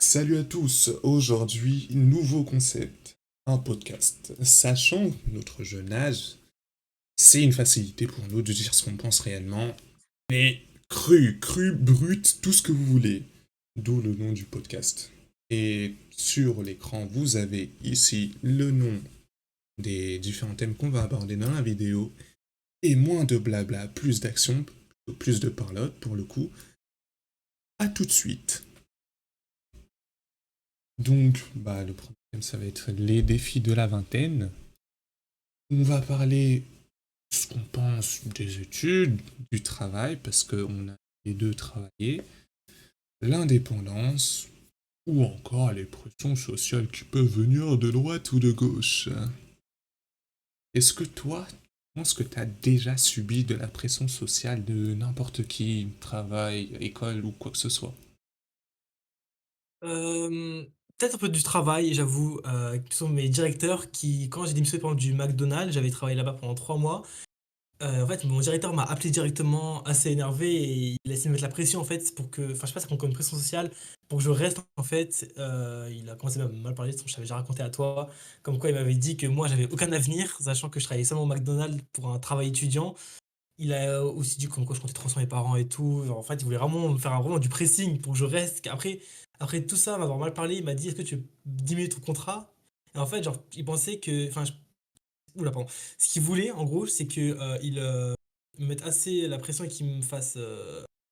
Salut à tous, aujourd'hui, nouveau concept, un podcast. Sachant notre jeune âge, c'est une facilité pour nous de dire ce qu'on pense réellement, mais cru, brut, tout ce que vous voulez. D'où le nom du podcast. Et sur l'écran, vous avez ici le nom des différents thèmes qu'on va aborder dans la vidéo, et moins de blabla, plus d'action, plus de parlotte pour le coup. À tout de suite. Donc, le premier thème, ça va être les défis de la vingtaine. On va parler de ce qu'on pense des études, du travail, parce qu'on a les deux travaillé, l'indépendance, ou encore les pressions sociales qui peuvent venir de droite ou de gauche. Est-ce que toi, tu penses que tu as déjà subi de la pression sociale de n'importe qui, travail, école ou quoi que ce soit? Peut-être un peu du travail, j'avoue, qui sont mes directeurs qui quand j'ai démissionné par exemple du McDonald's, j'avais travaillé là-bas pendant 3 mois. En fait, mon directeur m'a appelé directement assez énervé et il a essayé de mettre la pression, en fait, pour que enfin, je sais pas, c'est comme une pression sociale pour que je reste, en fait. Il a commencé à mal parler, je t'avais déjà raconté à toi, comme quoi il m'avait dit que moi, j'avais aucun avenir, sachant que je travaillais seulement au McDonald's pour un travail étudiant. Il a aussi dit comme quoi je comptais trop sur mes parents et tout. Genre, en fait, il voulait vraiment me faire vraiment du pressing pour que je reste. Après tout ça, m'avoir mal parlé, il m'a dit: «Est-ce que tu veux diminuer ton contrat?» Et en fait, genre, il pensait que enfin, ouh là, pardon. Ce qu'il voulait, en gros, c'est que, me mette assez la pression et qu'il me fasse,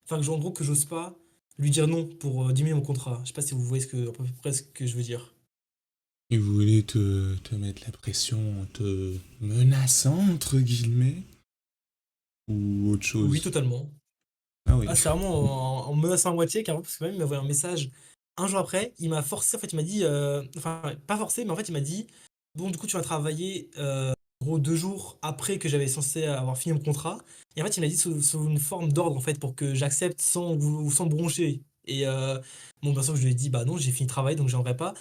enfin, que en gros, que j'ose pas lui dire non pour, diminuer mon contrat. Je sais pas si vous voyez à peu près ce que je veux dire? Ils voulaient te mettre la pression en te menaçant, entre guillemets, ou autre Oui, chose? totalement. Ah oui. Ah, c'est vraiment en menaçant à moitié carrément, parce que même il m'a envoyé un message un jour après, il m'a forcé, en fait, il m'a dit, enfin, pas forcé, mais en fait, il m'a dit: «Bon, du coup, tu vas travailler, en gros 2 jours après que j'avais censé avoir fini mon contrat». Et en fait, il m'a dit sous une forme d'ordre, en fait, pour que j'accepte sans broncher. Et bon, bien sûr, je lui ai dit: «Bah non, j'ai fini de travailler, donc j'aimerais pas».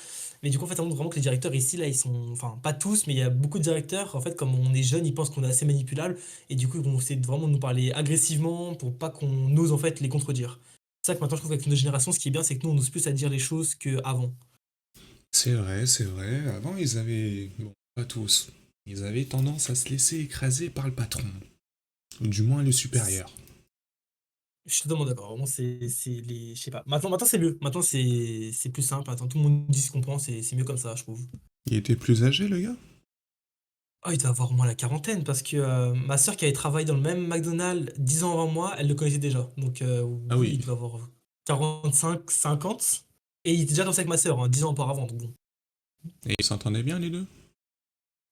Mais du coup, en fait, ça montre vraiment que les directeurs ici, là, ils sont enfin, pas tous, mais il y a beaucoup de directeurs, en fait, comme on est jeunes, ils pensent qu'on est assez manipulable et du coup, ils vont essayer de vraiment nous parler agressivement pour pas qu'on ose, en fait, les contredire. C'est ça que maintenant je trouve qu'avec notre génération, ce qui est bien, c'est que nous, on ose plus à dire les choses qu'avant. C'est vrai, c'est vrai. Avant, ils avaient, bon, pas tous, ils avaient tendance à se laisser écraser par le patron, ou du moins le C supérieur. Je suis totalement d'accord. Vraiment, c'est les je sais pas. Maintenant, c'est mieux. Maintenant, c'est plus simple. Maintenant, tout le monde dit ce qu'on pense et c'est mieux comme ça, je trouve. Il était plus âgé, le gars? Ah, il doit avoir au moins la quarantaine parce que, ma sœur qui avait travaillé dans le même McDonald's 10 ans avant moi, elle le connaissait déjà. Donc, Ah oui, il oui. doit avoir 45-50 et il était déjà comme ça avec ma sœur, hein, 10 ans auparavant, donc bon. Et ils s'entendaient bien, les deux?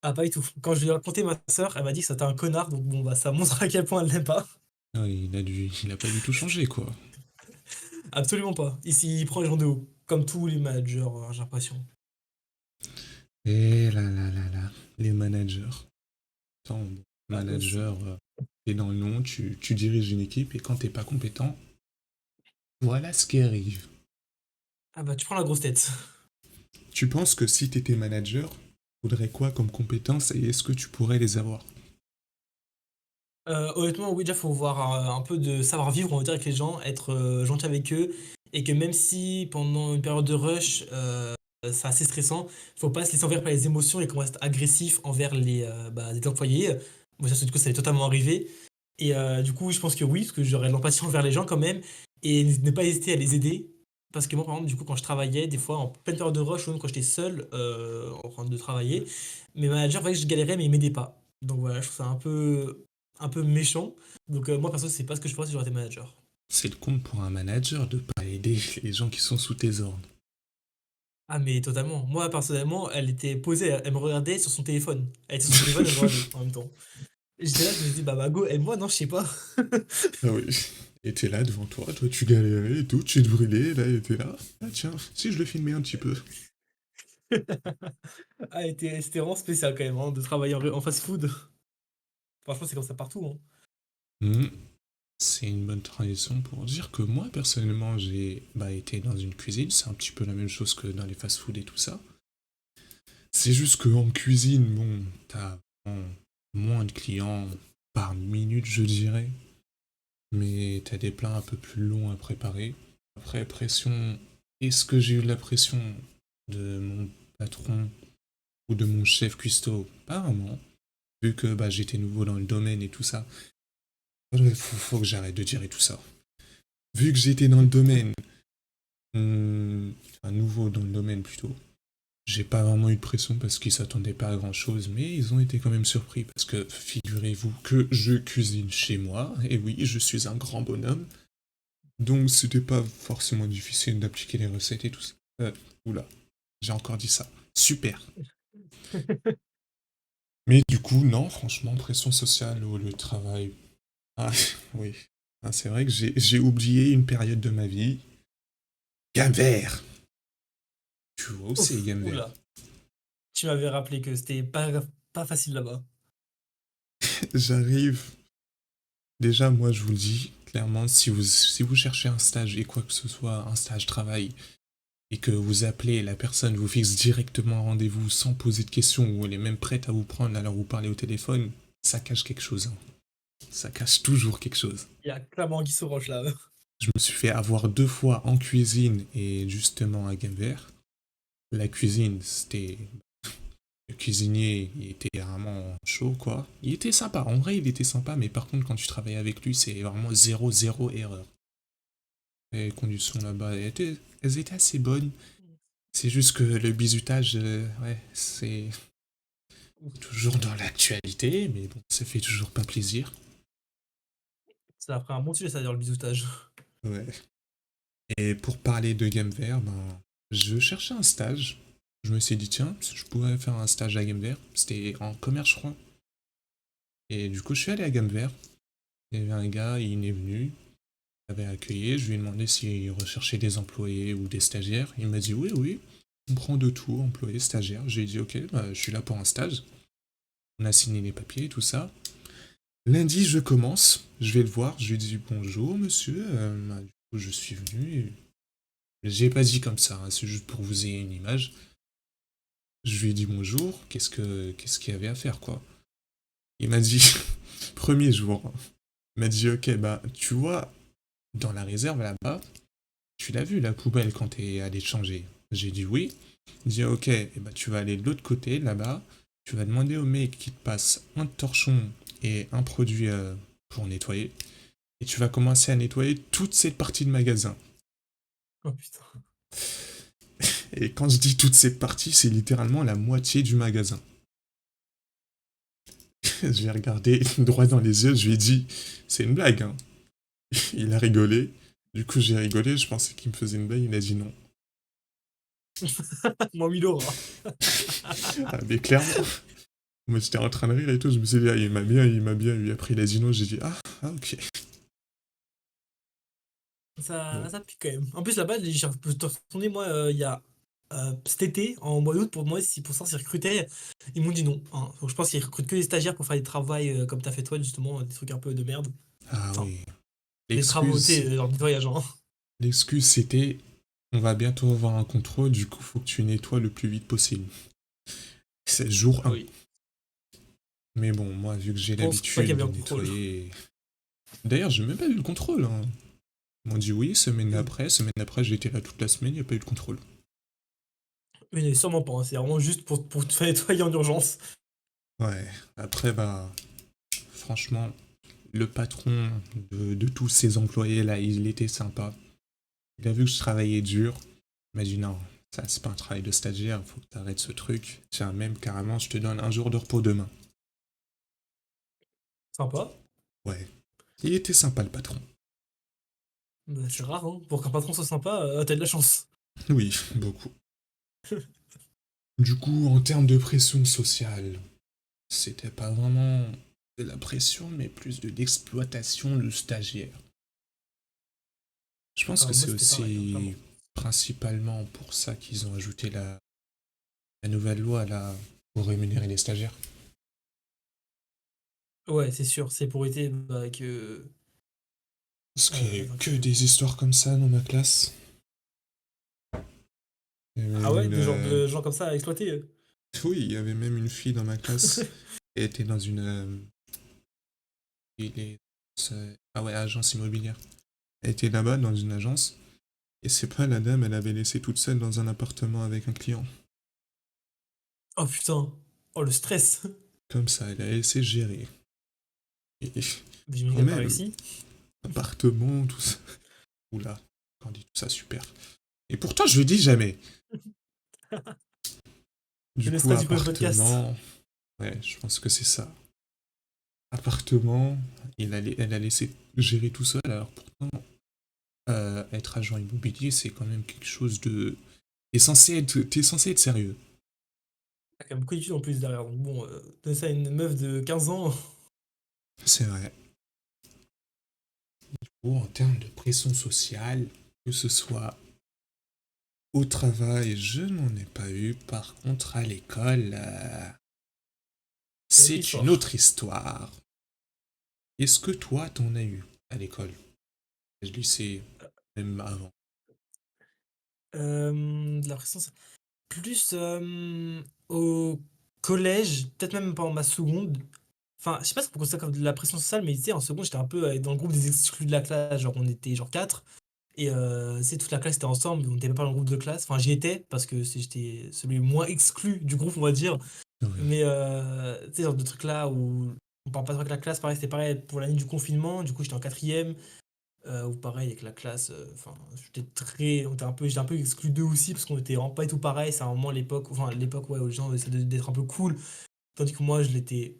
Ah, pas du tout. Quand je lui ai raconté ma sœur, elle m'a dit que c'était un connard, donc bon, bah, ça montre à quel point elle l'aime pas. Ah, il a pas du tout changé, quoi. Absolument pas. Ici, il prend les gens de haut, comme tous les managers, j'ai l'impression. Et là, les managers. Attends, bon, Bah, manager, t'es dans le nom, tu diriges une équipe, et quand t'es pas compétent, voilà ce qui arrive. ah bah, tu prends la grosse tête. Tu penses que si t'étais manager, faudrait quoi comme compétences et est-ce que tu pourrais les avoir? Honnêtement, oui, déjà, faut voir, un peu de savoir-vivre, on va dire, avec les gens, être, gentil avec eux et que même si pendant une période de rush, c'est assez stressant, faut pas se laisser envers par les émotions et qu'on reste agressif envers les employés. Moi, ça, du coup, ça m'est totalement arrivé et du coup, je pense que oui, parce que j'aurais de l'empathie envers les gens quand même et ne pas hésiter à les aider. Parce que moi, par exemple, du coup, quand je travaillais, des fois, en pleine période de rush ou même quand j'étais seul, en train de travailler, mes managers voyaient que je galérais mais ils m'aidaient pas. Donc voilà, je trouve ça un peu méchant. Donc moi perso, c'est pas ce que je ferais si j'aurais été manager. C'est le compte pour un manager de pas aider les gens qui sont sous tes ordres. Ah mais totalement. Moi personnellement, elle était posée, elle me regardait sur son téléphone. Elle était sur son téléphone, elle me regardait en même temps. Et j'étais là, je me dis: «Bah Mago, aide-moi, non, je sais pas». Ah oui. Et t'es là devant toi tu galérais et tout, tu te brûlais, là, et t'es là. Ah tiens, si je le filmais un petit peu. Ah, c'était vraiment spécial quand même, hein, de travailler en fast-food. Franchement, c'est comme ça partout, hein. Hmm. C'est une bonne transition pour dire que moi, personnellement, j'ai été dans une cuisine. C'est un petit peu la même chose que dans les fast-food et tout ça. C'est juste qu'en cuisine, bon, t'as vraiment moins de clients par minute, je dirais. Mais t'as des plats un peu plus longs à préparer. Après, pression. Est-ce que j'ai eu de la pression de mon patron ou de mon chef cuistot? Pas vraiment, vu que bah, j'étais nouveau dans le domaine et tout ça. Faut que j'arrête de dire et tout ça. Vu que j'étais dans le domaine, enfin nouveau dans le domaine plutôt, j'ai pas vraiment eu de pression parce qu'ils s'attendaient pas à grand chose, mais ils ont été quand même surpris parce que figurez-vous que je cuisine chez moi, et oui, je suis un grand bonhomme, donc c'était pas forcément difficile d'appliquer les recettes et tout ça. Oula, j'ai encore dit ça. Super. Mais du coup, non, franchement, pression sociale au lieu de travail. Ah, oui. Ah, c'est vrai que j'ai oublié une période de ma vie. Gamme vert. Tu vois où c'est Ouf, Gamme vert? oula. Tu m'avais rappelé que c'était pas facile là-bas. J'arrive. Déjà, moi, je vous le dis, clairement, si vous cherchez un stage et quoi que ce soit, un stage travail, et que vous appelez, la personne vous fixe directement un rendez-vous sans poser de questions, ou elle est même prête à vous prendre alors vous parlez au téléphone, ça cache quelque chose, hein. Ça cache toujours quelque chose. Il y a clairement Guy Roche là. Je me suis fait avoir 2 fois en cuisine et justement à Gamver. La cuisine, c'était... Le cuisinier, il était vraiment chaud, quoi. Il était sympa, en vrai, il était sympa, mais par contre, quand tu travailles avec lui, c'est vraiment zéro, zéro erreur. Les conditions là-bas, elles étaient assez bonnes. C'est juste que le bizutage, ouais, c'est toujours dans l'actualité, mais bon, ça fait toujours pas plaisir. Ça a pris un bon sujet, ça, dire le bisoutage. Ouais. Et pour parler de Gamever, ben, je cherchais un stage. Je me suis dit, tiens, je pourrais faire un stage à Gamever. C'était en commerce, je crois. Et du coup, je suis allé à Gamever. Il y avait un gars, il est venu, il m'avait accueilli. Je lui ai demandé s'il recherchait des employés ou des stagiaires. Il m'a dit, oui, oui, on prend de tout, employés, stagiaires. J'ai dit, ok, bah, je suis là pour un stage. On a signé les papiers, tout ça. Lundi, je commence. Je vais le voir. Je lui dis, bonjour, monsieur. Bah, du coup, je suis venu. J'ai pas dit comme ça, hein, c'est juste pour vous ayez une image. Je lui ai dit bonjour, qu'est-ce qu'il y avait à faire, quoi. Il m'a dit, premier jour, hein, il m'a dit, ok, bah, tu vois, dans la réserve là-bas, tu l'as vu, la poubelle, quand t'es allé changer. J'ai dit oui. Il dit, ok, et bah, tu vas aller de l'autre côté, là-bas, tu vas demander au mec qui te passe un torchon et un produit pour nettoyer, et tu vas commencer à nettoyer toute cette partie de magasin. Oh putain. Et quand je dis toute cette partie, c'est littéralement la moitié du magasin. Je l'ai regardé droit dans les yeux, je lui ai dit, c'est une blague, hein. Il a rigolé. Du coup, j'ai rigolé, je pensais qu'il me faisait une blague, il a dit non. Moi, Milora. Ah, mais clairement, moi j'étais en train de rire et tout, je me suis dit, ah, il m'a bien eu. Après, il a dit non, j'ai dit, ok. Bon. Ça pique quand même. En plus, là-bas, j'ai retourné, moi, il y a cet été, en mois d'août, pour moi, si pour ça, s'ils recrutaient, ils m'ont dit non, hein. Donc, je pense qu'ils recrutent que des stagiaires pour faire des travaux comme t'as fait toi, justement, des trucs un peu de merde. Ah Enfin, oui. des travaux, tu L'excuse, sais, dans le nettoyage, hein. l'excuse c'était, on va bientôt avoir un contrôle, du coup, faut que tu nettoies le plus vite possible. C'est jour Ah 1. oui. Mais bon, moi, vu que j'ai Je pense pas qu'il y l'habitude avait de un contrôle. nettoyer... D'ailleurs, j'ai même pas eu le contrôle, hein. Ils m'ont dit oui, semaine après, j'ai été là toute la semaine, il n'y a pas eu de contrôle. Mais sûrement pas, hein. C'est vraiment juste pour te faire nettoyer en urgence. Ouais, après, bah, franchement, le patron de tous ces employés-là, il était sympa. Il a vu que je travaillais dur. Il m'a dit non, ça c'est pas un travail de stagiaire, faut que tu arrêtes ce truc. Tiens, même carrément, je te donne un jour de repos demain. Sympa. Ouais, il était sympa le patron. Bah, c'est rare, hein. Pour qu'un patron soit sympa, t'as de la chance. Oui, beaucoup. Du coup, en termes de pression sociale, c'était pas vraiment de la pression, mais plus de l'exploitation de stagiaires. Je pense que Moi, c'est c'était pareil, hein, aussi clairement. principalement pour ça qu'ils ont ajouté la nouvelle loi là pour rémunérer les stagiaires. Ouais, c'est sûr, c'est pour éviter bah, Parce qu'il y a eu enfin, que des histoires comme ça dans ma classe. Il y avait Ah même ouais, une, de gens comme ça à exploiter. Oui, il y avait même une fille dans ma classe. Elle était dans une... il est- ah ouais, agence immobilière. Elle était là-bas dans une agence. Et c'est pas la dame, elle avait laissé toute seule dans un appartement avec un client. Oh putain. Oh le stress. Comme ça, elle a laissé gérer. Et J'imagine quand qu'elle a pas même, réussi. appartement, tout ça. Oula, quand on dit tout ça, super. Et pourtant, je le dis jamais. C'est Du le coup, stress du premier podcast. appartement, ouais, je pense que c'est ça. Appartement, elle a laissé gérer tout seul, alors pourtant, être agent immobilier, c'est quand même quelque chose de... T'es censé être sérieux. Il y a quand même beaucoup d'études en plus derrière. Donc bon, donner ça à une meuf de 15 ans. C'est vrai. Ou en termes de pression sociale, que ce soit au travail, je n'en ai pas eu. Par contre, à l'école, C'est notre c'est une histoire. autre histoire. Est-ce que toi, t'en as eu à l'école, le lycée, même avant? De la pression, plus au collège, peut-être même pendant ma seconde. Enfin, je sais pas si on peut considérer ça comme de la pression sociale, mais tu sais, en seconde, j'étais un peu dans le groupe des exclus de la classe. Genre, on était genre 4. Et tu sais, toute la classe était ensemble, mais on n'était même pas dans le groupe de classe. Enfin, j'y étais parce que j'étais celui le moins exclu du groupe, on va dire. Oui. Mais tu sais, genre de trucs là où on parle pas trop avec la classe, pareil, c'était pareil pour l'année du confinement. Du coup, j'étais en quatrième. Ou pareil avec la classe, enfin, j'étais un peu exclu d'eux aussi parce qu'on était vraiment pas du tout pareil. C'est un moment à l'époque, enfin, l'époque, ouais, où les gens essaient d'être un peu cool. Tandis que moi, je l'étais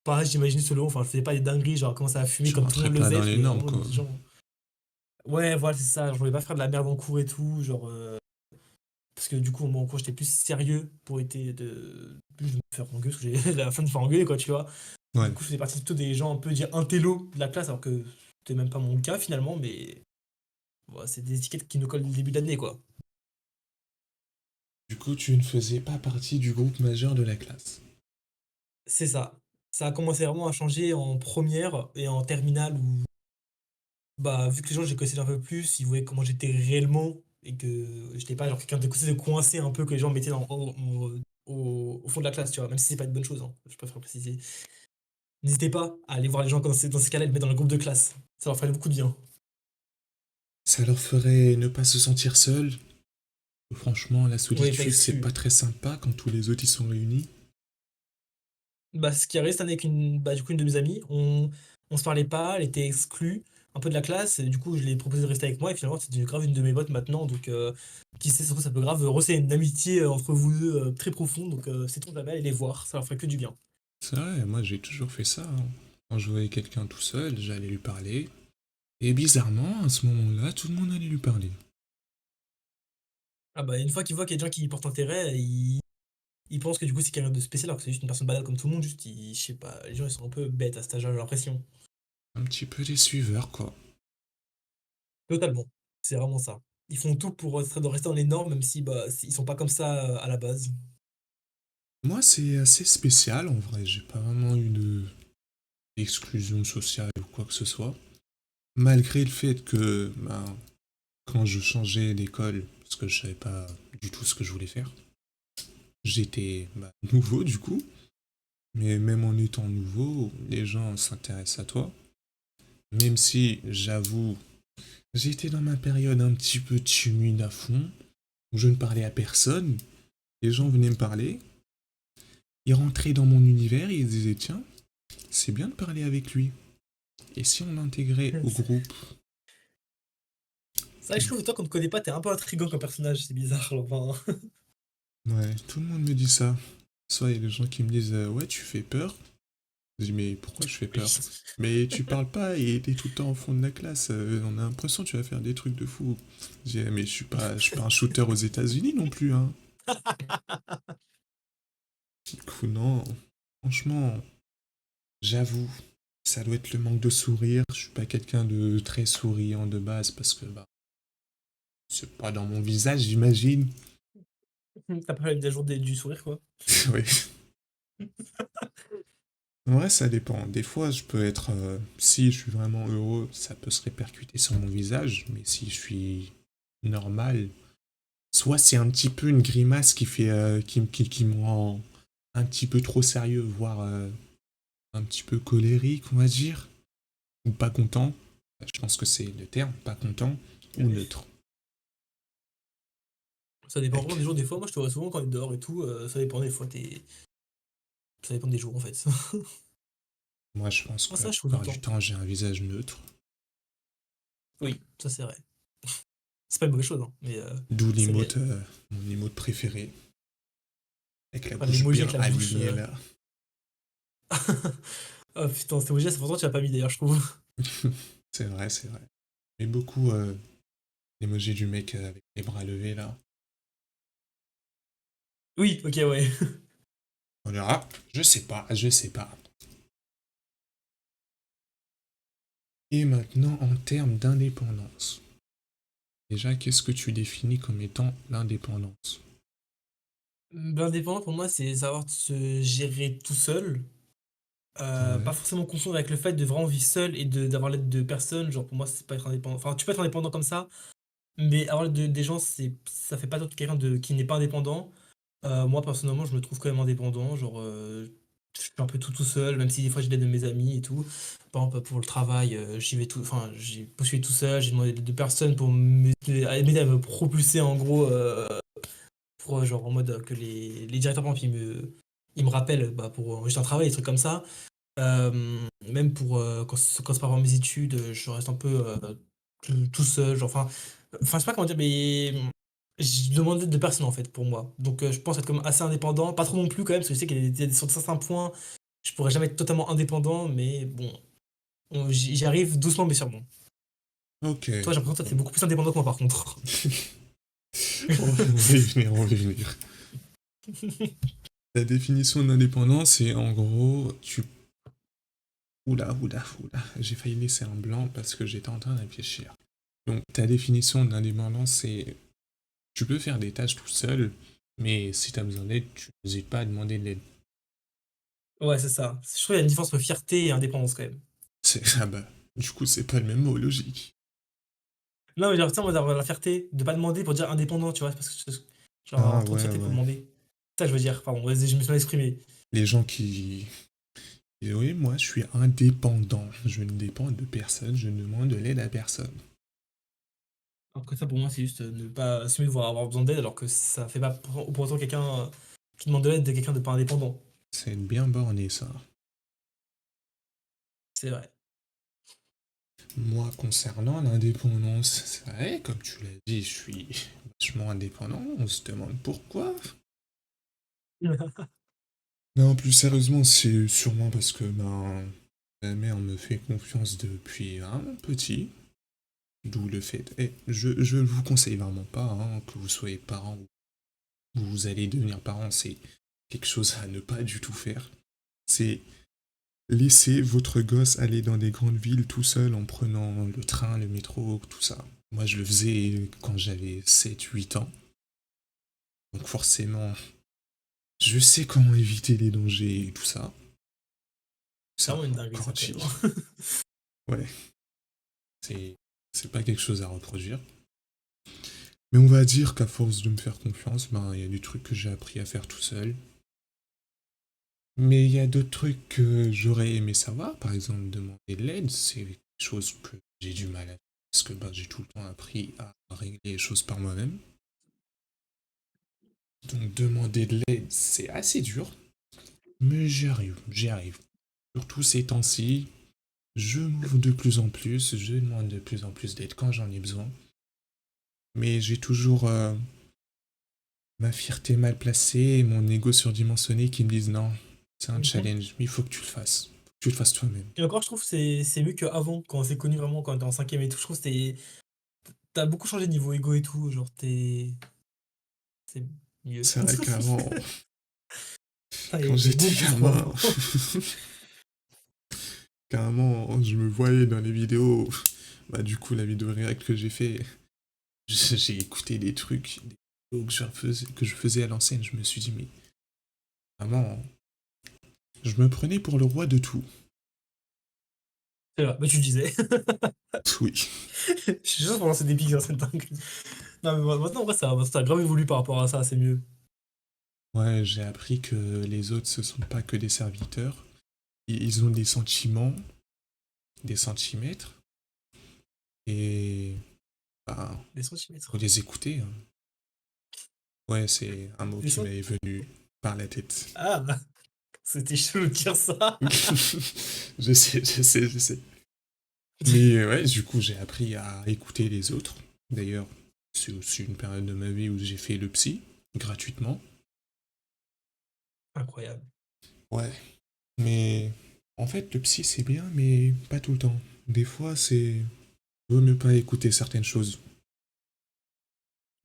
pas, j'imagine, solo. Enfin, je faisais pas des dingueries, genre commencer à fumer Tu comme tout le rentrais monde le pas faisait. dans Je les voulais normes, vraiment quoi. des gens. Ouais, voilà, c'est ça. Je voulais pas faire de la merde en cours et tout. Genre, parce que du coup, moi, en cours, j'étais plus sérieux pour éviter de plus me faire engueuler, parce que j'ai la fin de me faire engueuler, quoi, tu vois. Du Ouais. coup, je faisais partie plutôt des gens un peu dire intello de la classe, alors que c'était même pas mon cas finalement, mais voilà, c'est des étiquettes qui nous collent dès le début d'année, quoi. Du coup, tu ne faisais pas partie du groupe majeur de la classe. C'est ça. Ça a commencé vraiment à changer en première et en terminale où, bah, vu que les gens, je les connaissais un peu plus, ils voyaient comment j'étais réellement et que j'étais pas genre quelqu'un de coincé un peu que les gens mettaient au fond de la classe, tu vois, même si c'est pas une bonne chose, hein, je préfère préciser. N'hésitez pas à aller voir les gens dans ces cas-là et les mettre dans le groupe de classe. Ça leur ferait beaucoup de bien. Ça leur ferait ne pas se sentir seuls. Franchement, la Oui, pas solitude, c'est pas exclu. très sympa quand tous les autres y sont réunis. Bah, ce qui arrivé cette année avec bah, du coup, une de mes amies, on se parlait pas, elle était exclue un peu de la classe, et du coup, je lui ai proposé de rester avec moi, et finalement, c'est devenu grave une de mes potes maintenant, donc qui sait, surtout, ça peut grave resser une amitié entre vous deux très profonde, donc c'est on jamais aller les voir, ça leur ferait que du bien. C'est vrai, moi j'ai toujours fait ça, hein. Quand je voyais quelqu'un tout seul, j'allais lui parler. Et bizarrement, à ce moment-là, tout le monde allait lui parler. Ah bah, une fois qu'ils voient qu'il y a des gens qui y portent intérêt, ils pensent que du coup, c'est quelqu'un de spécial, alors que c'est juste une personne banale comme tout le monde, juste, je sais pas, les gens, ils sont un peu bêtes à cet âge-là, j'ai l'impression. Un petit peu des suiveurs, quoi. Totalement, c'est vraiment ça. Ils font tout pour rester dans les normes, même si, bah, ils sont pas comme ça à la base. Moi, c'est assez spécial en vrai. J'ai pas vraiment eu d'exclusion sociale ou quoi que ce soit. Malgré le fait que, ben, quand je changeais d'école, parce que je savais pas du tout ce que je voulais faire, j'étais nouveau du coup. Mais même en étant nouveau, les gens s'intéressent à toi. Même si, j'avoue, j'étais dans ma période un petit peu timide à fond, où je ne parlais à personne. Les gens venaient me parler, ils rentraient dans mon univers et ils disaient tiens, c'est bien de parler avec lui. Et si on l'intégrait au groupe? C'est vrai que je trouve que toi, qu'on te connaît pas, t'es un peu intriguant comme personnage, c'est bizarre. Enfin, Ouais, tout le monde me dit ça. Soit il y a des gens qui me disent ouais, tu fais peur. Je dis mais pourquoi je fais oui. peur? Mais tu parles pas et t'es tout le temps au fond de la classe. On a l'impression que tu vas faire des trucs de fou. Je dis mais je suis pas un shooter aux États-Unis non plus, hein. Du coup, non. Franchement, j'avoue, ça doit être le manque de sourire. Je suis pas quelqu'un de très souriant de base parce que bah, c'est pas dans mon visage, j'imagine. T'as pas la mise à jour du sourire, quoi. Oui. Ouais, ça dépend. Des fois, je peux être. Si je suis vraiment heureux, ça peut se répercuter sur mon visage. Mais si je suis normal, soit c'est un petit peu une grimace qui fait. Qui me rend un petit peu trop sérieux, voire un petit peu colérique, on va dire. Ou pas content. Je pense que c'est le terme, pas content. Ou neutre. Ça dépend vraiment des Mec, jours. Des fois, moi, je te vois souvent quand on est dehors et tout. Ça dépend des fois. Ça dépend des jours, en fait. moi je pense Moi, que la ça, je trouve tout le plupart du temps. temps j'ai un visage neutre. Oui, ça, c'est vrai. C'est pas une mauvaise chose, hein, mais D'où c'est réel. l'emote, mon emote préféré, avec la Enfin, bouche l'emoji bien avec la bouche. alignée là. Oh putain, cet emoji, ça fait longtemps que tu l'as pas mis d'ailleurs, je trouve. C'est vrai, c'est vrai. Mais beaucoup l'emoji du mec avec les bras levés là. Oui, ok, ouais. On dira, je sais pas, je sais pas. Et maintenant, en termes d'indépendance. Déjà, qu'est-ce que tu définis comme étant l'indépendance? L'indépendant, pour moi, c'est savoir se gérer tout seul. Pas Ouais, forcément confondre avec le fait de vraiment vivre seul et d'avoir l'aide de personnes. Genre, pour moi, c'est pas être indépendant. Enfin, tu peux être indépendant comme ça, mais avoir l'aide des gens, ça fait pas de toi quelqu'un qui n'est pas indépendant. Moi, personnellement, je me trouve quand même indépendant. Genre, je fais un peu tout seul, même si des fois j'ai l'aide de mes amis et tout. Par exemple, pour le travail, j'y vais tout, enfin, j'ai postulé tout seul, j'ai demandé l'aide de personnes pour m'aider à me propulser en gros, pour genre en mode que les directeurs, par exemple, ils me rappellent bah, pour enregistrer un travail, des trucs comme ça. Même pour quand c'est par rapport à mes études, je reste un peu tout seul. Genre, enfin, je sais pas comment dire, mais je demande l'aide de personne en fait pour moi. Donc je pense être comme assez indépendant, pas trop non plus quand même, parce que je sais sur certains points, je pourrais jamais être totalement indépendant, mais bon, j'y arrive doucement mais sûrement. ok. Toi, j'ai l'impression que toi, t'es beaucoup plus indépendant que moi par contre. On va y venir, on va y venir. La définition d'indépendance, c'est en gros, tu... Oula, oula, oula, j'ai failli laisser un blanc parce que j'étais en train de réfléchir. Donc, ta définition d'indépendance, c'est tu peux faire des tâches tout seul, mais si tu as besoin d'aide, tu n'hésites pas à demander de l'aide. Ouais, c'est ça. Je trouve qu'il y a une différence entre fierté et indépendance quand même. C'est ah bah, du coup, c'est pas le même mot, logique. Non, mais genre, tu sais, moi, d'avoir la fierté de pas demander pour dire indépendant, tu vois, parce que genre Ah avoir trop de ouais, fierté pour ouais. demander. C'est ça que je veux dire, pardon, vas-y, je me suis mal exprimé. Les gens qui... disent, oui, moi, je suis indépendant. Je ne dépends de personne, je ne demande de l'aide à personne. Alors que ça, pour moi, c'est juste ne pas assumer de devoir avoir besoin d'aide, alors que ça fait pas pour autant quelqu'un qui demande de l'aide de quelqu'un de pas indépendant. C'est bien borné, ça. C'est vrai. Moi, concernant l'indépendance, c'est vrai, comme tu l'as dit, je suis vachement indépendant. On se demande pourquoi. Non, plus sérieusement, c'est sûrement parce que ma mère me fait confiance depuis un petit. D'où le fait. Et je ne vous conseille vraiment pas, hein, que vous soyez parent ou vous allez devenir parent, c'est quelque chose à ne pas du tout faire. C'est laisser votre gosse aller dans des grandes villes tout seul en prenant le train, le métro, tout ça. Moi, je le faisais quand j'avais 7 8 ans. Donc forcément, je sais comment éviter les dangers et tout ça. C'est Ça, vraiment une dinguerie, ça, quand même. garanti. Ouais, c'est c'est pas quelque chose à reproduire. Mais on va dire qu'à force de me faire confiance, ben il y a des trucs que j'ai appris à faire tout seul. Mais il y a d'autres trucs que j'aurais aimé savoir, par exemple demander de l'aide, c'est quelque chose que j'ai du mal à faire, parce que ben, j'ai tout le temps appris à régler les choses par moi-même. Donc demander de l'aide, c'est assez dur, mais j'y arrive, j'y arrive. Surtout ces temps-ci, je m'ouvre de plus en plus, je demande de plus en plus d'aide quand j'en ai besoin. Mais j'ai toujours ma fierté mal placée et mon ego surdimensionné qui me disent non, c'est un Mhm. challenge, mais il faut que tu le fasses. Faut que tu le fasses toi-même. Et encore, je trouve que c'est mieux qu'avant, quand on s'est connu vraiment, quand on était en cinquième et tout. Je trouve que t'as beaucoup changé niveau ego et tout. Genre, c'est mieux. C'est vrai qu'avant, Ça y quand est, j'étais beaucoup trop gamin, avant. carrément, je me voyais dans les vidéos. Bah, du coup, la vidéo réact que j'ai fait, j'ai écouté des trucs, des vidéos que je faisais à l'ancienne. Je me suis dit, mais vraiment, je me prenais pour le roi de tout. C'est vrai, bah tu le disais. Oui. Je suis sûr pendant c'est des pics, hein, c'est dingue. Non, mais maintenant, en vrai, ça a grave évolué par rapport à ça, c'est mieux. Ouais, j'ai appris que les autres, ce sont pas que des serviteurs. Ils ont des sentiments, des centimètres, et bah, Des faut centimètres. les écouter, hein. Ouais, c'est un mot C'est qui ça? m'est venu par la tête. Ah! C'était chelou de dire ça. Je sais. Mais ouais, du coup, j'ai appris à écouter les autres. D'ailleurs, c'est aussi une période de ma vie où j'ai fait le psy, gratuitement. Incroyable. Ouais. Mais en fait, le psy, c'est bien, mais pas tout le temps. Des fois, c'est... Vaut mieux pas écouter certaines choses.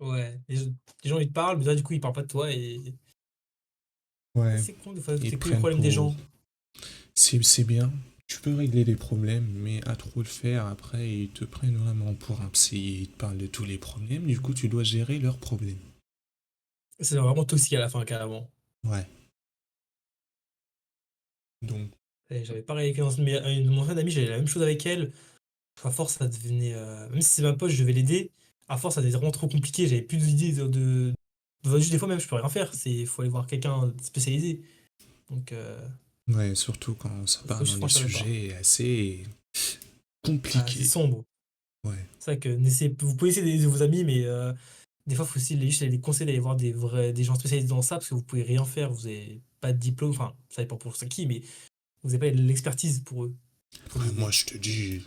Ouais, les gens ils te parlent, mais là du coup ils parlent pas de toi et Ouais, c'est con des fois ils te d'écouter les prennent problèmes des pour... gens. C'est bien, tu peux régler les problèmes, mais à trop le faire, après, ils te prennent vraiment pour un psy, ils te parlent de tous les problèmes, du coup, tu dois gérer leurs problèmes. C'est vraiment toxique à la fin carrément. Ouais, donc, Et j'avais pareil avec une de mon ancienne amie, j'avais la même chose avec elle. À force ça devenait, même si c'est ma pote, je devais l'aider, à force ça devenait vraiment trop compliqué, j'avais plus d'idées juste des fois même je peux rien faire, faut aller voir quelqu'un de spécialisé. Donc ouais, surtout quand ça des part fois je dans des franchis le pas. sujets assez Ah, c'est compliqués. sombre. Ouais, C'est vrai que vous pouvez essayer d'aider vos amis, mais des fois, il faut aussi juste les conseils d'aller voir des gens spécialisés dans ça, parce que vous pouvez rien faire, vous n'avez pas de diplôme, enfin, ça dépend pour qui, mais vous n'avez pas l'expertise pour eux, pour ouais, les moi, aider. je te dis,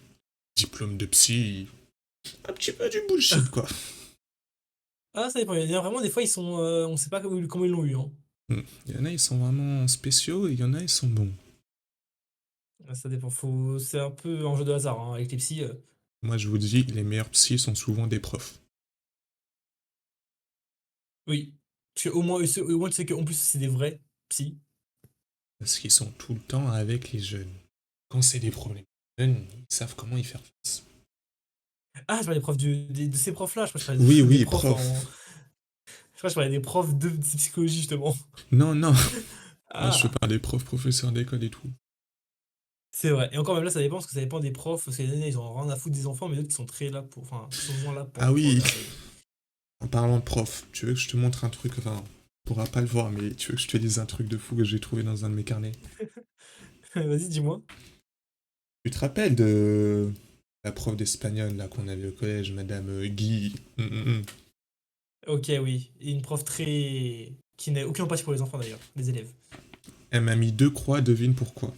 diplôme de psy, un petit peu du bullshit, quoi. Ah, ça dépend. Il y en a vraiment, des fois, on sait pas comment ils l'ont eu, hein. Il y en a, ils sont vraiment spéciaux, et il y en a, ils sont bons. Ça dépend. C'est un peu un jeu de hasard, hein, avec les psys. Moi, je vous dis, les meilleurs psys sont souvent des profs. Oui. Parce qu'au moins, au moins, tu sais qu'en plus, c'est des vrais psys. Parce qu'ils sont tout le temps avec les jeunes. Quand c'est des problèmes jeunes, ils savent comment y faire face. Ah, je parlais des profs de ces profs-là. Je crois que je parlais Oui, des oui, profs prof. Je crois que je parlais des profs de psychologie, justement. Non, non. Moi, je Ah! parle des profs, professeurs d'école et tout. C'est vrai. Et encore même là, ça dépend parce que ça dépend des profs. Parce qu'il y en a, ils ont rien à foutre des enfants, mais d'autres qui sont très là pour. Enfin, qui sont souvent là pour Ah l'enfant. oui, Là, et... en parlant de prof, tu veux que je te montre un truc, enfin, tu pourras pas le voir, mais tu veux que je te dise un truc de fou que j'ai trouvé dans un de mes carnets. Vas-y, dis-moi. Tu te rappelles de la prof d'espagnol là qu'on avait au collège, Madame Guy. Ok, oui. Et une prof très. Qui n'a aucune empathie pour les enfants d'ailleurs, les élèves. Elle m'a mis deux croix, devine pourquoi.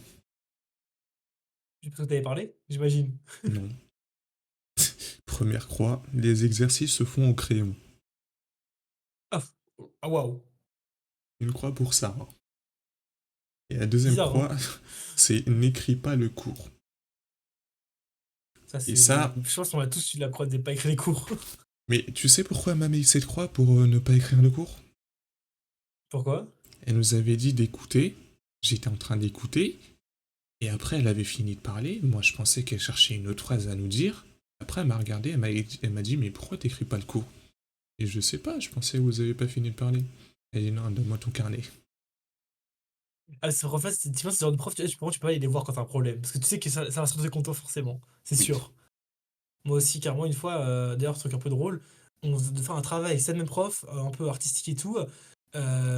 Je sais pas ce que t'avais parlé, j'imagine. Non. Première croix, les exercices se font au crayon. Ah, ah, waouh. Une croix pour ça. Et la deuxième Bizarre, hein. croix, c'est n'écris pas le cours. Ça, Et c'est. ça, Je pense qu'on a tous eu la croix de pas écrire les cours. mais tu sais pourquoi elle m'a mis cette croix pour ne pas écrire le cours? Pourquoi? Elle nous avait dit d'écouter. J'étais en train d'écouter. Et après, elle avait fini de parler. Moi, je pensais qu'elle cherchait une autre phrase à nous dire. Après, elle m'a regardé. Elle m'a dit, mais pourquoi t'écris pas le cours? Et je sais pas, je pensais que vous avez pas fini de parler. Elle dit, non, donne-moi ton carnet. Ah, ce prof-là, tu vois, ce genre de prof, tu peux pas aller les voir quand t'as un problème. Parce que tu sais que ça va se retourner contre toi, forcément. C'est Oui. sûr. Moi aussi, carrément, une fois, d'ailleurs, truc un peu drôle, on devait faire un travail, c'est le même prof, un peu artistique et tout.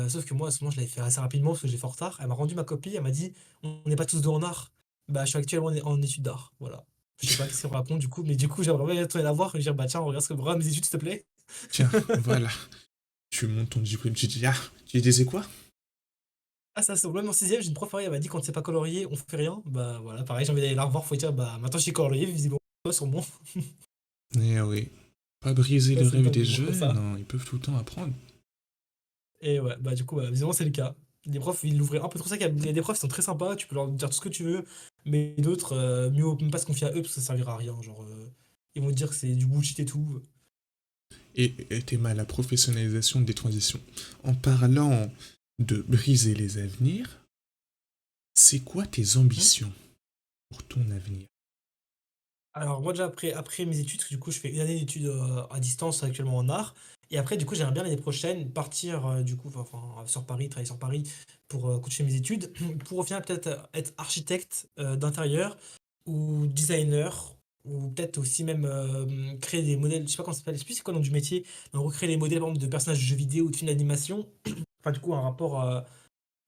Sauf que moi, à ce moment, je l'avais fait assez rapidement parce que j'ai fait en retard. Elle m'a rendu ma copie, elle m'a dit, on n'est pas tous deux en art. Bah, je suis actuellement en études d'art. Voilà. Je sais pas qu'est-ce qu'on raconte du coup, mais du coup, j'aimerais bien retourner la voir et lui dire, bah tiens, regarde ce que regarde mes études, s'il te plaît. Tiens, voilà. Tu montes ton diplôme, tu dis, ah, tu disais quoi? Ah, ça, c'est même en sixième, j'ai une prof, pareil, elle m'a dit, quand tu sais pas colorier, on fait rien. Bah voilà, pareil, j'ai envie d'aller la revoir, faut dire, bah maintenant je sais colorier, visiblement, sur moi. Eh oui. Pas briser Ça, le c'est rêve dingue des de voir comme jeunes, ça. non, ils peuvent tout le temps apprendre. Et ouais, bah du coup, visiblement c'est le cas. Des profs, ils l'ouvraient un peu trop ça. Il y a des profs qui sont très sympas, tu peux leur dire tout ce que tu veux, mais d'autres, mieux vaut même pas se confier à eux parce que ça servira à rien. Genre, ils vont te dire que c'est du bullshit et tout. Et t'es mal à la professionnalisation des transitions. En parlant de briser les avenirs, c'est quoi tes Hmm. ambitions pour ton avenir? Alors, moi, déjà, après mes études, parce que du coup, je fais une année d'études à distance actuellement en art. Et après, du coup, j'aimerais bien l'année prochaine partir, du coup, enfin, sur Paris, travailler sur Paris pour continuer mes études, pour au final peut-être être architecte d'intérieur ou designer, ou peut-être aussi même créer des modèles, je sais pas comment ça s'appelle, je sais plus c'est quoi le nom du métier, mais recréer des modèles par exemple, de personnages de jeux vidéo ou de films d'animation. Enfin, du coup, un rapport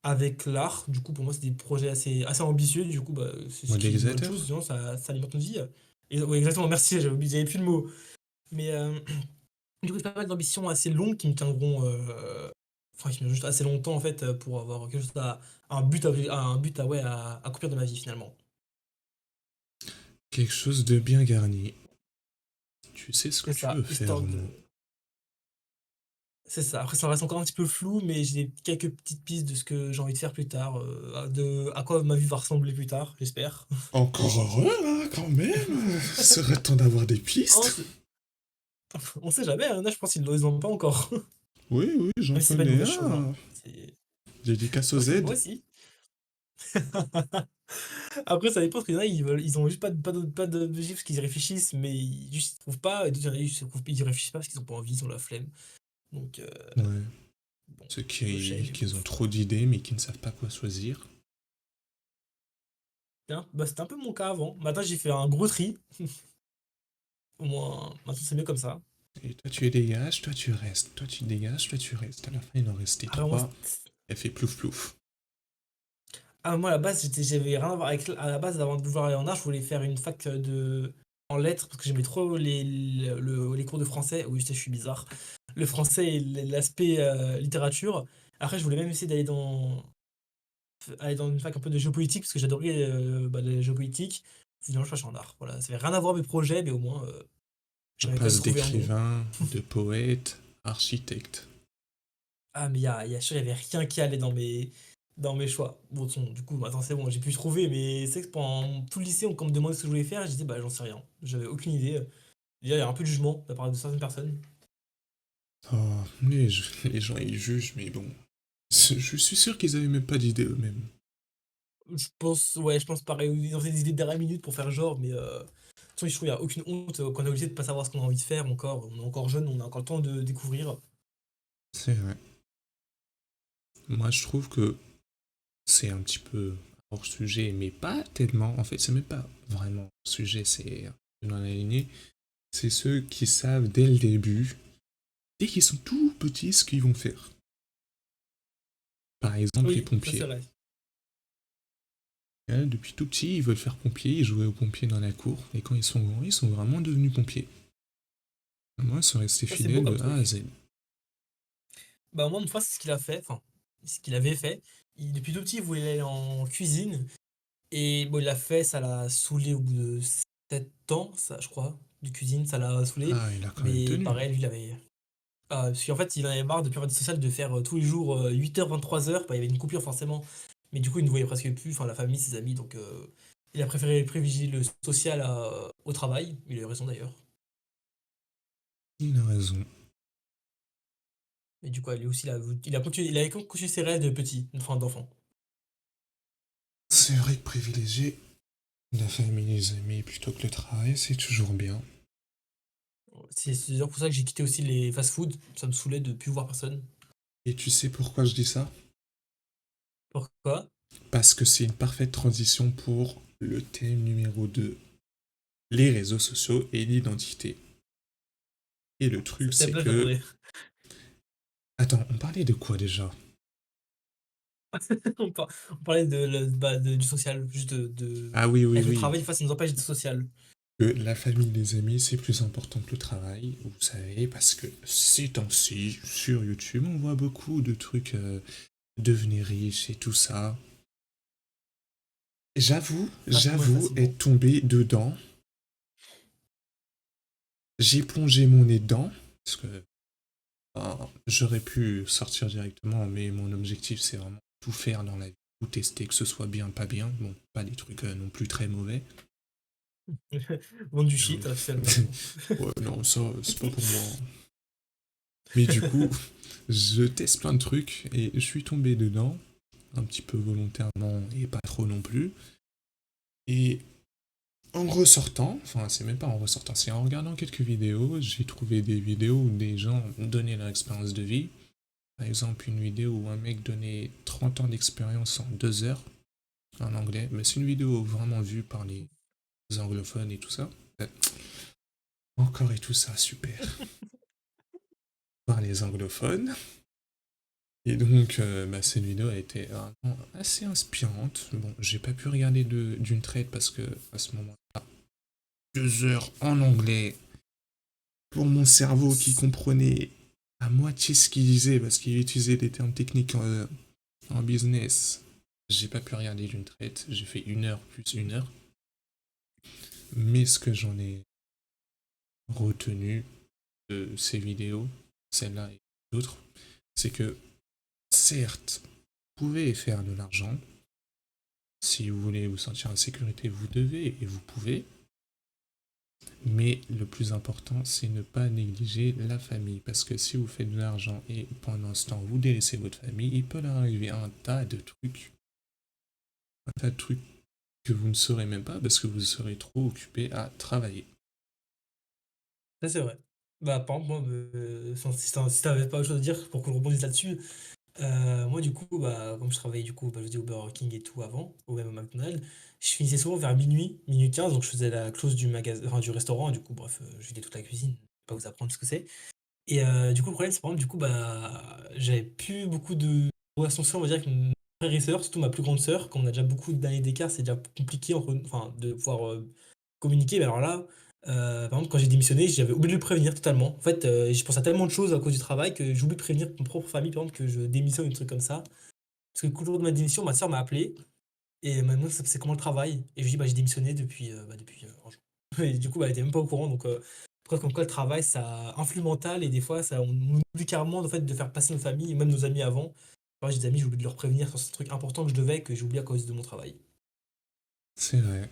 avec l'art. Du coup, pour moi, c'est des projets assez ambitieux. Du coup, bah, c'est ce qui est une bonne chose, Modélisateur? sinon ça alimente notre vie. Et, ouais, exactement, merci, j'avais oublié, j'avais plus le mot. Mais Du coup, j'ai pas mal d'ambitions assez longues qui me tiendront, enfin, qui me juste assez longtemps, en fait, pour avoir quelque chose à un but à ouais, à accomplir de ma vie, finalement. Quelque chose de bien garni. Tu sais ce que C'est tu ça, veux faire histoire au de moins. c'est ça. Après, ça reste encore un petit peu flou, mais j'ai quelques petites pistes de ce que j'ai envie de faire plus tard, de à quoi ma vie va ressembler plus tard, j'espère. Encore heureux, là, quand même. Serait temps d'avoir des Oh, pistes. on sait jamais, hein, là, je pense qu'ils les ont pas encore. Oui, oui, j'en Même si c'est pas une connais mauvaise chose, hein. un. C'est Dédicace au Z. moi aussi. Après, ça dépend parce qu'il y en a, ils ont juste pas d'objectif parce qu'ils y réfléchissent, mais juste ils trouvent pas, et d'autres, il y en a, ils y réfléchissent pas parce qu'ils ont pas envie, ils ont la flemme. Donc, Ouais. bon, Ceux je sais, du coup. qui ont trop d'idées mais qui ne savent pas quoi choisir. Bah, c'était un peu mon cas avant. Maintenant, j'ai fait un gros tri. Au moins, maintenant, c'est mieux comme ça. Et toi tu dégages, toi tu restes. Toi tu dégages, toi tu restes. À la fin il en restait Après, moi, trois. Elle fait plouf plouf. moi, à la base, j'avais rien à voir avec. À la base, avant de vouloir aller en art, je voulais faire une fac en lettres parce que j'aimais trop les cours de français. Oui, je suis bizarre. Le français et l'aspect littérature. Après, je voulais même essayer aller dans une fac un peu de géopolitique parce que j'adorais bah, la géopolitique. Finalement, je suis en art. Voilà, ça avait rien à voir avec mes projets, mais au moins, On j'avais quand même passe trouvé un nom. d'écrivain, de poète, architecte. Ah, mais il y avait rien qui allait dans mes choix. Bon, du coup, maintenant c'est bon, j'ai pu trouver, mais c'est que pendant tout le lycée, quand on me demandait ce que je voulais faire, je disais, bah, j'en sais rien. J'avais aucune idée. Déjà, il y a un peu de jugement de la part de certaines personnes. Oh, les gens ils jugent mais bon. Je suis sûr qu'ils avaient même pas d'idée eux-mêmes. Je pense pareil, ils ont fait des idées de dernière minute pour faire genre, mais de toute façon, je trouve qu'il n'y a aucune honte quand on est obligé de pas savoir ce qu'on a envie de faire encore. On est encore jeune, on a encore le temps de découvrir. C'est vrai. Moi je trouve que c'est un petit peu hors sujet, mais pas tellement. En fait, c'est même pas vraiment hors sujet, c'est un peu dans la lignée. C'est ceux qui savent dès le début, dès qu'ils sont tout petits, ce qu'ils vont faire. Par exemple, les Oui, ça c'est pompiers. vrai. Hein, depuis tout petit, ils veulent faire pompier, ils jouaient aux pompiers dans la cour, et quand ils sont grands, ils sont vraiment devenus pompiers. Moi, ils sont restés Ça c'est beau fidèles comme de A à truc. Z. Bah, moi, une fois, c'est ce qu'il a fait, enfin, ce qu'il avait fait. Depuis tout petit, il voulait aller en cuisine. Et bon, il l'a fait, ça l'a saoulé au bout de 7 ans, ça, je crois, de cuisine, ça l'a saoulé. Ah, il a quand même Mais tenu. pareil, lui, il avait. Parce qu'en fait, il en avait marre depuis la vie sociale de faire tous les jours 8h, 23h. Bah, il y avait une coupure forcément. Mais du coup, il ne voyait presque plus, enfin, la famille, ses amis. Donc, il a préféré privilégier le social au travail. Il a eu raison d'ailleurs. Il a raison. Et du coup, lui aussi, il a continué ses rêves de petit, enfin, d'enfant. C'est vrai que privilégier la famille, les amis, plutôt que le travail, c'est toujours bien. C'est d'ailleurs pour ça que j'ai quitté aussi les fast-food. Ça me saoulait de plus voir personne. Et tu sais pourquoi je dis ça? Pourquoi? Parce que c'est une parfaite transition pour le thème numéro 2, les réseaux sociaux et l'identité. Et le Ce truc, c'est thème-là, je que... l'attendais. Attends, on parlait de quoi déjà? On parlait du social, juste Ah oui, oui, avec le oui. travail, des fois, ça nous empêche d'être social. Que la famille, les amis, c'est plus important que le travail, vous savez, parce que ces temps-ci, sur YouTube, on voit beaucoup de trucs devenir riche et tout ça. Ah, c'est moins J'avoue facilement. être tombé dedans. J'ai plongé mon nez dedans, parce que j'aurais pu sortir directement, mais mon objectif, c'est vraiment tout faire dans la vie, tout tester, que ce soit bien, pas bien. Bon, pas des trucs non plus très mauvais. Vendre du Euh, shit, finalement. ouais, non, ça, c'est pas pour moi. Mais du coup, je teste plein de trucs et je suis tombé dedans, un petit peu volontairement et pas trop non plus. Et en ressortant, enfin c'est même pas en ressortant, c'est en regardant quelques vidéos, j'ai trouvé des vidéos où des gens donnaient leur expérience de vie. Par exemple, une vidéo où un mec donnait 30 ans d'expérience en 2 heures en anglais, mais c'est une vidéo vraiment vue par les anglophones et tout ça. Encore et tout ça, super. Par les anglophones. Et donc, bah, cette vidéo a été vraiment assez inspirante. Bon, j'ai pas pu regarder d'une traite parce que à ce moment-là, 2 heures en anglais, pour mon cerveau qui C- comprenait à moitié ce qu'il disait parce qu'il utilisait des termes techniques en business. J'ai pas pu regarder d'une traite, j'ai fait 1 heure plus 1 heure. Mais ce que j'en ai retenu de ces vidéos, celle-là et d'autres, c'est que certes, vous pouvez faire de l'argent. Si vous voulez vous sentir en sécurité, vous devez et vous pouvez. Mais le plus important, c'est ne pas négliger la famille. Parce que si vous faites de l'argent et pendant ce temps, vous délaissez votre famille, il peut leur arriver un tas de trucs que vous ne saurez même pas parce que vous serez trop occupé à travailler. Ça, c'est vrai. Bah, par exemple, moi, enfin, si t'avais pas autre chose à dire pour qu'on rebondisse là-dessus, moi, du coup, bah, comme je travaillais, du coup, bah, je faisais au Burger King et tout avant, ou même au McDonald's, je finissais souvent vers minuit, minuit 15, donc je faisais la close du magasin, enfin, du restaurant, et du coup, bref, je vidais toute la cuisine, je vais pas vous apprendre ce que c'est. Et du coup, le problème, c'est par exemple, du coup, bah, j'avais plus beaucoup de relations sœurs, on va dire, avec mon frère et sœur, surtout ma plus grande sœur, comme on a déjà beaucoup d'années d'écart, c'est déjà compliqué enfin, de pouvoir communiquer. Mais alors là, par exemple, quand j'ai démissionné, j'avais oublié de le prévenir totalement. En fait, je pense à tellement de choses à cause du travail que j'oublie de prévenir mon propre famille, par exemple, que je démissionne, un truc comme ça. Parce que le jour de ma démission, ma sœur m'a appelé et elle m'a demandé c'est comment le travail. Et je lui ai dit, bah, j'ai démissionné depuis un jour. Et du coup, bah, elle était même pas au courant. Donc, après, comme quoi le travail, ça influe mental et des fois, on oublie carrément en fait, de faire passer nos familles, même nos amis avant. Moi, j'ai des amis, j'ai oublié de leur prévenir sur ce truc important que je devais, que j'ai oublié à cause de mon travail. C'est vrai.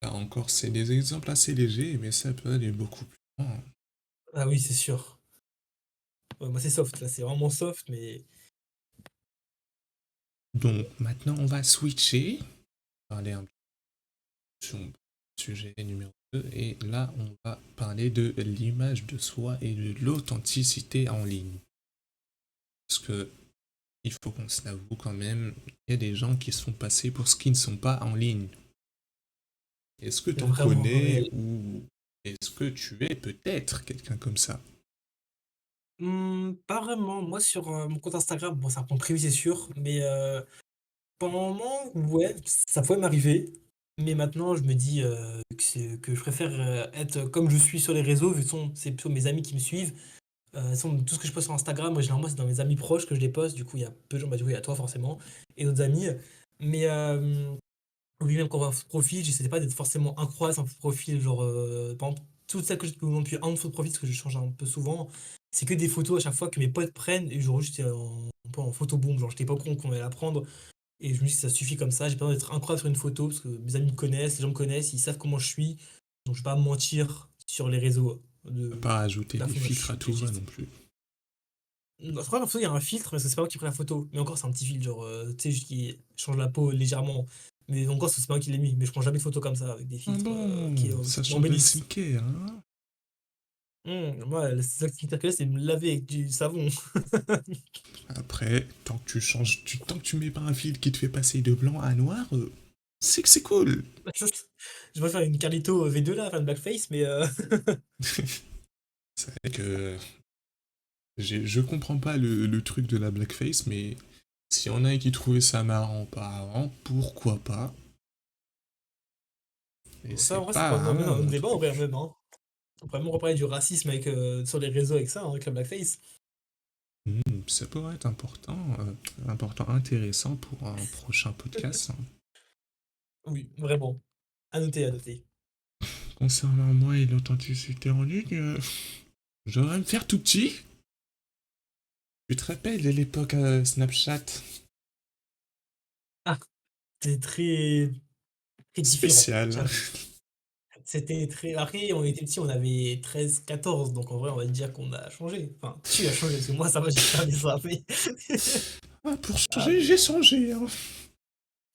Là encore, c'est des exemples assez légers, mais ça peut aller beaucoup plus loin. Ah oui, c'est sûr. Ouais, moi, c'est soft, là, c'est vraiment soft, mais. Donc maintenant, on va switcher, parler un peu sur le sujet numéro 2, et là, on va parler de l'image de soi et de l'authenticité en ligne. Parce que il faut qu'on se l'avoue quand même, il y a des gens qui se font passer pour ce qui ne sont pas en ligne. Est-ce que C'est tu en vraiment connais réel. ou est-ce que tu es peut-être quelqu'un comme ça? Pas vraiment. Moi, sur mon compte Instagram, bon, c'est un compte privé, c'est sûr, mais pendant un moment, ouais, ça pouvait m'arriver. Mais maintenant, je me dis que je préfère être comme je suis sur les réseaux, vu que c'est plutôt mes amis qui me suivent. Tout ce que je poste sur Instagram, moi, généralement, c'est dans mes amis proches que je les poste. Du coup, il y a peu de gens, bah, du coup, il y a toi forcément, et d'autres amis. Mais oui, même quand on voit un faux profil, j'essaie pas d'être forcément incroyable sur un faux profil. Genre, par exemple, toutes celles que j'ai depuis un faux profil, parce que je change un peu souvent, c'est que des photos à chaque fois que mes potes prennent, et genre juste un peu en photo bombe. Genre, j'étais pas au courant qu'on allait la prendre, et je me dis que ça suffit comme ça. J'ai pas besoin d'être incroyable sur une photo, parce que mes amis me connaissent, les gens me connaissent, ils savent comment je suis. Donc, je vais pas mentir sur les réseaux de Pas ajouter la des façon dont filtres à tout va j'utilise. non plus. Je crois qu'en photo, il y a un filtre, parce que c'est pas moi qui prends la photo. Mais encore, c'est un petit filtre, genre, tu sais, juste qui change la peau légèrement. Mais encore, c'est pas moi qui l'ai mis. Mais je prends jamais de photos comme ça, avec des Ah filtres bon, ça qui change de embellissent. skincare, hein? Moi, le seul qui m'intéresse, c'est me laver avec du savon. Après, tant que tu mets pas un fil qui te fait passer de blanc à noir, c'est que c'est cool. Je vais faire une Carlito V2 là, faire une blackface, mais C'est vrai que je comprends pas le truc de la blackface, mais s'il y en a qui trouvaient ça marrant auparavant, pourquoi pas? Et ça, c'est en vrai, c'est pas pour un vraiment autre mon débat, en vrai, truc. même. Hein. On pourrait même reparler du racisme sur les réseaux avec ça, hein, avec la blackface. Ça pourrait être important, intéressant pour un prochain podcast, hein. Oui, vraiment. À noter, à noter. Concernant moi et l'authenticité en ligne, je devrais me faire tout petit. Tu te rappelles de l'époque Snapchat Ah, c'est très, très différent, spéciale? j'avoue. C'était très. Après, on était petits, on avait 13, 14, donc en vrai, on va dire qu'on a changé. Enfin, tu as changé, parce que moi, ça va, j'ai pas ça. Mais Ah, pour ah, changer, j'ai changé, hein.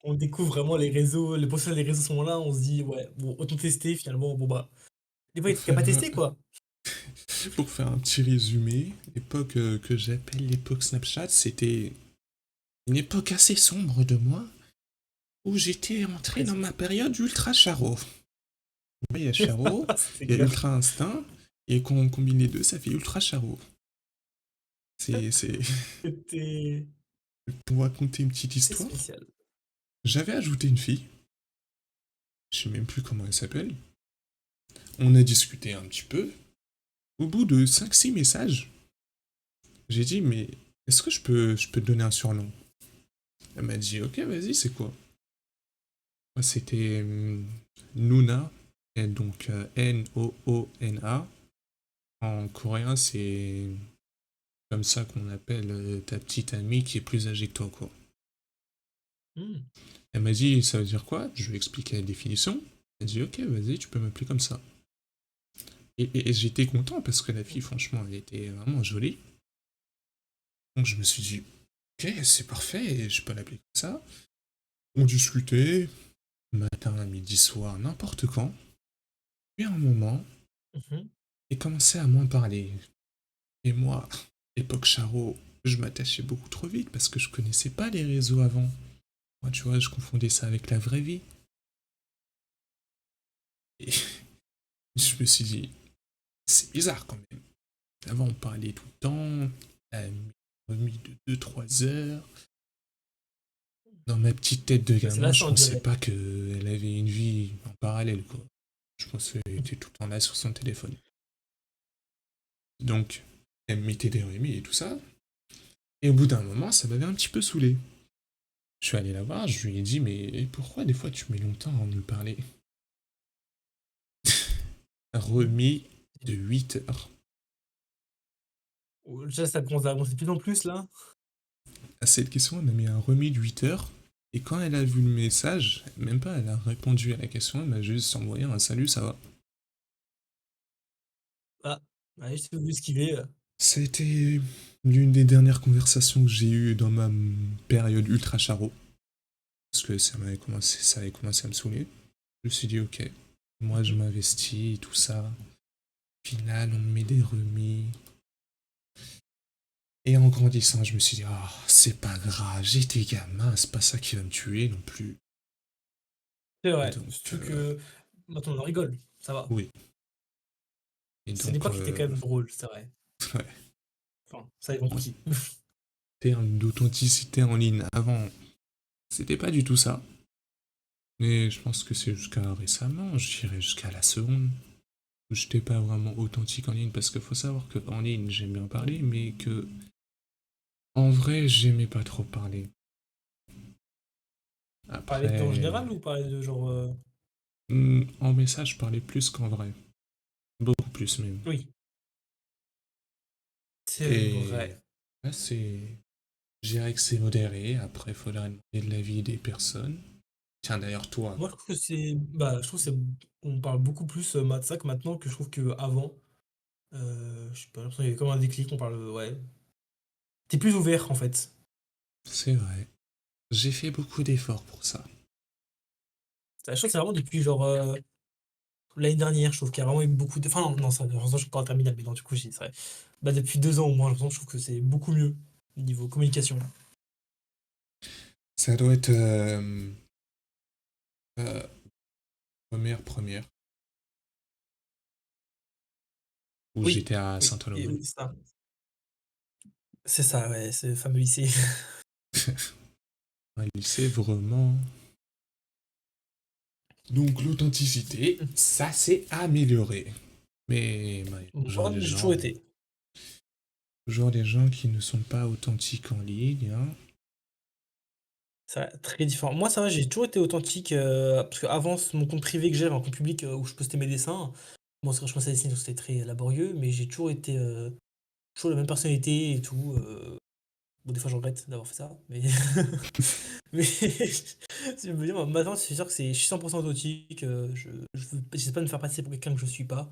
on découvre vraiment les réseaux, les potentiels des réseaux sont là, on se dit, ouais, bon, autant tester finalement. Bon, bah, des fois, il y a des Pour trucs à pas faire tester, quoi. Pour faire un petit résumé, l'époque que j'appelle l'époque Snapchat, c'était une époque assez sombre de moi, où j'étais entré Très dans sombre. ma période ultra charo. Il y a charo, C'est il y a clair. ultra instinct, et quand on combine les deux, ça fait ultra charo. C'est... C'était Pour raconter une petite très histoire, spécial. j'avais ajouté une fille, je sais même plus comment elle s'appelle, on a discuté un petit peu, Au bout de 5 6 messages, j'ai dit, mais est-ce que je peux te donner un surnom? Elle m'a dit, ok, vas-y, c'est quoi? Moi, c'était Nuna, et donc Noona. En coréen, c'est comme ça qu'on appelle ta petite amie qui est plus âgée que toi, quoi. Hmm. Elle m'a dit, ça veut dire quoi? Je lui ai expliqué la définition. Elle a dit, ok, vas-y, tu peux m'appeler comme ça. Et j'étais content parce que la fille, franchement, elle était vraiment jolie. Donc je me suis dit, ok, c'est parfait, je peux l'appeler comme ça. On discutait, matin, midi, soir, n'importe quand. Puis à un moment, Mhm. il commençait à moins parler. Et moi, époque Charo, je m'attachais beaucoup trop vite parce que je connaissais pas les réseaux avant. Moi, tu vois, je confondais ça avec la vraie vie. Et je me suis dit, c'est bizarre quand même. Avant, on parlait tout le temps, à remis de 2 3 heures. Dans ma petite tête de Bah, c'est gamin, là, je ça, on pensais dirait. pas qu'elle avait une vie en parallèle, quoi. Je pensais qu'elle était tout le temps là sur son téléphone. Donc, elle me mettait des remis et tout ça. Et au bout d'un moment, ça m'avait un petit peu saoulé. Je suis allé la voir, je lui ai dit, mais pourquoi des fois tu mets longtemps avant de me parler? Mhm. Remis de 8 heures. Oh, déjà, ça commence à avancer de plus en plus là. À cette question, elle m'a mis un remis de 8 heures. Et quand elle a vu le message, même pas, elle a répondu à la question, elle m'a juste envoyé un salut, ça va. Ah, ouais, je t'ai vu esquiver. Ça a été l'une des dernières conversations que j'ai eues dans ma période ultra charo. Parce que ça avait commencé à me saouler. Je me suis dit, ok, moi je Mhm. m'investis, tout ça. Final, on me met des remis. Et en grandissant, je me suis dit, ah, c'est pas grave, j'étais gamin, c'est pas ça qui va me tuer non plus. C'est Et vrai, donc, surtout que maintenant on en rigole, ça va. oui. Et C'est donc, l'époque qui était quand même drôle, c'est vrai. ouais. Enfin, ça dépend En pour qui. termes d'authenticité en ligne, avant, c'était pas du tout ça. Mais je pense que c'est jusqu'à récemment, je dirais jusqu'à la seconde, où j'étais pas vraiment authentique en ligne, parce qu'il faut savoir que en ligne, j'aime bien parler, mais que en vrai, j'aimais pas trop parler. Parler de en Après, général ou parler de genre. en message, je parlais plus qu'en vrai. Beaucoup plus même. Oui, c'est Et vrai. là, je dirais que c'est modéré. Après, il faudrait demander de l'avis des personnes. Tiens, d'ailleurs, toi, Moi, je trouve que c'est. Bah, je trouve que c'est. On parle beaucoup plus de ça que maintenant que je trouve qu'avant. Je sais pas, j'ai l'impression qu'il y avait comme un déclic, on parle. Ouais. T'es plus ouvert en fait. c'est vrai. J'ai fait beaucoup d'efforts pour ça. Je trouve que c'est vraiment depuis genre l'année dernière, je trouve qu'il y a vraiment eu beaucoup de. Enfin, non, non, ça, je suis encore en terminale, mais non, du coup, c'est vrai. Bah, depuis 2 ans au moins, j'ai l'impression que je trouve que c'est beaucoup mieux niveau communication. Ça doit être euh, première, où Oui, j'étais à oui, et Saint-Olomone. oui, ça. C'est ça, ouais, c'est le fameux lycée. Un lycée vraiment. Donc l'authenticité, ça s'est amélioré. Mais bah, il y a Moi, j'ai toujours été. toujours des gens qui ne sont pas authentiques en ligne, hein. Ça très différent. Moi, ça va, j'ai toujours été authentique, parce qu'avant, mon compte privé que j'avais, un compte public, où je postais mes dessins. Bon, c'est quand je commençais à dessiner, donc c'était très laborieux, mais j'ai toujours été, toujours la même personnalité et tout, bon, des fois, je regrette d'avoir fait ça, mais mais je me dis, moi, maintenant, c'est sûr que je suis 100 authentique, j'essaie pas de me faire passer pour quelqu'un que je suis pas.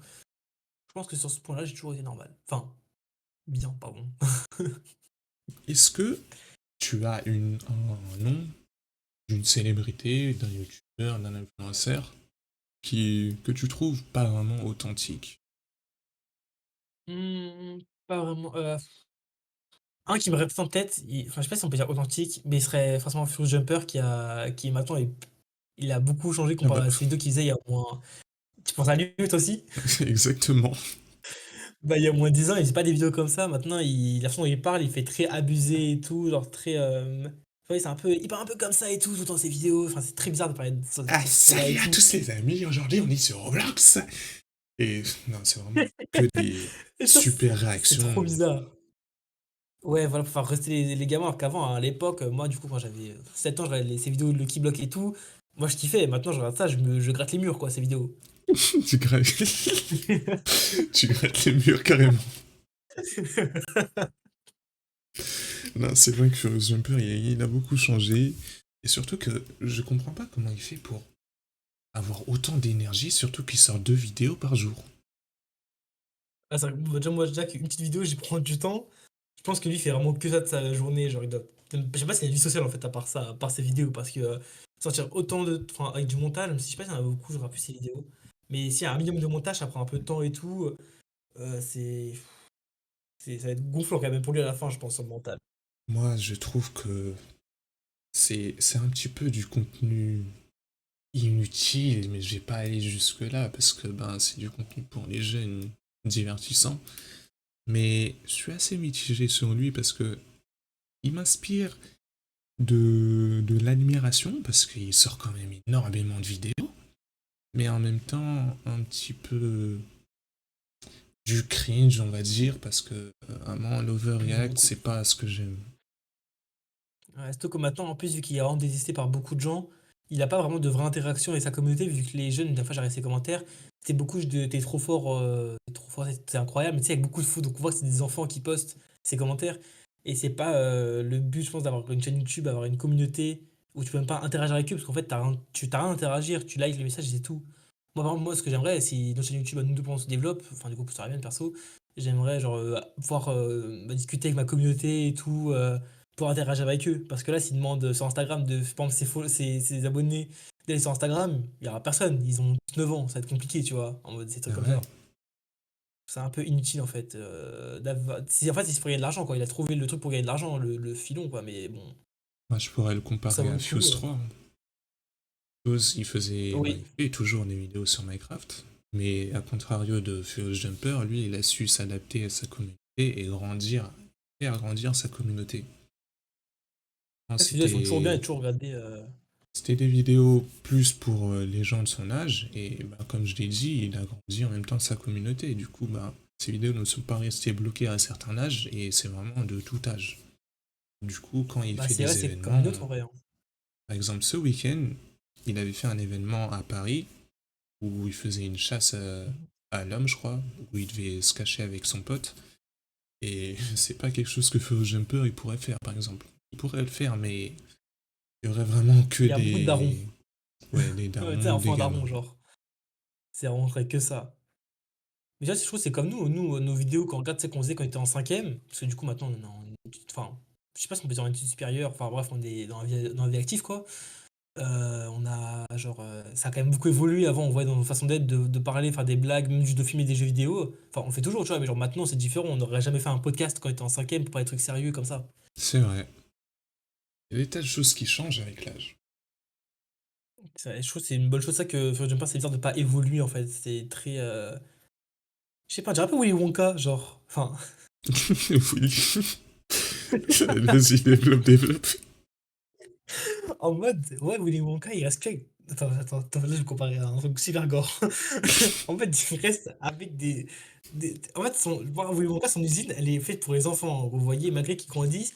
Je pense que sur ce point-là, j'ai toujours été normal. Enfin, bien, pardon. Est-ce que tu as un nom d'une célébrité, d'un youtubeur, d'un influenceur que tu trouves pas vraiment authentique? Pas vraiment, un qui me reste en tête, enfin, je sais pas si on peut dire authentique, mais il serait forcément Furious Jumper qui maintenant il a beaucoup changé Ah comparé bah, à ses vidéos qu'il faisait il y a moins. Tu penses à lui toi aussi? exactement. Bah, il y a moins 10 ans, il faisait pas des vidéos comme ça. Maintenant, la façon dont il parle, il fait très abusé et tout, genre très. Tu vois, il parle un peu comme ça et tout dans ses vidéos. Enfin, c'est très bizarre de parler de Ah, ce là et salut à tout. tous les amis, aujourd'hui on est sur Roblox. Et non, c'est vraiment que des Et ça, super c'est trop réactions. bizarre. Ouais, voilà, pour faire rester les gamins, alors qu'avant, à l'époque, moi, du coup, quand j'avais 7 ans, je regardais ces vidéos de Lucky Block et tout. Moi, je kiffais. Maintenant, je regarde ça, je gratte les murs, quoi, ces vidéos. Tu grattes, tu grattes les murs carrément. Non, c'est vrai que Furious Jumper, il a beaucoup changé. Et surtout que je comprends pas comment il fait pour avoir autant d'énergie, surtout qu'il sort 2 vidéos par jour. Ah, c'est vrai que, bah, déjà, moi, déjà, qu'une petite vidéo, j'y prends du temps. Je pense que lui, il fait vraiment que ça de sa journée. Genre, je sais pas s'il y a une vie sociale, en fait, à part ça, à part ses vidéos, parce que sortir autant de. Enfin, avec du montage, même si je sais pas s'il y en a beaucoup, je regarde plus ses vidéos. Mais s'il y a un minimum de montage, ça prend un peu de temps et tout. C'est. Ça va être gonflant quand même pour lui à la fin, je pense, sur le mental. Moi, je trouve que c'est un petit peu du contenu inutile, mais je vais pas aller jusque-là parce que ben, c'est du contenu pour les jeunes divertissant. Mais je suis assez mitigé sur lui parce que il m'inspire de l'admiration parce qu'il sort quand même énormément de vidéos, mais en même temps un petit peu du cringe, on va dire, parce que vraiment l'overreact, Beaucoup. c'est pas ce que j'aime. Ouais, surtout que maintenant, en plus, vu qu'il est vraiment détesté par beaucoup de gens, il n'a pas vraiment de vraie interaction avec sa communauté, vu que les jeunes, des fois, j'arrive ses commentaires, c'était beaucoup de t'es trop fort, c'est incroyable, mais tu sais, avec beaucoup de fous, donc on voit que c'est des enfants qui postent ces commentaires, et c'est pas le but, je pense, d'avoir une chaîne YouTube, avoir une communauté où tu peux même pas interagir avec eux, parce qu'en fait, tu t'as rien à interagir, tu likes les messages et c'est tout. Moi, par exemple, moi, ce que j'aimerais, si notre chaîne YouTube à nous deux, on se développe, enfin, du coup, ça serait bien, perso, j'aimerais, genre, pouvoir discuter avec ma communauté et tout, pour interagir avec eux. Parce que là, s'ils demandent sur Instagram de prendre ses abonnés d'aller sur Instagram, il n'y aura personne. Ils ont 9 ans, ça va être compliqué, tu vois, en mode ces C'est trucs comme vrai. ça. C'est un peu inutile en fait. En fait, c'est pour gagner de l'argent, quoi. Il a trouvé le truc pour gagner de l'argent, le filon, quoi. Mais bon, Moi, je pourrais le ça comparer vaut à le coup. Fuse 3. Fuse, il faisait, bah, Oui. il fait toujours des vidéos sur Minecraft, mais à contrario de Furious Jumper, lui, il a su s'adapter à sa communauté et grandir, faire grandir sa communauté. Non, Là, ces vidéos, elles sont toujours bien et C'était toujours regardées. C'était des vidéos plus pour les gens de son âge, et bah, comme je l'ai dit, il a grandi en même temps que sa communauté. Du coup, bah, ces vidéos ne sont pas restées bloquées à un certain âge, et c'est vraiment de tout âge. Du coup, quand il Bah, fait c'est vrai, des c'est comme une autre événements, en vrai, hein. par exemple ce week-end, il avait fait un événement à Paris où il faisait une chasse Mhm. à l'homme, je crois, où il devait se cacher avec son pote. Et c'est pas quelque chose que Feu Jumper il pourrait faire, par exemple. Il pourrait le faire, mais il y aurait vraiment que Il y a beaucoup de darons. des, ouais, des Ouais, tu sais, darons ou des enfant daron, gamins. genre. C'est vraiment vrai que ça. Mais déjà, je trouve que c'est comme nous, nos vidéos qu'on regarde, tu sais, qu'on faisait quand on était en cinquième, parce que du coup, maintenant, on est en études, enfin, je sais pas si on peut dire en études supérieures, enfin bref, on est dans la vie active, quoi. On a, genre, ça a quand même beaucoup évolué. Avant, on voyait dans nos façons d'être, de parler, faire des blagues, même juste de filmer des jeux vidéo. Enfin, on le fait toujours, tu vois, mais genre maintenant, c'est différent. On n'aurait jamais fait un podcast quand on était en cinquième pour parler de trucs sérieux comme ça. C'est vrai. Il y a des tas de choses qui changent avec l'âge. Je trouve que c'est une bonne chose, ça, que Furious Jumper, c'est bizarre de pas évoluer, en fait. C'est très. Je sais pas, je dirais un peu Willy Wonka, genre. Enfin, Oui. Vas-y, développe, développe. en mode, ouais, Willy Wonka, il reste que. Attends, là, je vais comparer à un truc super gore. En fait, il reste avec En fait, Willy Wonka, son usine, elle est faite pour les enfants. Vous voyez, malgré qu'ils grandissent,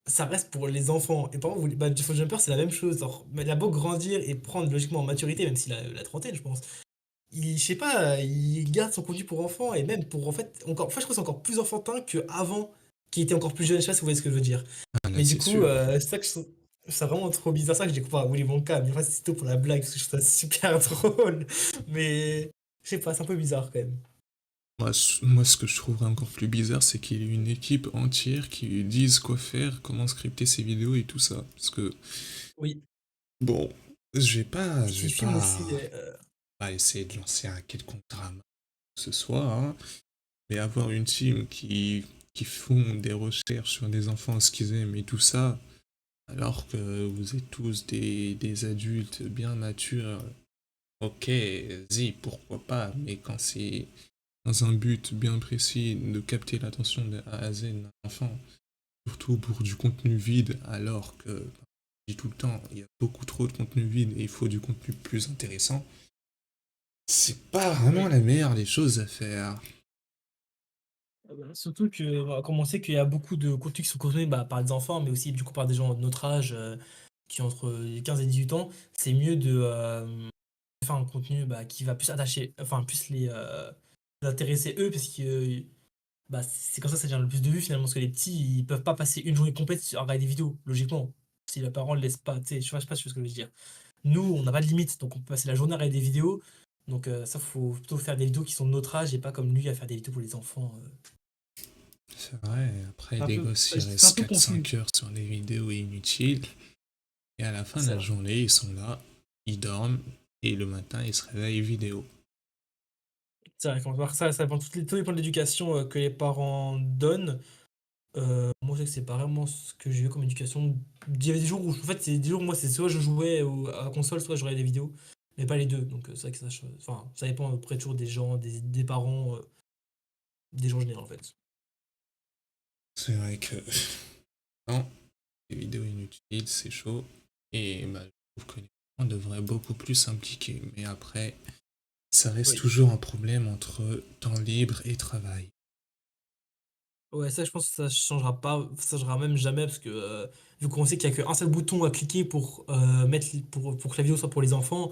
ça reste pour les enfants. Et par contre, Jeffrey Jumper, c'est la même chose. Genre, mais il a beau grandir et prendre logiquement en maturité, même s'il a la trentaine, je pense. Je sais pas, il garde son contenu pour enfants et même pour, en fait, encore, en fait, je trouve que c'est encore plus enfantin qu'avant, qui était encore plus jeune. Je sais pas si vous voyez ce que je veux dire. Ah là, Mais du c'est coup, sûr. c'est ça que c'est vraiment trop bizarre ça que j'ai découvert à Willy Wonka. Mais en fait, c'est tout pour la blague parce que je trouve ça super drôle. Mais je sais pas, c'est un peu bizarre quand même. Moi, ce que je trouverais encore plus bizarre, c'est qu'il y ait une équipe entière qui lui dise quoi faire, comment scripter ses vidéos et tout ça. Parce que, Oui. bon, Et je vais qui filme aussi. pas essayer de lancer un quelconque drame que ce soit, hein, mais avoir une team qui font des recherches sur des enfants, ce qu'ils aiment et tout ça, alors que vous êtes tous des adultes bien matures, ok, vas-y, pourquoi pas, mais quand c'est dans un but bien précis de capter l'attention de A à Z d'un enfant, surtout pour du contenu vide, alors que, je dis tout le temps, il y a beaucoup trop de contenu vide et il faut du contenu plus intéressant, c'est pas vraiment Oui. la meilleure des choses à faire. Ah bah, surtout que, bah, comme on sait qu'il y a beaucoup de contenus qui sont consommés, bah, par des enfants, mais aussi du coup par des gens de notre âge, qui ont entre les 15 et 18 ans, c'est mieux de, faire un contenu, bah, qui va plus attacher enfin plus les intéresser eux parce que, bah, c'est comme ça génère le plus de vues finalement, parce que les petits, ils peuvent pas passer une journée complète à regarder des vidéos, logiquement. Si leurs parents le laissent pas, tu sais, je sais pas si tu vois ce que je veux dire. Nous, on n'a pas de limite, donc on peut passer la journée à regarder des vidéos, donc ça, faut plutôt faire des vidéos qui sont de notre âge et pas comme lui à faire des vidéos pour les enfants, C'est vrai, après c'est un les peu gosses ils c'est un restent peu quatre confus. cinq heures sur des vidéos inutiles, et à la fin de C'est la vrai. journée ils sont là, ils dorment, et le matin ils se réveillent vidéo. C'est vrai qu'on va voir ça, ça dépend tout dépend de l'éducation, que les parents donnent. Moi, je sais que c'est pas vraiment ce que j'ai eu comme éducation. Il y avait des jours où, en fait, c'est des jours où moi, c'est soit je jouais à la console, soit je regardais des vidéos, mais pas les deux. Donc, c'est vrai que enfin, ça dépend après toujours des gens, des parents, des gens en général, en fait. C'est vrai que non, les vidéos inutiles c'est chaud, et bah, je trouve que les parents devraient beaucoup plus s'impliquer, mais après ça reste Oui. toujours un problème entre temps libre et travail. Ouais, ça, je pense que ça changera pas, ça changera même jamais parce que, vu qu'on sait qu'il y a qu'un seul bouton à cliquer pour, pour que la vidéo soit pour les enfants,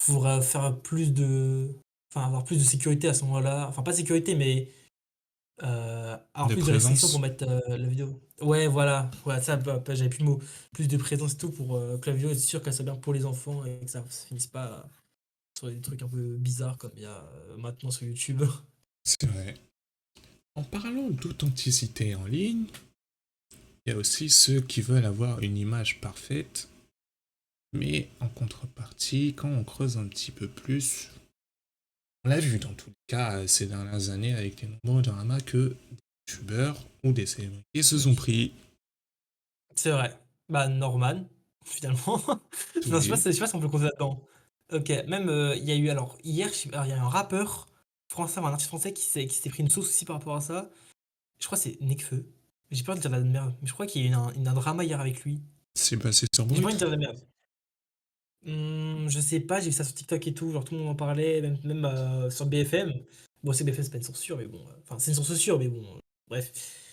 faudra faire plus de enfin, avoir plus de sécurité à ce moment-là. Enfin, pas sécurité, mais avoir De plus de restrictions pour présence. mettre, la vidéo. Ouais, voilà, ça, bah, j'avais plus le mot. Plus de présence et tout pour, que la vidéo est sûre qu'elle soit bien pour les enfants et que ça finisse pas sur des trucs un peu bizarres comme il y a, maintenant sur YouTube. C'est vrai. En parlant d'authenticité en ligne, il y a aussi ceux qui veulent avoir une image parfaite, mais en contrepartie, quand on creuse un petit peu plus, on l'a vu dans tous les cas ces dernières années avec les nombreux dramas que des youtubeurs ou des célébrités se sont Oui. pris. C'est vrai. Bah, Norman, finalement. Non, Oui, je sais pas si on peut le compter là-dedans. OK, même, il y a eu alors hier, alors il y a un rappeur français, un artiste français qui s'est pris une sauce aussi par rapport à ça. Je crois que c'est Nekfeu. J'ai peur de dire de la merde, mais je crois qu'il y a eu un drama hier avec lui. c'est passé sur J'ai pas envie Brut. de dire de la merde. Je sais pas, j'ai vu ça sur TikTok et tout, genre tout le monde en parlait, même, sur BFM. Bon, c'est BFM, c'est pas une source sûre, mais bon, enfin, c'est une source sûre, mais bon, bref.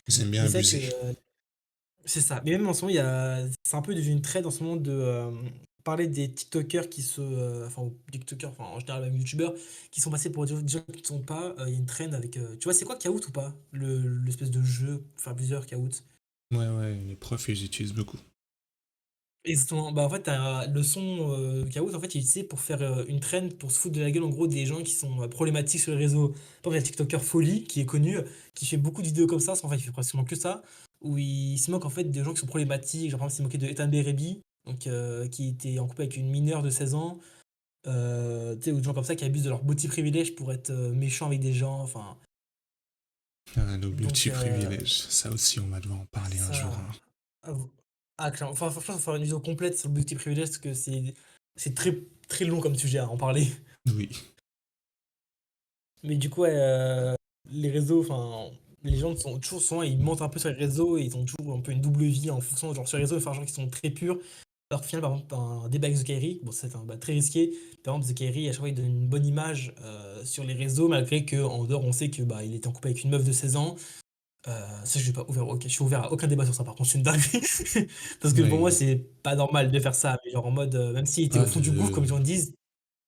Ils aiment bien Mais c'est vrai que, abuser. c'est ça. Mais même en ce moment, il y a c'est un peu devenu une trend en ce moment de, parler des tiktokers enfin, ou tiktokers, enfin, en général même youtubeurs, qui sont passés pour des gens qui ne sont pas, il y a une trend avec, tu vois, c'est quoi Kahoot ou pas? L'espèce de jeu, enfin plusieurs Kahoot. Ouais, ouais, les profs ils utilisent beaucoup. Exactement. Bah, en fait, tu le son, Kahoot, en fait, il est utilisé pour faire, une trend, pour se foutre de la gueule, en gros, des gens qui sont, problématiques sur les réseaux. Par exemple, il y a le tiktoker Folly, qui est connu, qui fait beaucoup de vidéos comme ça, en fait, il fait pratiquement que ça, où il se moque, en fait, des gens qui sont problématiques. Genre, par exemple, il s'est moqué de Ethan Berebi, donc qui était en couple avec une mineure de 16 ans, tu sais, ou des gens comme ça qui abusent de leur beau petit privilège pour être, méchants avec des gens, enfin, Ah, nos donc beauty privilèges, ça aussi on va devoir en parler un jour, ça hein. ah v clairement, enfin, franchement, faut faire une vidéo complète sur le beauty privilège parce que c'est très, très long comme sujet à en parler. Oui, Mais du coup, ouais, les réseaux, enfin, les gens sont toujours souvent, ils mentent un peu sur les réseaux et ils ont toujours un peu une double vie en fonction, genre sur les réseaux, enfin, gens qui sont très purs. Alors qu'au final, par exemple, un débat avec The Kairi, bon, c'est un très risqué. Par exemple, The Kairi, à chaque fois, il donne une bonne image sur les réseaux, malgré qu'en dehors, on sait que bah, il était en couple avec une meuf de 16 ans. Ça, je suis pas ouvert, ok, je suis ouvert à aucun débat sur ça, par contre, c'est une dinguerie. Parce que pour moi, oui. c'est pas normal de faire ça. Mais genre en mode, même s'il était au Pas fond du gouffre, comme les de, gens disent,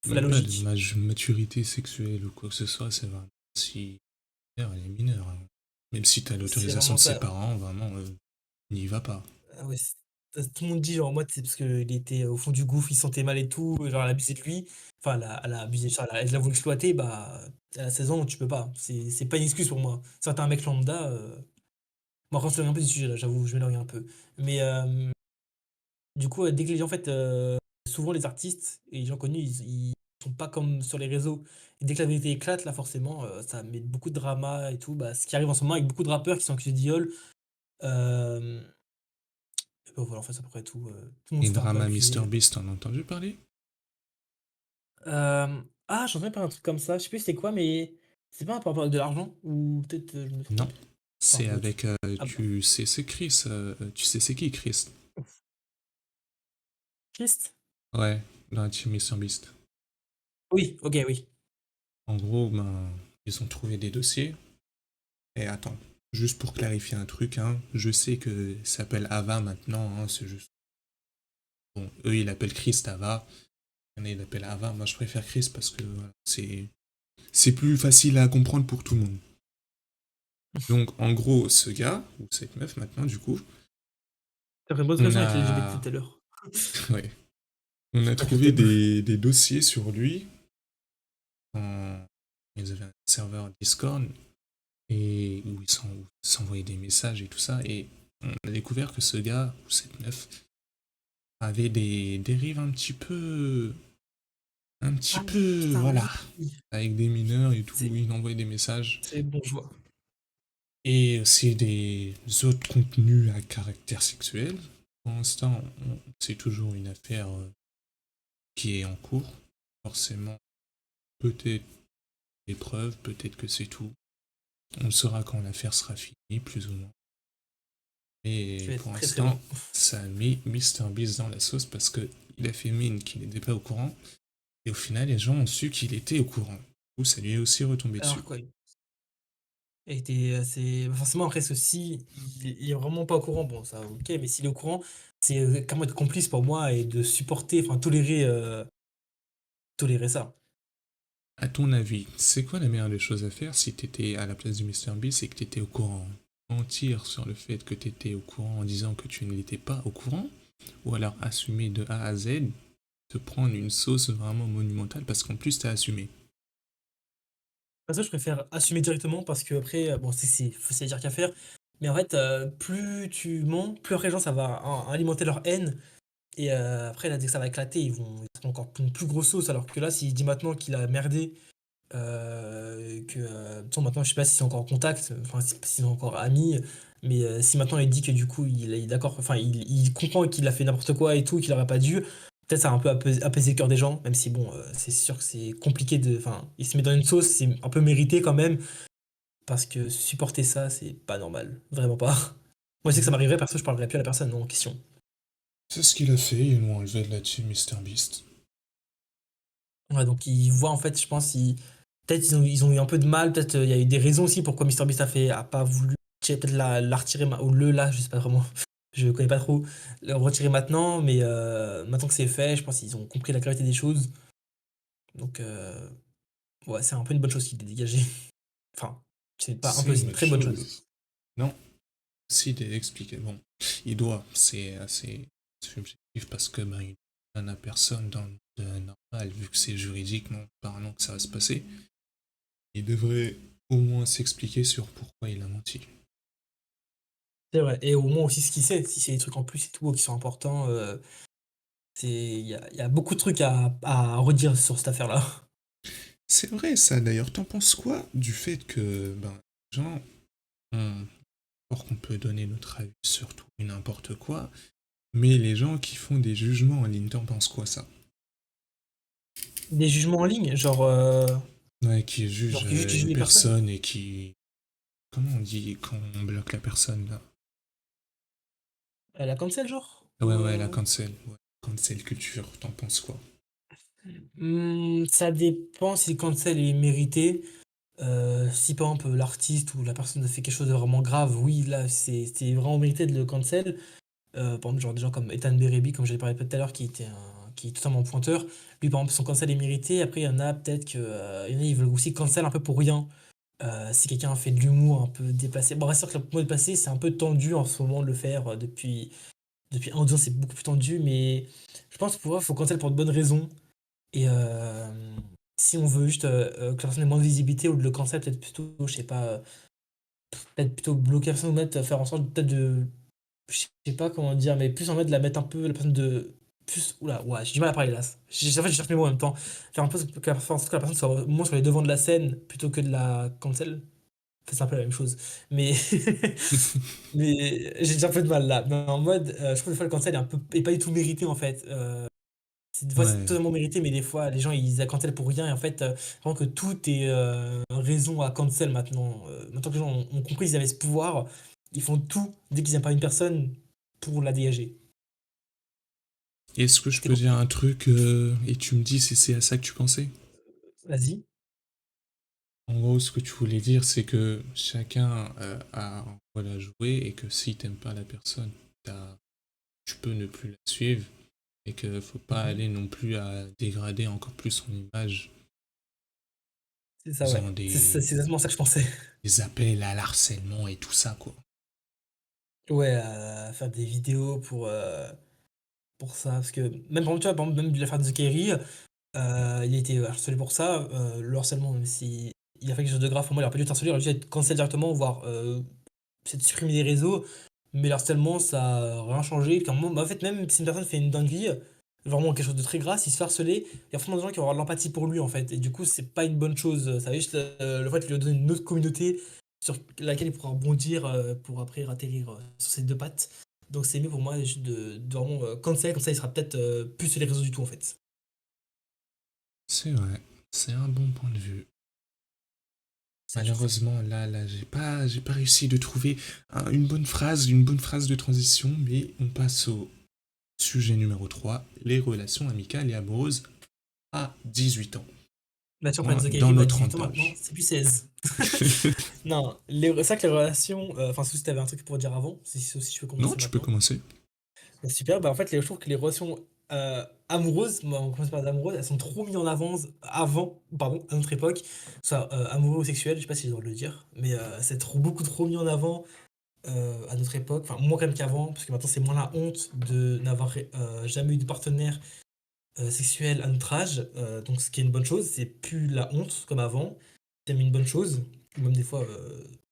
faut la même pas de logique. maturité sexuelle ou quoi que ce soit, c'est vraiment si elle est mineure, hein. Même si t'as C'est l'autorisation vraiment de ses ça. parents, vraiment, n'y va pas. Ah ouais, tout le monde dit, genre, en mode, c'est parce qu'il était au fond du gouffre, il se sentait mal et tout, genre, elle a abusé de lui. Enfin, elle a abusé, genre, elle l'a voulu exploiter, bah, elle a 16 ans, tu peux pas. C'est pas une excuse pour moi. Certains mecs lambda, bon, après, on s'éloigne un peu du sujet, là, j'avoue, je m'éloigne un peu. Mais, du coup, dès que les gens, en fait, souvent les artistes et les gens connus, ils sont pas comme sur les réseaux. Et dès que la vérité éclate, là, forcément, ça met beaucoup de drama et tout. Bah, ce qui arrive en ce moment avec beaucoup de rappeurs qui sont accusés de viol. Euh, et bah, voilà, en fait, c'est à peu près tout. Tout le monde Et se fait un peu drama accuser. MrBeast, t'en as entendu parler? Ah, j'entendais parler d'un truc comme ça. Je sais plus c'était quoi, mais c'est pas un rapport avec de l'argent ou peut-être je me Non. trompe. Enfin, C'est peut-être. avec, Ah bah, tu sais, c'est Chris, tu sais c'est qui Chris? triste? Ouais, dans la team MrBeast. Oui, ok, oui. En gros, ben, ils ont trouvé des dossiers. Et attends, juste pour clarifier un truc, hein, je sais que ça s'appelle Ava maintenant, hein, c'est juste. Bon, eux, ils l'appellent Christ Ava. Il y en a, ils l'appellent Ava. Moi, je préfère Christ parce que voilà, c'est plus facile à comprendre pour tout le monde. Donc, en gros, ce gars, ou cette meuf maintenant, du coup, T'as fait une bonne on discussion avec les LGBT a, tout à l'heure. ouais, on a Pas que le trouvé thème. des dossiers sur lui. En... Ils avaient un serveur Discord et où s'envoyaient des messages et tout ça. Et on a découvert que ce gars, ou cette meuf, avait des dérives un petit Ah peu, putain, voilà, oui. avec des mineurs et tout, C'est il envoyait des messages. c'est bon, je vois. Et aussi des autres contenus à caractère sexuel. Pour l'instant, c'est toujours une affaire qui est en cours. Forcément, peut-être des preuves, peut-être que c'est tout. On le saura quand l'affaire sera finie, plus ou moins. Je Et vais être pour très très long. l'instant, ça a mis MrBeast dans la sauce parce que il a fait mine qu'il n'était pas au courant. Et au final, les gens ont su qu'il était au courant. Du coup, ça lui est aussi retombé dessus. Alors quoi, il a été assez forcément après ceci, il est vraiment pas au courant, bon ça OK, mais s'il est au courant, c'est, carrément être complice pour moi et de supporter, enfin tolérer ça. À ton avis, c'est quoi la meilleure des choses à faire si t'étais à la place du MrBeast et que t'étais au courant? Mentir sur le fait que t'étais au courant en disant que tu ne l'étais pas au courant? Ou alors assumer de A à Z, te prendre une sauce vraiment monumentale parce qu'en plus t'as assumé? Perso, je préfère assumer directement parce qu'après, bon c'est facile à dire qu'à faire, mais en fait, plus tu mens, plus après les gens ça va alimenter leur haine et après là dès que ça va éclater, ils seront encore une plus grosse sauce alors que là s'il dit maintenant qu'il a merdé, que, de toute façon maintenant je sais pas s'ils sont encore en contact, enfin s'ils sont encore amis, mais si maintenant il dit que du coup il est d'accord, enfin il comprend qu'il a fait n'importe quoi et tout, qu'il aurait pas dû, peut-être ça a un peu apaisé le cœur des gens, même si bon, c'est sûr que c'est compliqué de enfin, il se met dans une sauce, c'est un peu mérité quand même, parce que supporter ça, c'est pas normal, vraiment pas. Moi je sais que ça Mhm. m'arriverait, perso je parlerais plus à la personne en question. C'est ce qu'il a fait, ils l'ont enlevé de la team MrBeast. Ouais, donc ils voient en fait, je pense, peut-être ils ont eu un peu de mal, peut-être il y a eu des raisons aussi pourquoi MrBeast a pas voulu peut-être la retirer, ou là, je sais pas vraiment, je connais pas trop, le retirer maintenant, mais maintenant que c'est fait, je pense qu'ils ont compris la gravité des choses. Donc ouais, c'est un peu une bonne chose qu'il ait dégagé. Enfin, c'est pas un C'est peu, c'est une une bonne très bonne chose. chose. Non, si expliqué. Bon, il doit, c'est assez subjectif parce que ben, il n'y en a personne dans le monde normal, vu que c'est juridiquement parlant que ça va se passer. Il devrait au moins s'expliquer sur pourquoi il a menti. C'est vrai, et au moins aussi ce qu'il sait, si c'est des trucs en plus et tout qui sont importants, il y a beaucoup de trucs à redire sur cette affaire-là. C'est vrai ça, d'ailleurs, t'en penses quoi du fait que, ben, les gens, or qu'on peut donner notre avis sur tout et n'importe quoi, mais les gens qui font des jugements en ligne, t'en penses quoi ça? Des jugements en ligne, Ouais, qui jugent qui jugent une les personnes. personne et qui... Comment on dit quand on bloque la personne là? La cancel genre? Ah ouais, ouais, la cancel. Ouais. Cancel culture, t'en penses quoi? Ça dépend si le cancel est mérité. Si par exemple l'artiste ou la personne a fait quelque chose de vraiment grave, oui là c'est vraiment mérité de le cancel. Par exemple genre des gens comme Ethan Berebi, comme j'avais parlé tout à l'heure, qui est totalement pointeur. Lui par exemple son cancel est mérité. Après il y en a peut-être que, il y en a ils veulent aussi cancel un peu pour rien. Si quelqu'un a fait de l'humour un peu déplacé. Bon, c'est sûr que le mot déplacé, c'est un peu tendu en ce moment de le faire, depuis 1 ou 2 ans, c'est beaucoup plus tendu, mais je pense qu'il faut cancel pour de bonnes raisons. Et si on veut juste que la personne ait moins de visibilité ou de le cancel, peut-être plutôt, je sais pas, peut-être plutôt bloquer la personne ou mettre, faire en sorte peut-être de. Je sais pas comment dire, mais plus en mode de la mettre un peu, la personne de. Plus. Oula, ouais, j'ai du mal à parler là. En fait, je cherche mes mots en même temps. Faire un peu faire en sorte que la personne soit moins sur les devants de la scène plutôt que de la cancel. En fait, c'est un peu la même chose. Mais. Mais j'ai déjà un peu de mal là. Mais en mode, je trouve que des fois le cancel est pas du tout mérité en fait. Des fois c'est Ouais. totalement mérité, mais des fois les gens ils la cancel pour rien et en fait, vraiment que tout est raison à cancel maintenant. Maintenant que les gens ont compris qu'ils avaient ce pouvoir, ils font tout dès qu'ils n'aiment pas une personne pour la dégager. Est-ce que je C'est peux dire compliqué. un truc et tu me dis si c'est à ça que tu pensais? Vas-y. En gros, ce que tu voulais dire, c'est que chacun a un rôle à jouer et que si t'aimes pas la personne, tu peux ne plus la suivre et que faut pas Mhm. aller non plus à dégrader encore plus son image C'est en ça, ouais. faisant C'est exactement ça que je pensais. des appels à l'harcèlement et tout ça, quoi. Ouais, faire des vidéos pour ça, parce que même par exemple, tu vois, par exemple, même l'affaire de The Kerry, il a été harcelé pour ça. Le harcèlement, même si il a fait quelque chose de grave, pour moi, il aurait pas dû être harcelé, il aurait dû être cancel directement, voire peut-être supprimer des réseaux. Mais le harcèlement, ça a rien changé. Qu'à un moment, bah, en fait, même si une personne fait une dinguerie, vraiment quelque chose de très grave, s'il se fait harceler, il y a forcément des gens qui vont avoir de l'empathie pour lui, en fait. Et du coup, c'est pas une bonne chose. Ça va juste le fait de lui donner une autre communauté sur laquelle il pourra rebondir pour après atterrir sur ses deux pattes. Donc c'est mieux pour moi juste de vraiment cancel, comme ça il sera peut-être plus sur les réseaux du tout en fait. C'est vrai, c'est un bon point de vue. Ça, je sais. Malheureusement, là, j'ai pas réussi de trouver une bonne phrase de transition, mais on passe au sujet numéro 3, les relations amicales et amoureuses à 18 ans. Bah, tu reprends Moi, The dans Kairi, bah notre 18 ans maintenant, entourage. c'est plus 16. Non, c'est vrai que les relations. Enfin, si tu avais un truc pour dire avant, si aussi je peux Non, commencer tu peux maintenant. commencer. Bah, super, bah en fait, je trouve que les relations amoureuses, moi, on commence par les amoureuses, elles sont trop mises en avance avant, pardon, à notre époque, soit amoureux ou sexuel, je sais pas si j'ai le droit de le dire, mais c'est trop, beaucoup trop mis en avant à notre époque, enfin, moins quand même qu'avant, parce que maintenant c'est moins la honte de n'avoir jamais eu de partenaire sexuel à notre âge, donc ce qui est une bonne chose, c'est plus la honte comme avant, c'est même une bonne chose, ou même des fois,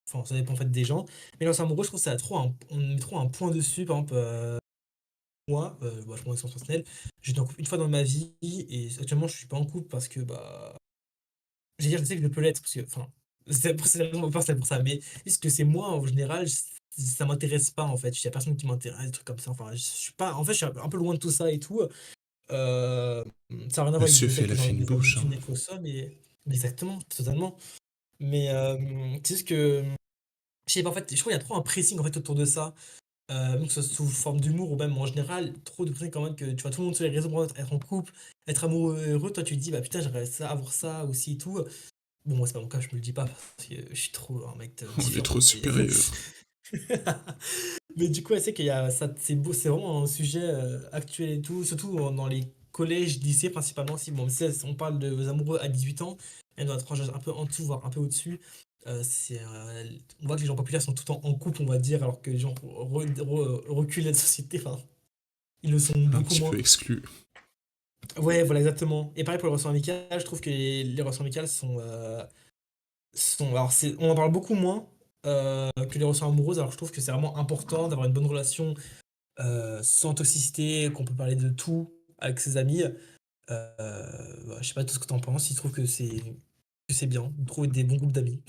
enfin, ça dépend en fait des gens, mais dans amoureux, je trouve que ça a trop on met trop un point dessus, par exemple. Moi, bah, je prends l'expérience personnelle, j'étais en couple une fois dans ma vie et actuellement je suis pas en couple parce que, bah, j'allais dire, je sais que je peux l'être parce que enfin, c'est la raison personnelle pour ça, mais juste que c'est moi en général, ça m'intéresse pas en fait. Il y a personne qui m'intéresse, des trucs comme ça, enfin, je suis pas en fait, je suis un peu loin de tout ça et tout, ça a rien à voir avec Monsieur le fait fait que la j'ai envie fine des bouche, hein. habitudes et tout ça, mais exactement, totalement. Mais, c'est juste que, je sais pas, en fait, je trouve qu'il y a trop un pressing en fait autour de ça. Même que ce soit sous forme d'humour ou même en général, trop de personnes quand même que tu vois tout le monde sur les réseaux pour être en couple, être amoureux, heureux, toi tu te dis bah putain j'aimerais ça, avoir ça aussi et tout. Bon moi c'est pas mon cas, je me le dis pas parce que je suis trop un mec On est différent. trop Mais, supérieur. mais du coup elle sait qu'il y a ça, c'est beau, c'est vraiment un sujet actuel et tout, surtout dans les collèges, lycées principalement. Si bon, si on parle de vos amoureux à 18 ans, et dans la tranche d'âge un peu en dessous, voire un peu au-dessus, on voit que les gens populaires sont tout le temps en couple, on va dire, alors que les gens reculent de la société, enfin, ils le sont Un beaucoup petit peu moins. exclu. Ouais, voilà, exactement. Et pareil pour les relations amicales, je trouve que les relations amicales alors on en parle beaucoup moins que les relations amoureuses, alors je trouve que c'est vraiment important d'avoir une bonne relation sans toxicité, qu'on peut parler de tout avec ses amis. Ouais, je sais pas tout ce que t'en penses, si tu trouves que c'est bien de trouver des bons groupes d'amis.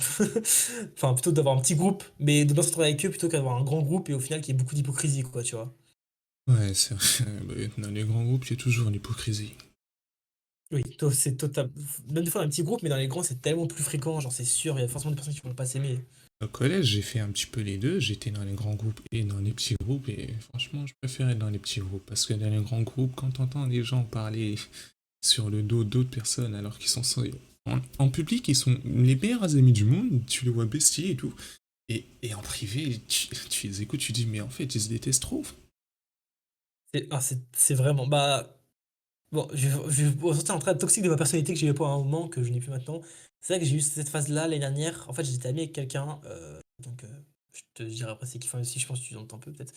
Enfin, plutôt d'avoir un petit groupe, mais de bien se retrouver avec eux plutôt qu'avoir un grand groupe et au final qu'il y ait beaucoup d'hypocrisie, quoi, tu vois. Ouais, c'est vrai. Bah, dans les grands groupes, il y a toujours l'hypocrisie. Oui, c'est total. Même des fois, un petit groupe, mais dans les grands, c'est tellement plus fréquent, genre, c'est sûr, il y a forcément des personnes qui vont pas s'aimer. Au collège, j'ai fait un petit peu les deux. J'étais dans les grands groupes et dans les petits groupes. Et franchement, je préfère être dans les petits groupes. Parce que dans les grands groupes, quand t'entends des gens parler sur le dos d'autres personnes alors qu'ils sont en public, ils sont les meilleurs amis du monde. Tu les vois bestier et tout. Et en privé, tu les écoutes, tu dis, mais en fait, ils se détestent trop. C'est vraiment. Bah, bon, je vais ressortir un trait toxique de ma personnalité que j'ai eu pour un moment, que je n'ai plus maintenant. C'est vrai que j'ai eu cette phase-là l'année dernière. En fait, j'étais ami avec quelqu'un, donc je te dirai après c'est qui, enfin, si je pense que tu entends un peu peut-être.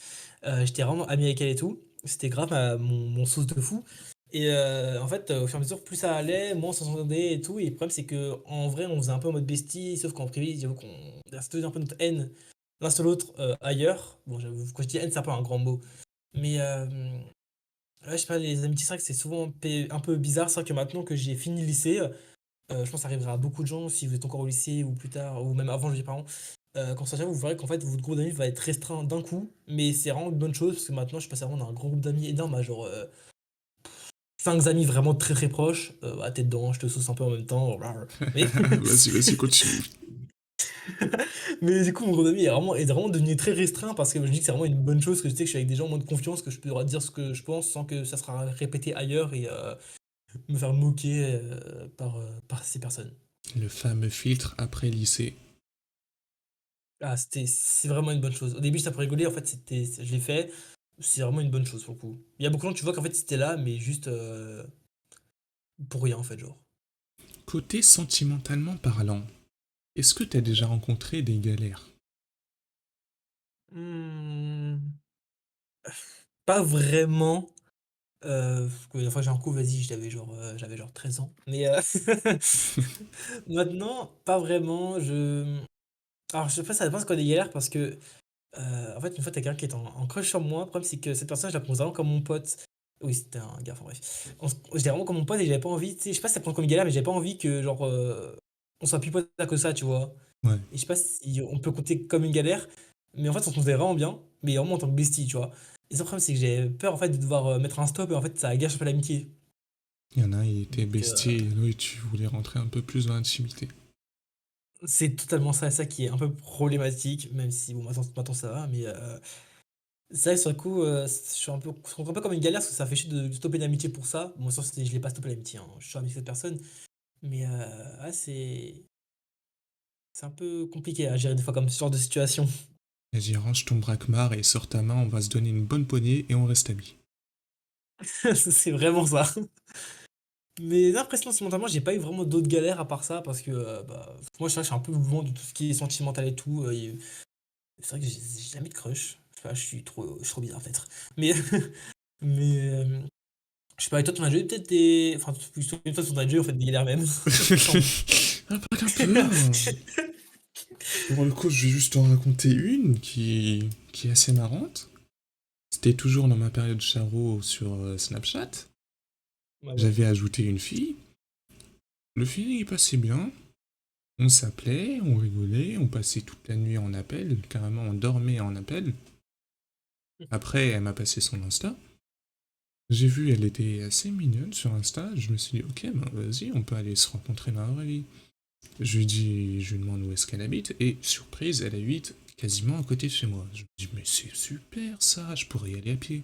J'étais vraiment ami avec elle et tout. C'était grave mon sauce de fou. Et en fait, au fur et à mesure, plus ça allait, moins on s'entendait et tout. Et le problème, c'est que en vrai, on faisait un peu en mode bestie, sauf qu'en privé, j'avoue qu'on restait un peu notre haine l'un sur l'autre ailleurs. Bon, j'avoue, quand je dis haine, c'est un peu un grand mot. Mais ouais, je sais pas, les amitiés, c'est vrai que c'est souvent un peu bizarre. C'est vrai que maintenant que j'ai fini le lycée, je pense que ça arrivera à beaucoup de gens, si vous êtes encore au lycée ou plus tard, ou même avant, je dis pardon. Quand ça arrive, vous verrez qu'en fait, votre groupe d'amis va être restreint d'un coup, mais c'est vraiment une bonne chose parce que maintenant, je suis passé vraiment d'un grand groupe d'amis énorme à genre 5 amis vraiment très très proches. Ah, t'es dedans, je te sauce un peu en même temps. Mais, Vas-y, vas-y, continue. mais du coup, mon groupe d'amis est vraiment devenu très restreint parce que je dis que c'est vraiment une bonne chose que je sais que je suis avec des gens en moins de confiance, que je peux leur dire ce que je pense sans que ça sera répété ailleurs et me faire moquer par ces personnes. Le fameux filtre après lycée. Ah, c'est vraiment une bonne chose. Au début, ça peut rigoler, en fait, je l'ai fait. C'est vraiment une bonne chose pour le coup. Il y a beaucoup de gens, tu vois qu'en fait, c'était là, mais juste pour rien, en fait, genre. Côté sentimentalement parlant, est-ce que t'as déjà rencontré des galères? Hmm, pas vraiment. Parce que la fois que j'ai un coup, vas-y, j'avais genre 13 ans. Mais maintenant, pas vraiment. Alors, je sais pas, ça dépend c'est quoi des galères parce que, en fait, une fois, t'as quelqu'un qui est en crush sur moi. Le problème, c'est que cette personne, je la prends vraiment comme mon pote. Oui, c'était un gars, enfin bref. J'étais vraiment comme mon pote et j'avais pas envie, tu sais, je sais pas si ça prend comme une galère, mais j'avais pas envie que, genre, on soit plus potes que ça, tu vois. Ouais, Et je sais pas si on peut compter comme une galère, mais en fait, on se comptait vraiment bien, mais vraiment en tant que bestie, tu vois. Et le problème, c'est que j'ai peur, en fait, de devoir mettre un stop et en fait, ça gâche un peu l'amitié. il y en a, il était Donc, bestie et l'autre, tu voulais rentrer un peu plus dans l'intimité. c'est totalement ça qui est un peu problématique, même si, bon, maintenant ça va, mais c'est vrai que sur le coup, je suis un peu comme une galère parce que ça fait chier de stopper une amitié pour ça. Bon, ça, je l'ai pas stoppé l'amitié, hein. Je suis ami avec cette personne, mais ouais, c'est un peu compliqué à gérer des fois comme ce genre de situation. Vas-y, range ton braquemar et sors ta main, on va se donner une bonne poignée et on reste amis. C'est vraiment ça. Mais là, après, sinon, sentimentalement, j'ai pas eu vraiment d'autres galères à part ça parce que bah, moi, je suis un peu loin de tout ce qui est sentimental et tout. C'est vrai que j'ai jamais de crush. Je sais pas, je suis trop bizarre peut-être. Mais, mais je sais pas, et toi, t'en as déjà eu peut-être des. Enfin, plutôt, toi, t'en as déjà eu en fait des galères même. Sans- Ah, pas qu'un peu, hein. Pour le coup, je vais juste en raconter une qui est assez marrante. C'était toujours dans ma période charo sur Snapchat. Bah ouais. J'avais ajouté une fille. Le feeling il passait bien. On s'appelait, on rigolait, on passait toute la nuit en appel. Carrément, on dormait en appel. Après, elle m'a passé son Insta. J'ai vu, elle était assez mignonne sur Insta. Je me suis dit, ok, ben vas-y, on peut aller se rencontrer dans la vraie vie. Je lui demande où est-ce qu'elle habite. Et surprise, elle habite quasiment à côté de chez moi. Je me dis, mais c'est super ça, je pourrais y aller à pied.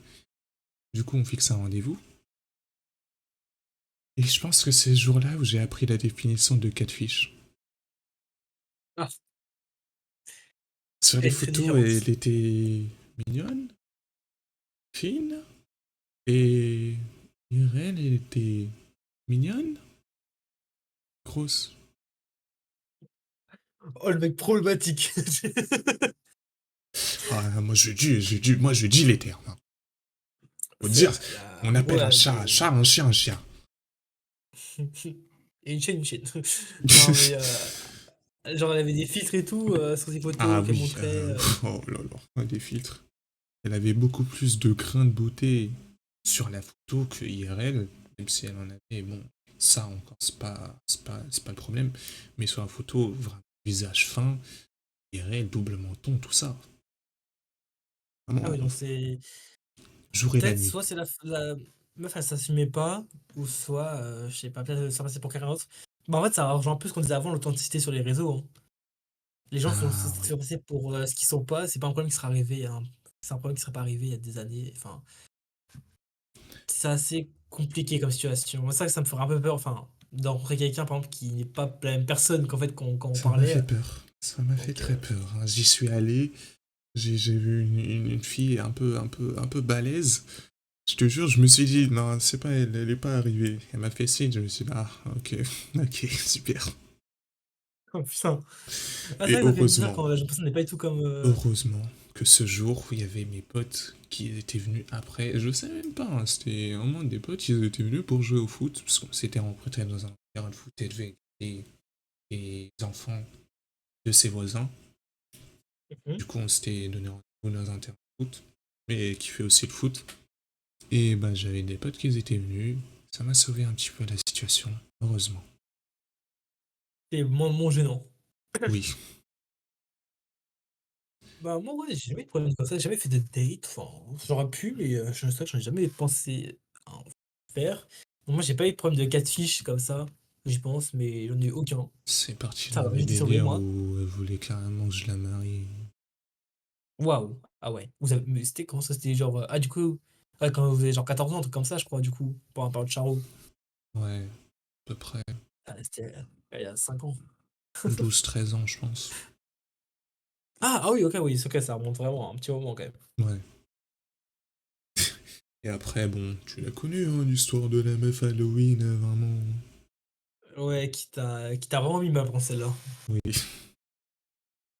Du coup, on fixe un rendez-vous. Et je pense que c'est ce jour-là où j'ai appris la définition de catfish. Ah, Sur les quelle est très photos, différente. elle était mignonne, fine, et IRL, elle était mignonne, grosse. Oh, le mec problématique. Ah, moi je dis les termes, hein. Faut dire, on En gros, appelle un chat, un chien, un chien. Et une chaîne, une chaîne. Non, mais genre, elle avait des filtres et tout sur ses Ah photos qu'elle oui, montrait. oh là là, des filtres. Elle avait beaucoup plus de grains de beauté sur la photo que IRL, même si elle en avait, bon, ça encore, c'est pas le problème. Mais sur la photo, vraiment, visage fin, IRL, double menton, tout ça. Ah Vraiment, oui, donc c'est. jour et la Peut-être nuit. soit c'est la meuf, elle s'assumait pas, ou soit, je sais pas, peut-être ça passait pour quelqu'un d'autre. Bah en fait, ça rejoint un peu ce qu'on disait avant, l'authenticité sur les réseaux, hein. Les gens se Ah oui. font passer pour ce qu'ils sont pas, c'est pas un problème qui sera arrivé, hein. C'est un problème qui serait pas arrivé il y a des années. Enfin, c'est assez compliqué comme situation. Moi, c'est ça que ça me ferait un peu peur, enfin, de rencontrer quelqu'un, par exemple, qui n'est pas la même personne qu'en fait, quand on Ça m'a parlait. fait peur. Ça m'a fait Donc, très peur, hein. J'y suis allé, j'ai vu une fille un peu balèze. Je te jure, je me suis dit, non, c'est pas elle, elle est pas arrivée. Elle m'a fait signe, je me suis dit, ah, ok, ok, super. oh putain. Ah, c'est Et vrai que ça fait bizarre quand la personne n'est pas du tout comme. heureusement que ce jour où il y avait mes potes qui étaient venus après, je sais même pas, hein, c'était vraiment des potes, ils étaient venus pour jouer au foot, parce qu'on s'était rencontrés dans un terrain de foot élevé et les enfants de ses voisins. Mhm. Du coup, on s'était donné rendez-vous dans un terrain de foot, mais qui fait aussi le foot. Et bah, j'avais des potes qui étaient venus, ça m'a sauvé un petit peu la situation, heureusement. C'est moins gênant. Oui, Bah, moi, ouais, j'ai jamais eu de problème comme ça, j'ai jamais fait de date, enfin, j'aurais pu, mais je sais que j'en ai jamais pensé à en faire. Moi, j'ai pas eu de problème de catfish comme ça, j'y pense, mais j'en ai eu aucun. c'est parti Ça dans va, des j'étais sauvé, délires moi. où elle voulait carrément que je la marie. Waouh! Ah ouais. Mais c'était comment ça? C'était genre, ah, du coup, ouais, quand vous avez genre 14 ans, un truc comme ça, je crois, du coup, pour un parle de Charo. Ouais, à peu près. C'était il y a 5 ans. 12, 13 ans, je pense. Ah oui, OK, oui, OK, ça remonte vraiment à un petit moment quand même. Ouais. Et après, bon, tu l'as connu, hein, l'histoire de la meuf Halloween, vraiment. Ouais, qui t'a vraiment mis mal pour celle-là. Oui.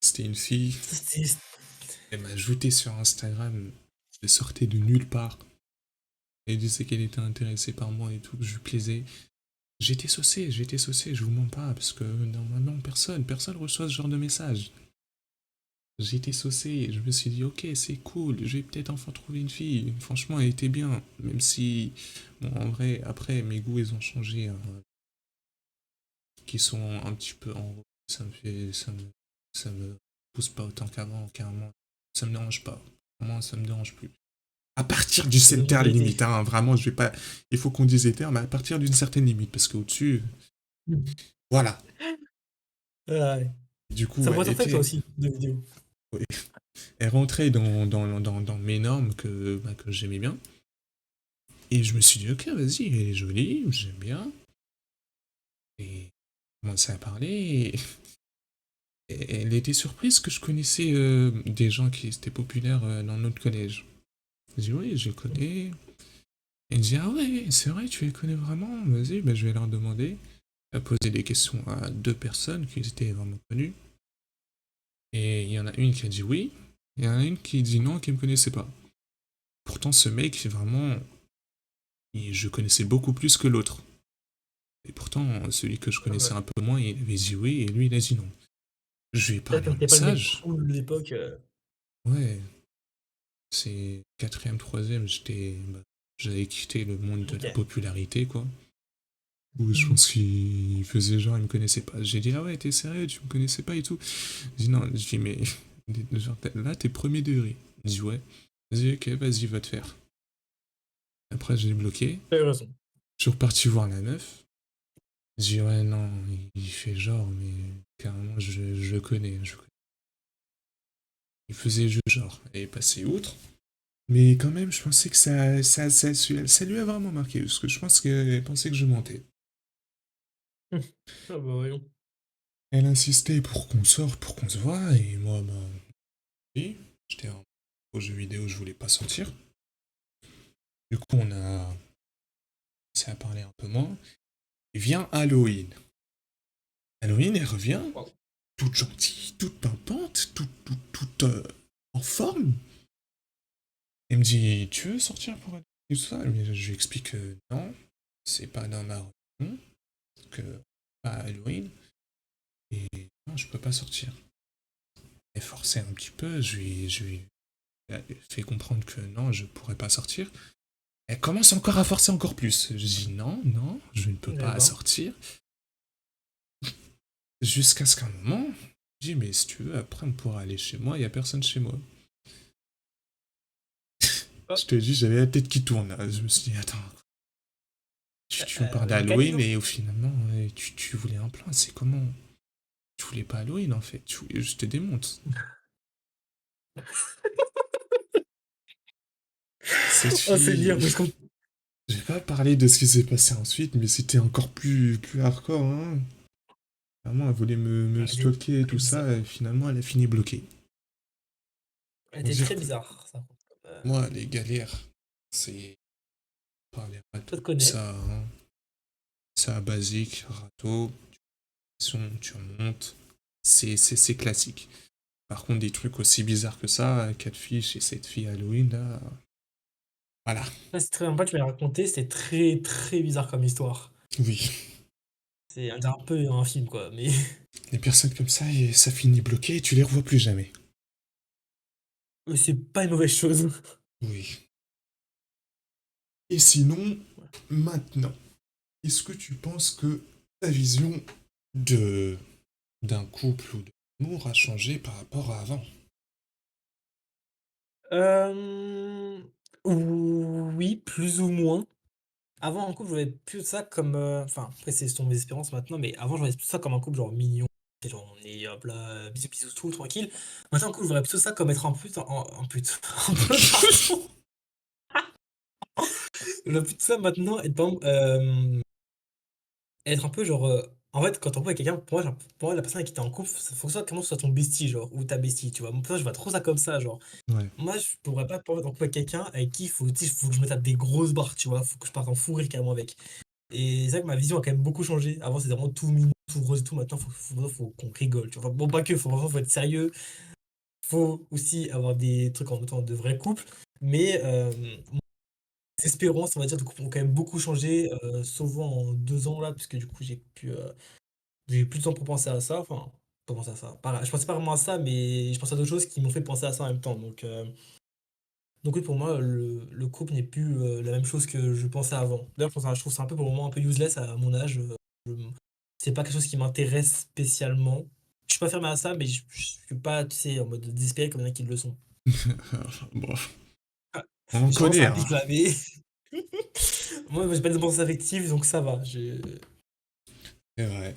C'était une fille. C'était Elle m'a ajouté sur Instagram. Elle sortait de nulle part. Elle disait qu'elle était intéressée par moi et tout, que je lui plaisais. J'étais saucé, je vous mens pas, parce que normalement, personne reçoit ce genre de message. J'étais saucé, je me suis dit, ok, c'est cool, je vais peut-être enfin trouver une fille. Franchement, elle était bien, même si, bon, en vrai, après, mes goûts, ils ont changé, hein, qui sont un petit peu en haut. Ça me pousse pas autant qu'avant, carrément. Ça me dérange pas. Vraiment, ça me dérange plus. À partir du une center mentalité. limite, hein, vraiment, je vais pas. Il faut qu'on dise les termes, mais à partir d'une certaine limite, parce qu'au-dessus, Mmh. voilà. Ah ouais. Du coup, Ça elle pourrait t'en faire toi était. aussi, de vidéos. Oui. Elle rentrait dans mes normes que j'aimais bien. Et je me suis dit, ok, vas-y, elle est jolie, j'aime bien. Et on commençait à parler. Et elle était surprise que je connaissais des gens qui étaient populaires dans notre collège. Je dis, oui, je les connais. Elle dit, ah ouais, c'est vrai, tu les connais vraiment? Vas-y, ben, je vais leur demander. Elle a posé des questions à deux personnes qui étaient vraiment connues. Et il y en a une qui a dit oui. Et il y en a une qui dit non, qui ne me connaissait pas. Pourtant, ce mec, vraiment, je connaissais beaucoup plus que l'autre. Et pourtant, celui que je Ah connaissais bah, un peu moins, il avait dit oui, et lui, il a dit non. Je lui ai peut-être parlé que en tu pas le mec message. cool de l'époque, Ouais, c'est quatrième, troisième, j'avais quitté le monde de la OK. popularité, quoi. Où je Mmh. pense qu'il faisait genre, il me connaissait pas. J'ai dit, ah ouais, t'es sérieux, tu me connaissais pas et tout. Je dis non, je dis, mais genre, là, t'es premier degré. Il dit, ouais. Vas-y, ok, vas-y, va te faire. Après, je l'ai bloqué. Tu as raison. Je suis reparti voir la meuf. Je dis, ouais, non, il fait genre, mais carrément, je le connais, je le connais. Il faisait juste genre, elle est passée outre. Mais quand même, je pensais que ça lui a vraiment marqué, parce que je pense qu'elle pensait que je mentais. Ah bah, voyons. Elle insistait pour qu'on sorte, pour qu'on se voit, et moi, bah, oui, j'étais au jeu vidéo, je voulais pas sortir. Du coup, on a commencé à parler un peu moins. Et vient Halloween. Halloween, elle revient, Waouh. toute gentille, toute pimpante, toute en forme. Elle me dit, tu veux sortir pour aller tout ça? Mais je lui explique que non, c'est pas dans ma religion, que pas Halloween, et non, je peux pas sortir. Elle forçait un petit peu, je lui ai fait comprendre que non, je pourrais pas sortir. Elle commence encore à forcer encore plus. Je dis non, non, je ne peux Eh pas ben. sortir. Jusqu'à ce qu'un moment, je dis mais si tu veux, après on pourra aller chez moi, il y a personne chez moi. Oh, Je te dis, j'avais la tête qui tourne là. Je me suis dit, attends, tu me parles mécanique, d'Halloween hein. et au finalement, ouais, tu voulais un plan, c'est comment? Tu voulais pas Halloween en fait, tu voulais juste te démonte. Cette Oh, c'est fille, dur parce qu'on je vais pas parler de ce qui s'est passé ensuite, mais c'était encore plus hardcore, hein. Vraiment, elle voulait me elle était stalker et très tout ça, bizarre. et finalement, elle a fini bloquée. Elle Pour était dire très que bizarre, ça. moi, les galères, c'est pas les Je te râteaux, connais. ça, hein. Ça basique, râteau, tu remontes, c'est classique. Par contre, des trucs aussi bizarres que ça, 4 filles chez cette fille Halloween, là, voilà. Là, c'est très sympa, tu m'as raconté, c'est très, très bizarre comme histoire. Oui, C'est on dirait un peu un film, quoi, mais les personnes comme ça, et ça finit bloqué et tu les revois plus jamais. mais c'est pas une mauvaise chose. Oui. Et sinon, maintenant, est-ce que tu penses que ta vision de d'un couple ou d'amour a changé par rapport à avant? Hem, oui, plus ou moins. Avant, en couple, je voyais plus ça comme, enfin, après, c'est selon mes espérances maintenant, mais avant, je voyais plus ça comme un couple genre mignon, et genre on est hop là, bisous, bisous, tout tranquille. Maintenant, en couple, je verrais plutôt ça comme être un pute en pute, un peu, pardon. Je vois plutôt ça maintenant être par exemple, être un peu genre, en fait, quand tu es en couple avec quelqu'un, pour moi, genre, pour moi, la personne avec qui tu es en couple, ça faut que ce soit ton bestie, genre, ou ta bestie, tu vois? Moi, pour ça, je vois trop ça comme ça, genre. Ouais. Moi, je pourrais pas être en couple avec quelqu'un avec qui il faut, tu sais, faut que je me tape des grosses barres, tu vois? Faut que je parte en fou rire carrément avec. Et c'est vrai que ma vision a quand même beaucoup changé. Avant, c'était vraiment tout mignon, tout rose et tout. Maintenant, faut qu'on rigole, tu vois? Enfin, bon, pas que, faut être sérieux. Faut aussi avoir des trucs en temps de vrai couple. Mais, mes espérances, on va dire, de couple ont quand même beaucoup changé, souvent en 2 ans là, puisque du coup, j'ai eu plus de temps pour penser à ça, enfin, pour penser à ça. Pas je pensais pas vraiment à ça, mais je pensais à d'autres choses qui m'ont fait penser à ça en même temps. Donc oui, pour moi, le couple n'est plus, la même chose que je pensais avant. D'ailleurs, je trouve ça un peu pour le moment un peu useless à mon âge, c'est pas quelque chose qui m'intéresse spécialement. Je suis pas fermé à ça, mais je suis pas, tu sais, en mode désespéré comme il y en a qui le sont. Bon, on Je commence connaît, à hein. pique là, mais moi, j'ai pas de dépendance affective, donc ça va, C'est vrai.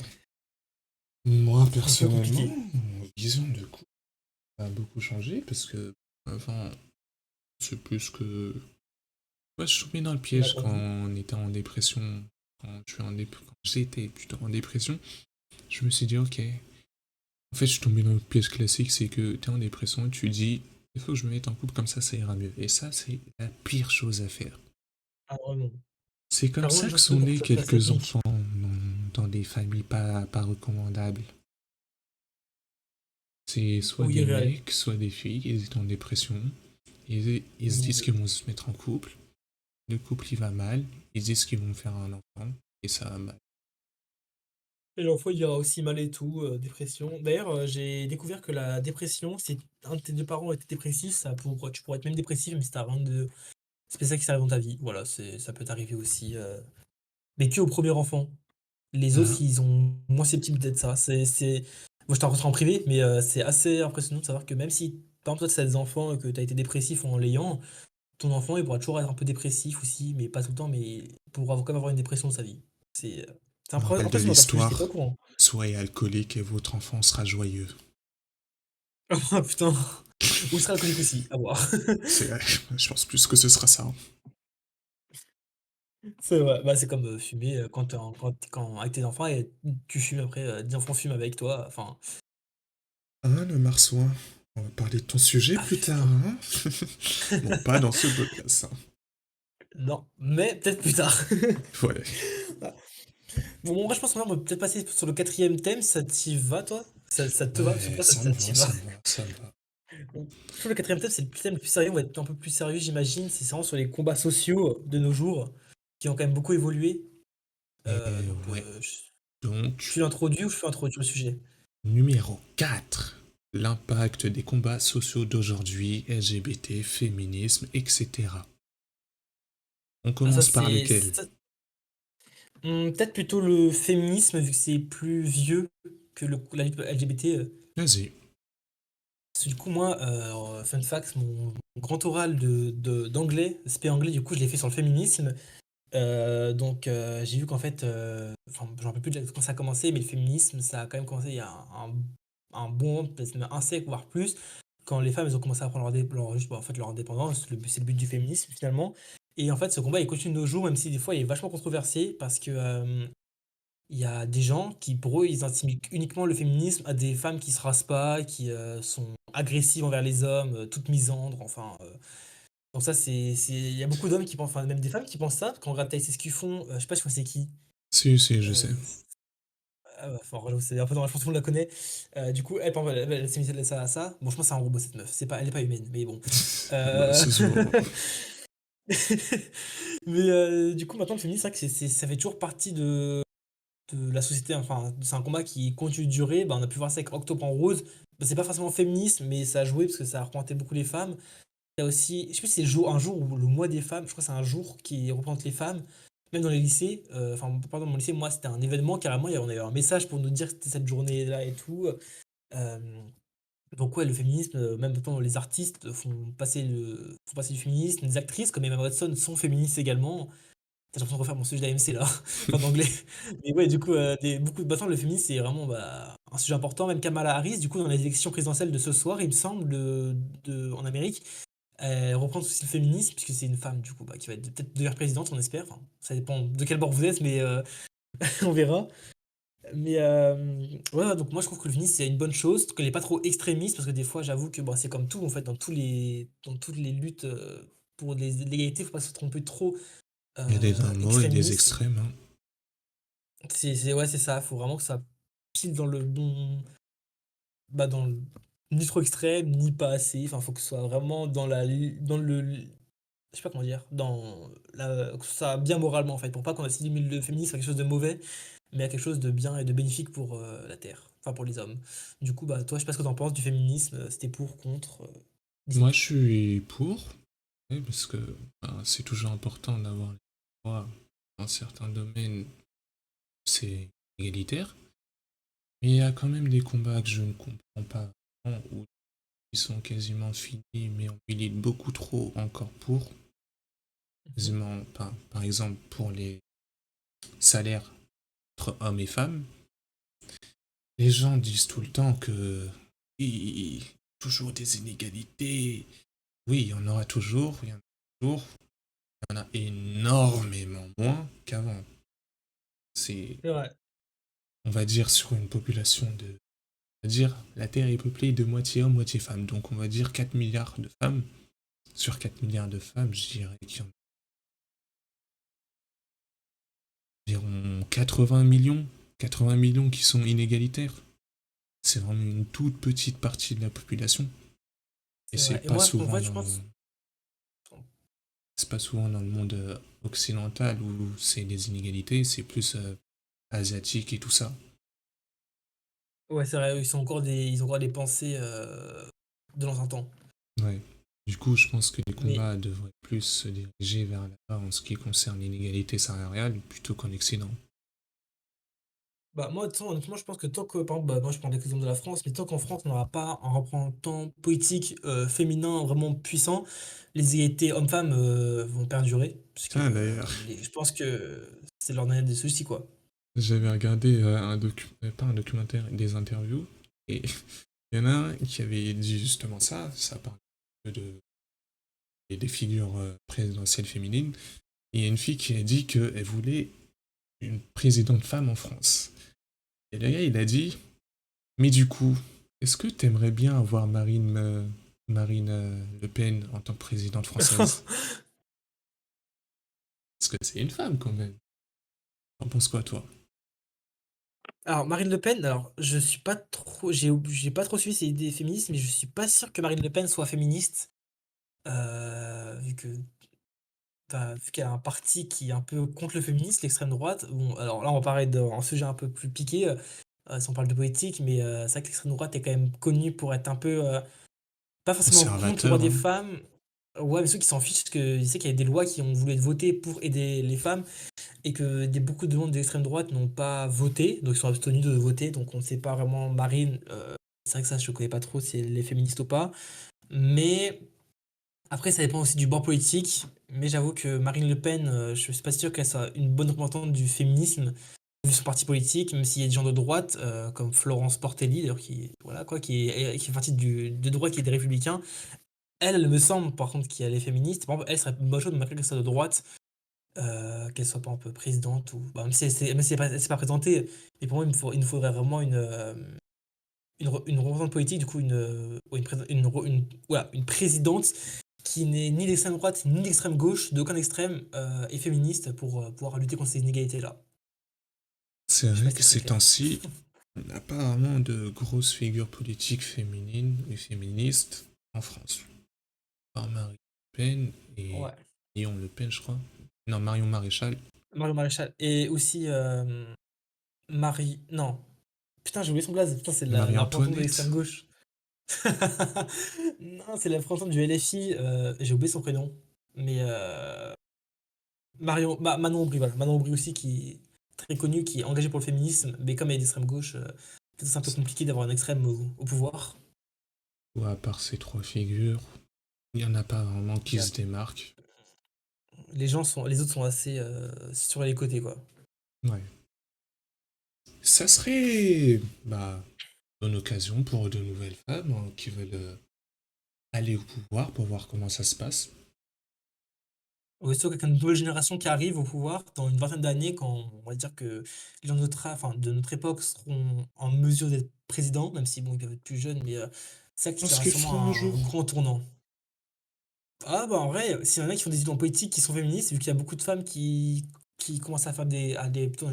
Moi, un peu personnellement, compliqué. mon vision de couple a beaucoup changé parce que avant, c'est plus que. Ouais, je suis tombé dans le On a piège quand grandi. on était en dépression. Quand j'étais plutôt en dépression, je me suis dit, ok. En fait, je suis tombé dans le piège classique, c'est que t'es en dépression et tu dis, il faut que je me mette en couple, comme ça ira mieux. Et ça, c'est la pire chose à faire. Ah vraiment. C'est Tu comme vraiment ça une que chose sont pour nés que ça quelques s'applique. enfants dans des familles pas recommandables. C'est soit Oui, des réel. mecs, soit des filles, ils étaient en dépression. Ils se disent qu'ils vont se mettre en couple. Le couple, il va mal. Ils disent qu'ils vont faire un enfant. Et ça va mal. Et l'enfant, il ira aussi mal et tout, dépression. D'ailleurs, j'ai découvert que la dépression, si un de tes 2 parents était dépressif, tu pourrais être même dépressif, mais si tu rien de spécial qui t'arrive dans ta vie. Voilà, ça peut t'arriver aussi, mais que au premier enfant. Les autres, Ah, ils ont moins susceptibles d'être ça. Moi, je t'ai rencontré en privé, mais c'est assez impressionnant de savoir que même si, par exemple, toi, tu as des enfants et que tu as été dépressif en l'ayant, ton enfant, il pourra toujours être un peu dépressif aussi, mais pas tout le temps, mais il pourra quand même avoir une dépression de sa vie. C'est je me rappelle de impressionnant comme truc, j'étais pas au l'histoire. courant. Soyez alcoolique et votre enfant sera joyeux. Ah putain! Ou il sera alcoolique aussi, à voir. C'est, je pense plus que ce sera ça. C'est vrai, bah, c'est comme, fumer, quand tu quand avec tes enfants et tu fumes après, des enfants fument avec toi, enfin, Ah, le marsouin. On va parler de ton sujet ah plus tard, putain, hein. Bon, pas dans ce podcast, hein. non, mais peut-être plus tard. Ouais. Ah. Bon, moi, je pense qu'on va peut-être passer sur le quatrième thème, ça t'y va toi? Ça te va? Parce que Ouais, toi, ça me ça t'y va, va. ça me va, ça me va. Bon, je trouve le quatrième thème, c'est le thème le plus sérieux, on va être un peu plus sérieux, j'imagine, c'est vraiment sur les combats sociaux, de nos jours, qui ont quand même beaucoup évolué, Et donc ouais. je Donc, tu l'introduis ou je peux introduire le sujet? numéro 4, l'impact des combats sociaux d'aujourd'hui, LGBT, féminisme, etc. On Ah ça commence par c'est lequel? ça peut-être plutôt le féminisme vu que c'est plus vieux que la lutte LGBT, Vas-y. parce que du coup moi, fun fact, mon grand oral d'anglais, spé anglais, du coup je l'ai fait sur le féminisme. J'ai vu qu'en fait, enfin, j'en peux plus de quand ça a commencé, mais le féminisme, ça a quand même commencé il y a un bon, peut-être même un siècle, voire plus, quand les femmes, elles ont commencé à prendre juste, bah, en fait, leur indépendance. C'est le but du féminisme, finalement. Et en fait, ce combat, il continue de nos jours, même si des fois, il est vachement controversé, parce que il y a des gens qui, pour eux, ils assimilent uniquement le féminisme à des femmes qui se rasent pas, qui sont agressives envers les hommes, toutes misandres, enfin. Donc ça, il y a beaucoup d'hommes qui pensent, enfin même des femmes qui pensent ça, quand on regarde Thaïs Esquifon, je sais pas si c'est qui. Si, si, je sais. euh, enfin, Relou, c'est un peu dans je pense que tout le monde la connaît. Du coup, elle, par exemple, elle s'est mise à ça. Bon, je pense que c'est un robot cette meuf. Elle est pas humaine, mais bon. Bah, Euh, ça se voit. Mais du coup, maintenant, le féminisme, c'est vrai que ça fait toujours partie de la société. Enfin, c'est un combat qui continue de durer. Bah, on a pu voir ça avec Octobre en rose. Bah, c'est pas forcément féministe, mais ça a joué parce que ça a représenté beaucoup les femmes. Il y a aussi, je sais plus si c'est un jour ou le mois des femmes, je crois que c'est un jour qui représente les femmes, même dans les lycées. Enfin, pardon, mon lycée, moi, c'était un événement carrément. On avait un message pour nous dire que c'était cette journée-là et tout. Euh, donc, ouais, le féminisme, même maintenant, les artistes font passer du féminisme. Les actrices, comme Emma Watson, sont féministes également. J'ai l'impression de refaire mon sujet d'AMC là, enfin d'anglais. Mais ouais, du coup, maintenant, le féminisme, c'est vraiment bah, un sujet important. Même Kamala Harris, du coup, dans les élections présidentielles de ce soir, il me semble, en Amérique, reprendre aussi le féminisme, puisque c'est une femme, du coup, bah, qui va peut-être devenir présidente, on espère. Enfin, ça dépend de quel bord vous êtes, mais On verra. Mais ouais, donc moi je trouve que le féminisme c'est une bonne chose, qu'elle est pas trop extrémiste, parce que des fois j'avoue que bon, c'est comme tout en fait, dans toutes les luttes pour l'égalité, faut pas se tromper trop Il y a des homos et des extrémiste. extrêmes, hein. Ouais, c'est ça, faut vraiment que ça pile dans le bon, bah dans le- ni trop extrême, ni pas assez. Enfin, faut que ce soit vraiment dans le, je sais pas comment dire, que ce soit bien moralement en fait, pour pas qu'on assimile le féminisme à quelque chose de mauvais, mais à quelque chose de bien et de bénéfique pour la Terre, enfin pour les hommes. Du coup, bah toi, je sais pas ce que t'en penses du féminisme, c'était pour, contre, dis-moi Moi, je tout. suis pour, oui, parce que c'est toujours important d'avoir les droits dans certains domaines, c'est égalitaire. Mais il y a quand même des combats que je ne comprends pas vraiment, ou qui sont quasiment finis, mais on milite beaucoup trop encore pour. Mhm. Quasiment, par exemple, pour les salaires entre hommes et femmes. Les gens disent tout le temps que oui, toujours des inégalités. Oui, il y en aura toujours, il y en a toujours. Il y en a énormément moins qu'avant. C'est, C'est vrai. on va dire, sur une population de... On va dire, la Terre est peuplée de moitié hommes, moitié femmes. Donc on va dire 4 milliards de femmes. Sur 4 milliards de femmes, je dirais qu'il y en a environ 80 millions qui sont inégalitaires. C'est vraiment une toute petite partie de la population. Et C'est vrai. Et moi, en fait, je pense. c'est pas souvent dans le monde occidental où c'est des inégalités, c'est plus asiatique et tout ça. Ouais, c'est vrai, ils ont encore des pensées de l'ancien temps. Ouais. Du coup, je pense que les Mais combats devraient plus se diriger vers là-bas en ce qui concerne l'inégalité salariale plutôt qu'en Occident. bah, moi, honnêtement, je pense que tant que, par exemple, bah, moi je prends l'exemple de la France, mais tant qu'en France on n'aura pas un représentant politique féminin vraiment puissant, les égalités hommes-femmes vont perdurer. Parce que Tiens, d'ailleurs, je pense que c'est leur nerf des soucis, quoi. j'avais regardé pas un documentaire, des interviews, et il y en a un qui avait dit justement ça parle de, des figures présidentielles féminines, et il y a une fille qui a dit qu'elle voulait une présidente femme en France. Et le gars, il a dit, mais du coup, est-ce que t'aimerais bien avoir Marine Le Pen en tant que présidente française? Parce que c'est une femme quand même. T'en penses quoi, toi? Alors, Marine Le Pen, alors, je suis pas trop, j'ai pas trop suivi ses idées féministes, mais je suis pas sûr que Marine Le Pen soit féministe, vu que enfin, vu qu'elle a un parti qui est un peu contre le féminisme, l'extrême droite. Bon, alors là, on va parler d'un sujet un peu plus piqué, si on parle de politique, mais c'est vrai que l'extrême droite est quand même connue pour être un peu, pas forcément contre le droit Conservateur, des hein. femmes. Ouais, mais ceux qui s'en fichent, parce que je sais qu'il y a des lois qui ont voulu être votées pour aider les femmes, et que beaucoup de monde d'extrême droite n'ont pas voté, donc ils sont abstenus de voter, donc on ne sait pas vraiment Marine, c'est vrai que ça, je ne connais pas trop si elle est féministe ou pas, mais après, ça dépend aussi du bord politique, mais j'avoue que Marine Le Pen, je suis pas sûr qu'elle soit une bonne représentante du féminisme, vu son parti politique, même s'il y a des gens de droite, comme Florence Portelli, d'ailleurs, voilà, quoi, qui fait partie de droite, qui est des Républicains. Elle me semble, par contre, qu'elle est féministe. Par exemple, elle serait une bonne chose, malgré qu'elle soit de droite, qu'elle soit pas un peu présidente, ou, bah, même si elle s'est pas présentée, mais pour moi, il nous faudrait vraiment une représentante politique, du coup, voilà, une présidente qui n'est ni d'extrême droite ni d'extrême gauche, d'aucun extrême, et féministe pour pouvoir lutter contre ces inégalités-là. C'est Je sais pas vrai si que c'est très ces clair. temps-ci, on n'a pas vraiment de grosses figures politiques féminines et féministes en France. Par Marine Le Pen et Ouais. Marion Le Pen, je crois. Non, Marion Maréchal. Mario Maréchal. Et aussi Marie. Non. Putain, j'ai oublié son blaze. Putain, c'est la représentante de l'extrême Marie-Antoinette. gauche. Non, c'est la représentante du LFI. J'ai oublié son prénom. Mais Manon Aubry, voilà. Manon Aubry aussi, qui est très connue, qui est engagée pour le féminisme. Mais comme elle est d'extrême gauche, peut-être c'est un peu compliqué d'avoir un extrême au pouvoir. Ou à part ces trois figures, il n'y en a pas vraiment Il qui y a- se démarquent. les autres sont assez sur les côtés, quoi. Ouais. Ça serait une occasion pour de nouvelles femmes hein, qui veulent aller au pouvoir pour voir comment ça se passe. Ouais, surtout avec une nouvelle génération qui arrive au pouvoir dans une vingtaine d'années, quand on va dire que les gens de de notre époque seront en mesure d'être président, même si bon, ils peuvent être plus jeunes, mais c'est ça qui Pense sera qu'ils le feront un sûrement un jour. grand tournant. Ah bah, en vrai, s'il y en a qui font des études en politique qui sont féministes, vu qu'il y a beaucoup de femmes qui commencent à faire plutôt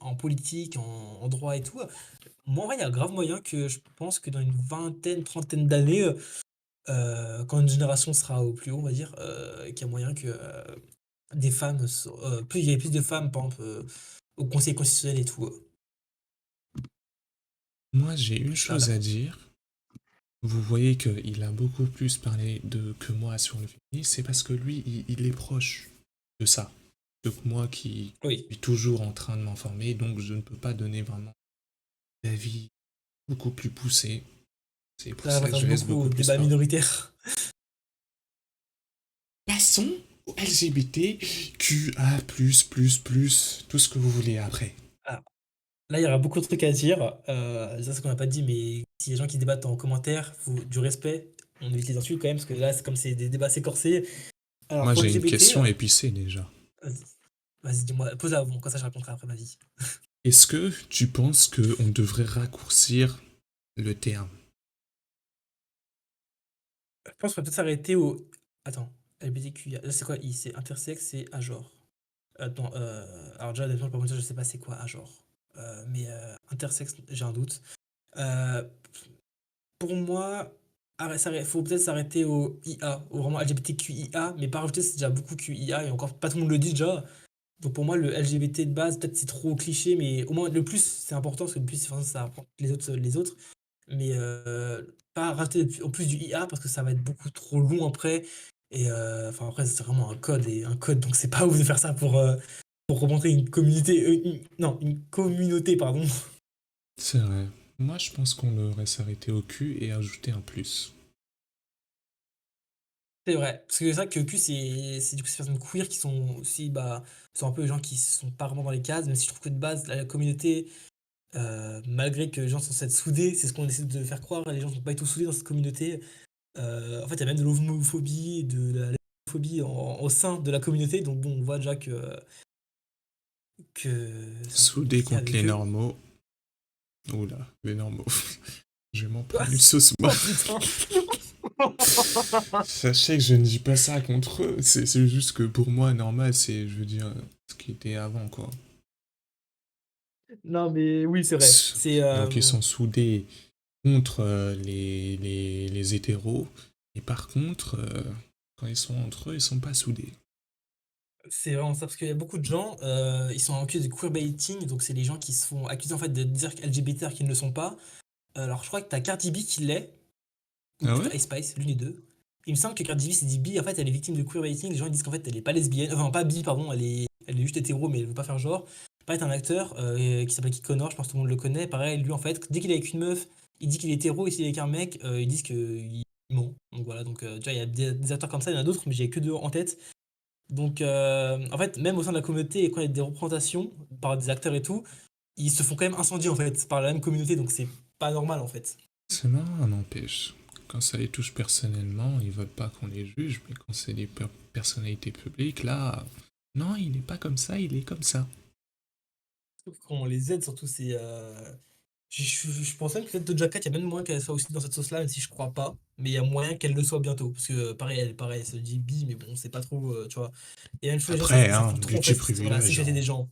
en politique, en droit et tout, moi, en vrai, il y a grave moyen que je pense que dans une vingtaine, trentaine d'années, quand une génération sera au plus haut, on va dire, qu'il y a moyen que, des femmes plus il y ait plus de femmes, par exemple, au conseil constitutionnel et tout, Moi, j'ai une ça là. chose à dire. Vous voyez qu'il a beaucoup plus parlé que moi sur le féminisme, c'est parce que lui, il est proche de ça. Que moi qui Oui, suis toujours en train de m'informer, donc je ne peux pas donner vraiment d'avis beaucoup plus poussé. C'est pour ça ça que je m'intéresse laisse beaucoup au beaucoup plus débat parler. minoritaire. Passons au LGBTQA++, tout ce que vous voulez après. Ah, là, il y aura beaucoup de trucs à dire, ça, c'est ce qu'on n'a pas dit, mais si les gens qui débattent en commentaire, faut du respect, on évite les insultes quand même, parce que là, c'est comme c'est des débats assez corsés. Alors Moi, pour j'ai une LGBT, question épicée déjà. vas-y, vas-y, dis-moi, pose-la avant, comme ça je répondrai après, vas-y. Est-ce que tu penses qu'on devrait raccourcir le terme? Je pense qu'on va peut-être s'arrêter au attends, LGBTQIA, là, c'est quoi I? C'est intersexe et agenre. Attends, alors déjà, honnêtement, je sais pas c'est quoi agenre, mais intersexe, j'ai un doute. Heu, pour moi, faut peut-être s'arrêter au IA, au vraiment LGBTQIA, mais pas rajouter, c'est déjà beaucoup QIA et encore pas tout le monde le dit déjà. Donc pour moi, le LGBT de base, peut-être c'est trop cliché, mais au moins le plus, c'est important parce que le plus, forcément, ça apprend les autres. Mais pas rajouter en plus du IA parce que ça va être beaucoup trop long après. Et enfin après, c'est vraiment un code, donc c'est pas ouf de faire ça pour remonter une communauté, non, une communauté, pardon. C'est vrai. Moi, je pense qu'on devrait s'arrêter au cul et ajouter un plus. C'est vrai, parce que c'est vrai que Q, c'est du coup ces personnes queer qui sont aussi, bah, sont un peu les gens qui sont pas vraiment dans les cases, même si je trouve que de base, la communauté, malgré que les gens sont censés être soudés, c'est ce qu'on essaie de faire croire, les gens sont pas du tout soudés dans cette communauté. En fait, il y a même de l'homophobie, de la lesbophobie au sein de la communauté, donc bon, on voit déjà que c'est un peu Soudé compliqué contre les avec eux. normaux. Oula, les normaux. Je vais m'en Quoi? prendre une sauce, moi. Oh putain! Sachez que je ne dis pas ça contre eux. C'est juste que pour moi, normal, c'est, je veux dire, ce qui était avant, quoi. Non, mais oui, c'est vrai. C'est Donc, ils sont soudés contre les hétéros. Et par contre, quand ils sont entre eux, ils sont pas soudés. c'est vraiment ça, parce qu'il y a beaucoup de gens, ils sont accusés de queerbaiting, donc c'est les gens qui se font accuser en fait de dire LGBT alors qu'ils ne le sont pas. Alors je crois que t'as Cardi B qui l'est, ou Ah plutôt ouais? Ice Spice, l'une des deux. Il me semble que Cardi B s'est dit bi, en fait elle est victime de queerbaiting, les gens ils disent qu'en fait elle est pas lesbienne, enfin pas bi pardon, elle est juste hétéro mais elle veut pas faire genre. Pareil t'as un acteur qui s'appelle Kid Connor, je pense que tout le monde le connaît, pareil lui en fait, dès qu'il est avec une meuf, il dit qu'il est hétéro et s'il est avec un mec, ils disent qu'il ment. Donc voilà, donc tu vois, il y a des acteurs comme ça, il y en a d'autres mais j'ai que deux en tête. Donc en fait même au sein de la communauté, quand il y a des représentations par des acteurs et tout, ils se font quand même incendier en fait par la même communauté, donc c'est pas normal en fait. C'est marrant, n'empêche. Quand ça les touche personnellement, ils veulent pas qu'on les juge, mais quand c'est des personnalités publiques, là, non, il n'est pas comme ça, il est comme ça. Quand on les aide surtout, c'est, je pense même que peut-être Doja Cat, il y a même moyen qu'elle soit aussi dans cette sauce-là, même si je crois pas, mais il y a moyen qu'elle le soit bientôt. Parce que pareil, elle se dit bi, mais bon, on sait pas trop, tu vois. Et même fois, les gens Après, hein, s'incultent trop en beauty fait sur la privilège, sexualité hein. des gens.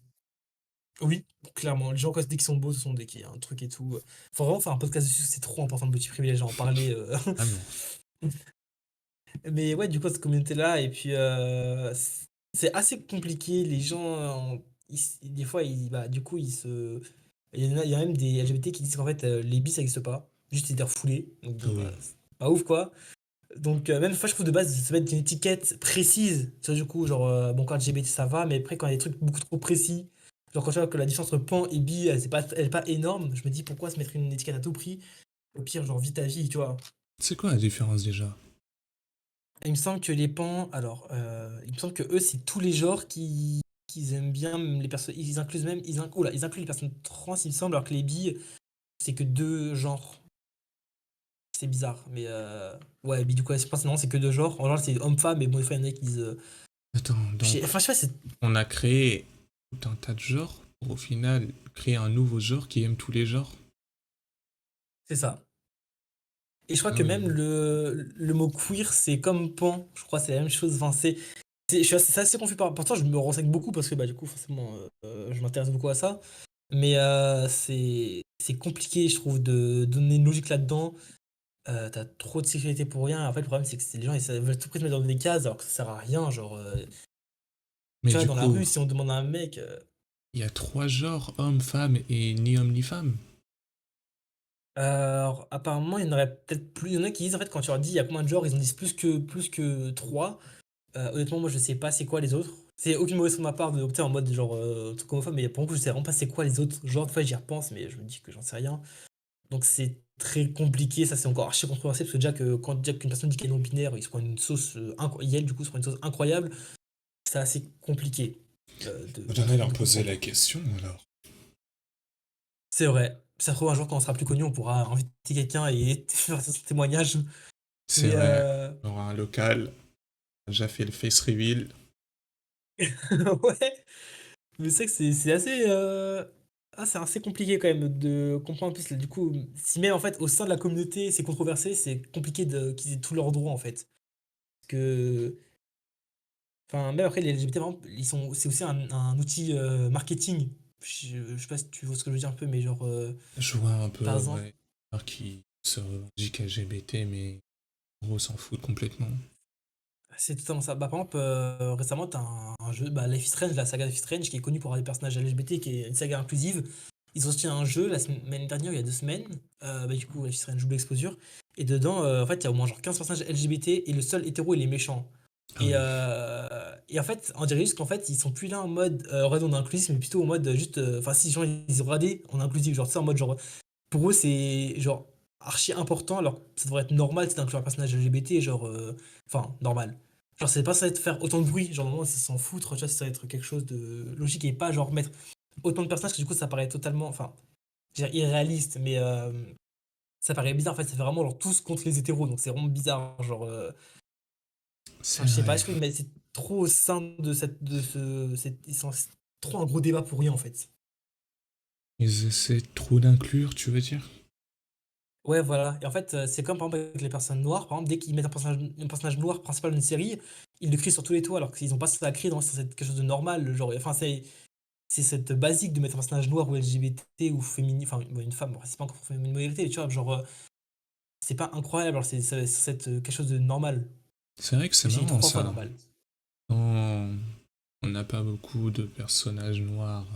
Oui, clairement, les gens quand dès qu'ils sont beaux, ce sont dès qu'il y a un truc et tout. Faut vraiment faire un podcast dessus, c'est trop important le petit privilège à en parler. Vraiment. Mais ouais, du coup, cette communauté-là, et puis c'est assez compliqué. Les gens, des fois, bah, du coup, il y a même des LGBT qui disent qu'en fait, les bis, ça n'existe pas. Juste, c'est des refoulés. Donc bon, Oui. bah, c'est pas ouf, quoi. Donc même, fois, je trouve de base, se mettre une étiquette précise. Ça, du coup, genre, bon, quand LGBT, ça va, mais après, quand il y a des trucs beaucoup trop précis, genre quand je vois que la différence entre pan et bi, elle est pas énorme, je me dis pourquoi se mettre une étiquette à tout prix? Au pire, genre, vis ta vie, tu vois. C'est quoi la différence déjà? Il me semble que les pans, alors, il me semble que eux, c'est tous les genres qui aiment bien, même les personnes, ils incluent même, oula, ils incluent les personnes trans, il me semble, alors que les bi, c'est que deux genres. C'est bizarre, mais ouais, bi, du coup, je pense que non, c'est que deux genres. En général, c'est homme-femme, mais bon, des fois, il y en a qui disent Attends, donc Enfin, je sais pas, c'est on a créé tout un tas de genres pour au final créer un nouveau genre qui aime tous les genres. c'est ça. Et je crois Ah que oui. même le mot queer, c'est comme pan. Je crois que c'est la même chose. Enfin, je suis assez, c'est assez confus pourtant, je me renseigne beaucoup parce que bah, du coup, forcément, je m'intéresse beaucoup à ça. Mais c'est compliqué, je trouve, de donner une logique là-dedans. T'as trop de sécurité pour rien. En fait, le problème, c'est que les gens ils veulent tout prix te mettre dans des cases alors que ça sert à rien. Genre, Mais tu vois, du dans la coup, rue, si on demande à un mec. il y a trois genres, homme, femme et ni homme ni femme. Alors, apparemment, il y en aurait peut-être plus. Il y en a qui disent, en fait, quand tu leur dis il y a combien de genres, ils en disent plus que 3. Honnêtement, moi, je sais pas c'est quoi les autres. C'est aucune mauvaise de ma part de opter en mode genre truc homophobe, mais pour le coup, je sais vraiment pas c'est quoi les autres genres. Des fois, j'y repense, mais je me dis que j'en sais rien. Donc, c'est très compliqué. Ça, c'est encore archi controversé parce que déjà, quand déjà qu'une personne dit qu'elle est non-binaire, il se prend une sauce incroyable. Du coup, il se prend une sauce incroyable. C'est assez compliqué Faudrait leur de poser la comprendre. question alors. C'est vrai. Ça se trouve, un jour, quand on sera plus connu, on pourra inviter quelqu'un et faire son témoignage. C'est Mais vrai, on aura un local, on a déjà fait le face reveal. ouais. Mais c'est vrai que c'est assez, c'est assez compliqué quand même de comprendre en plus. Du coup, si même en fait au sein de la communauté c'est controversé, c'est compliqué qu'ils aient tous leurs droits en fait. Parce que, enfin, même après les LGBT, par exemple, c'est aussi un outil marketing. Je sais pas si tu vois ce que je veux dire un peu, mais genre, Je vois un par peu, exemple, ouais, alors qui se revendique LGBT, mais en gros s'en fout complètement. c'est totalement ça. Bah, par exemple, récemment, t'as un jeu, bah, Life is Strange, la saga Life is Strange, qui est connue pour avoir des personnages LGBT, qui est une saga inclusive. Ils ont sorti un jeu la semaine dernière, il y a 2 semaines, bah, du coup, Life is Strange Double Exposure. Et dedans, en fait, il y a au moins genre 15 personnages LGBT, et le seul hétéro, il est méchant. Ah oui. Et en fait, on dirait juste qu'en fait, ils sont plus là en mode, ouais, on est inclusif, mais plutôt en mode juste, enfin, si les gens ils ont radé, on est inclusif, genre, tu sais, en mode genre, pour eux, c'est genre archi important, alors que ça devrait être normal, c'est d'inclure un personnage LGBT, genre, enfin, normal. Genre, c'est pas ça de faire autant de bruit, genre, normalement, c'est s'en foutre, tu vois, ça va être quelque chose de logique et pas genre mettre autant de personnages, que du coup, ça paraît totalement, enfin, je veux dire, irréaliste, mais ça paraît bizarre, en fait, ça fait vraiment genre tous contre les hétéros, donc c'est vraiment bizarre, genre, C'est enfin, je sais pas, vrai. je trouve, mais c'est trop au sein de c'est trop un gros débat pour rien, en fait. Ils essaient trop d'inclure, tu veux dire? Ouais, voilà. Et en fait, c'est comme par exemple avec les personnes noires. Par exemple, dès qu'ils mettent un personnage noir principal d'une série, ils le crient sur tous les toits alors qu'ils ont pas ça à crier dans c'est quelque chose de normal. Genre, enfin, c'est cette basique de mettre un personnage noir ou LGBT ou féminin, enfin, bon, une femme, bon, c'est pas encore une modalité, tu vois, genre, c'est pas incroyable, alors quelque chose de normal. C'est vrai que c'est J'ai marrant 3 fois ça. normal. On on n'a pas beaucoup de personnages noirs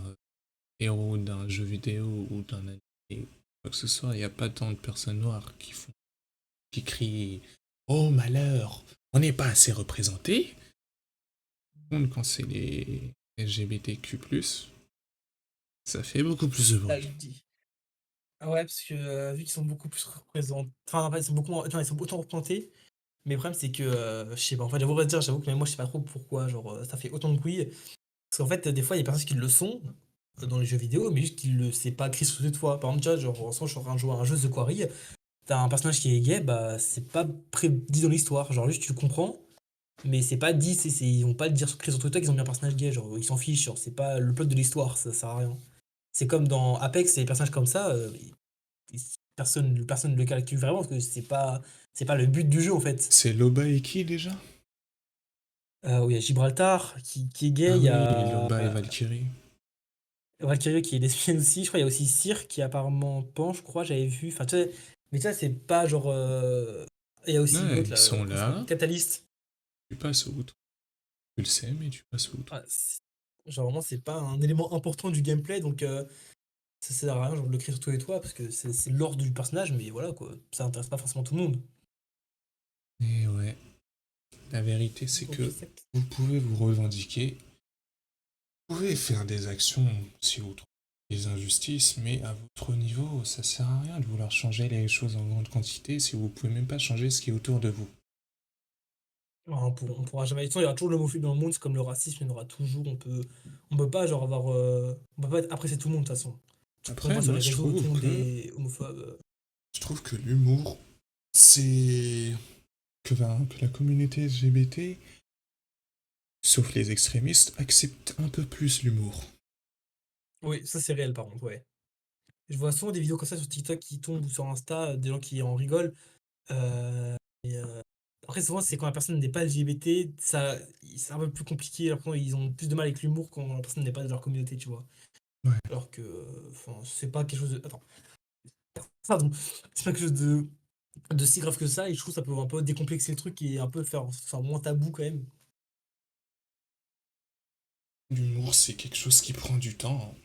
héros d'un jeu vidéo ou d'un anime ou quoi que ce soit. Il n'y a pas tant de personnes noires qui crient «Oh malheur, on n'est pas assez représenté». Par contre, quand c'est les LGBTQ+, ça fait beaucoup plus de Là, je bruit. dis. Ah ouais, parce que vu qu'ils sont beaucoup plus représentés, enfin, en fait, ils sont autant représentés. Mais le problème, c'est que, je sais pas, en fait, j'avoue que même moi, je sais pas trop pourquoi, genre, ça fait autant de bruit. Parce qu'en fait, des fois, il y a des personnes qui le sont dans les jeux vidéo, mais juste qu'ils le c'est pas écrit sur de toi. Par exemple, tu vois, genre, en ce moment, je suis en train de jouer à un jeu The Quarry, t'as un personnage qui est gay, bah, c'est pas prédit dans l'histoire. Genre, juste, tu le comprends, mais c'est pas dit, ils vont pas le dire écrit sur Twitter qu'ils ont mis un personnage gay, genre, ils s'en fichent, genre, c'est pas le plot de l'histoire, ça sert à rien. C'est comme dans Apex, les personnages comme ça, personne ne le calcule vraiment, parce que c'est pas le but du jeu, en fait. C'est Loba et qui déjà? Oui, il y a Gibraltar qui est gay, Ah il y oui, Loba et a Valkyrie. Valkyrie qui est lesbienne aussi, je crois, il y a aussi Cyr qui est apparemment pan, je crois, j'avais vu. Enfin, tu sais, mais ça, c'est pas genre. Il y a aussi Ouais, l'autre, ils là, sont comment ça s'appelle? là, Catalyst. tu passes outre. Tu le sais, mais tu passes outre. Ah, genre, vraiment, c'est pas un élément important du gameplay, donc ça sert à rien genre, de le créer sur tous les toits, parce que c'est l'ordre du personnage, mais voilà, quoi. Ça intéresse pas forcément tout le monde. Et ouais, la vérité c'est Donc, que c'est ça vous pouvez vous revendiquer, vous pouvez faire des actions si vous trouvez des injustices, mais à votre niveau, ça sert à rien de vouloir changer les choses en grande quantité si vous pouvez même pas changer ce qui est autour de vous. on pourra jamais. De toute façon, il y aura toujours l'homophobie dans le monde, c'est comme le racisme, il y en aura toujours. On peut pas, genre, avoir. On peut pas apprécier tout le monde, de toute façon. On Après, voit sur moi les réseaux, tout le monde est homophobe. je trouve que l'humour, c'est que la communauté LGBT sauf les extrémistes, acceptent un peu plus l'humour. Oui, ça c'est réel par contre, ouais. Je vois souvent des vidéos comme ça sur TikTok qui tombent ou sur Insta, des gens qui en rigolent. Et après souvent c'est quand la personne n'est pas LGBT, ça c'est un peu plus compliqué, après ils ont plus de mal avec l'humour quand la personne n'est pas de leur communauté, tu vois? Ouais. Alors que, enfin, c'est pas quelque chose de attends, pardon, c'est pas quelque chose de si grave que ça et je trouve que ça peut un peu décomplexer le truc et un peu faire moins tabou quand même. L'humour, c'est quelque chose qui prend du temps.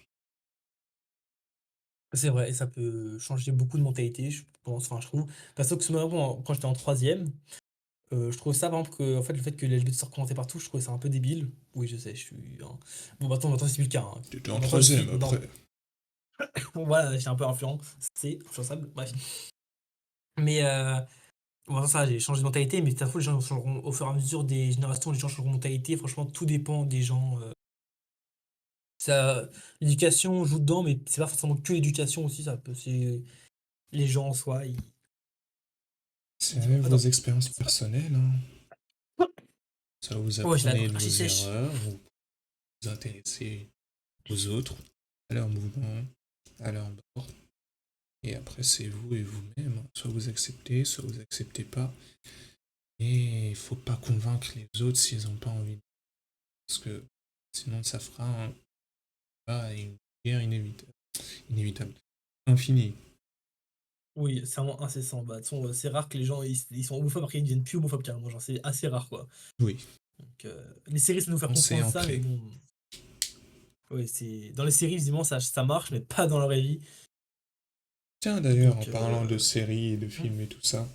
C'est vrai et ça peut changer beaucoup de mentalité, je pense, enfin je trouve. Parce que personnellement, quand j'étais en troisième. Je trouve ça par exemple que en fait, le fait que les LGBT soient représentés partout, je trouvais ça un peu débile. Oui, je sais, je suis un bon maintenant c'est plus le cas, hein. T'étais en Maintenant je suis troisième non, après. voilà, j'étais un peu influent, c'est influençable, bref. Mais bon ça, j'ai changé de mentalité, mais de toute façon les gens changeront au fur et à mesure des générations, les gens changeront de mentalité. Franchement, tout dépend des gens, ça l'éducation joue dedans, mais c'est pas forcément que l'éducation aussi, ça peut c'est les gens en soi, C'est dis-moi? avec vos Attends. expériences personnelles, hein. Ça vous Ouais, j'ai la apprenez gorge de vos archi sèche. erreurs, vous vous intéressez aux autres, à leurs mouvements, à leur mort. Et après, c'est vous et vous-même, hein. Soit vous acceptez pas. Et il faut pas convaincre les autres s'ils n'ont pas envie. Parce que sinon, ça fera une guerre inévitable. Inévitable. Infinie. Oui, c'est vraiment incessant. Bah, de toute façon, c'est rare que les gens ils sont homophobes après ils deviennent plus homophobes carrément, genre c'est assez rare quoi. Oui, Donc les séries ça nous faire on s'est comprendre ça, mais ancré. bon, ouais, c'est dans les séries visiblement ça marche, mais pas dans la vraie vie. Tiens, d'ailleurs, en Donc parlant de séries et de mmh. films et tout ça,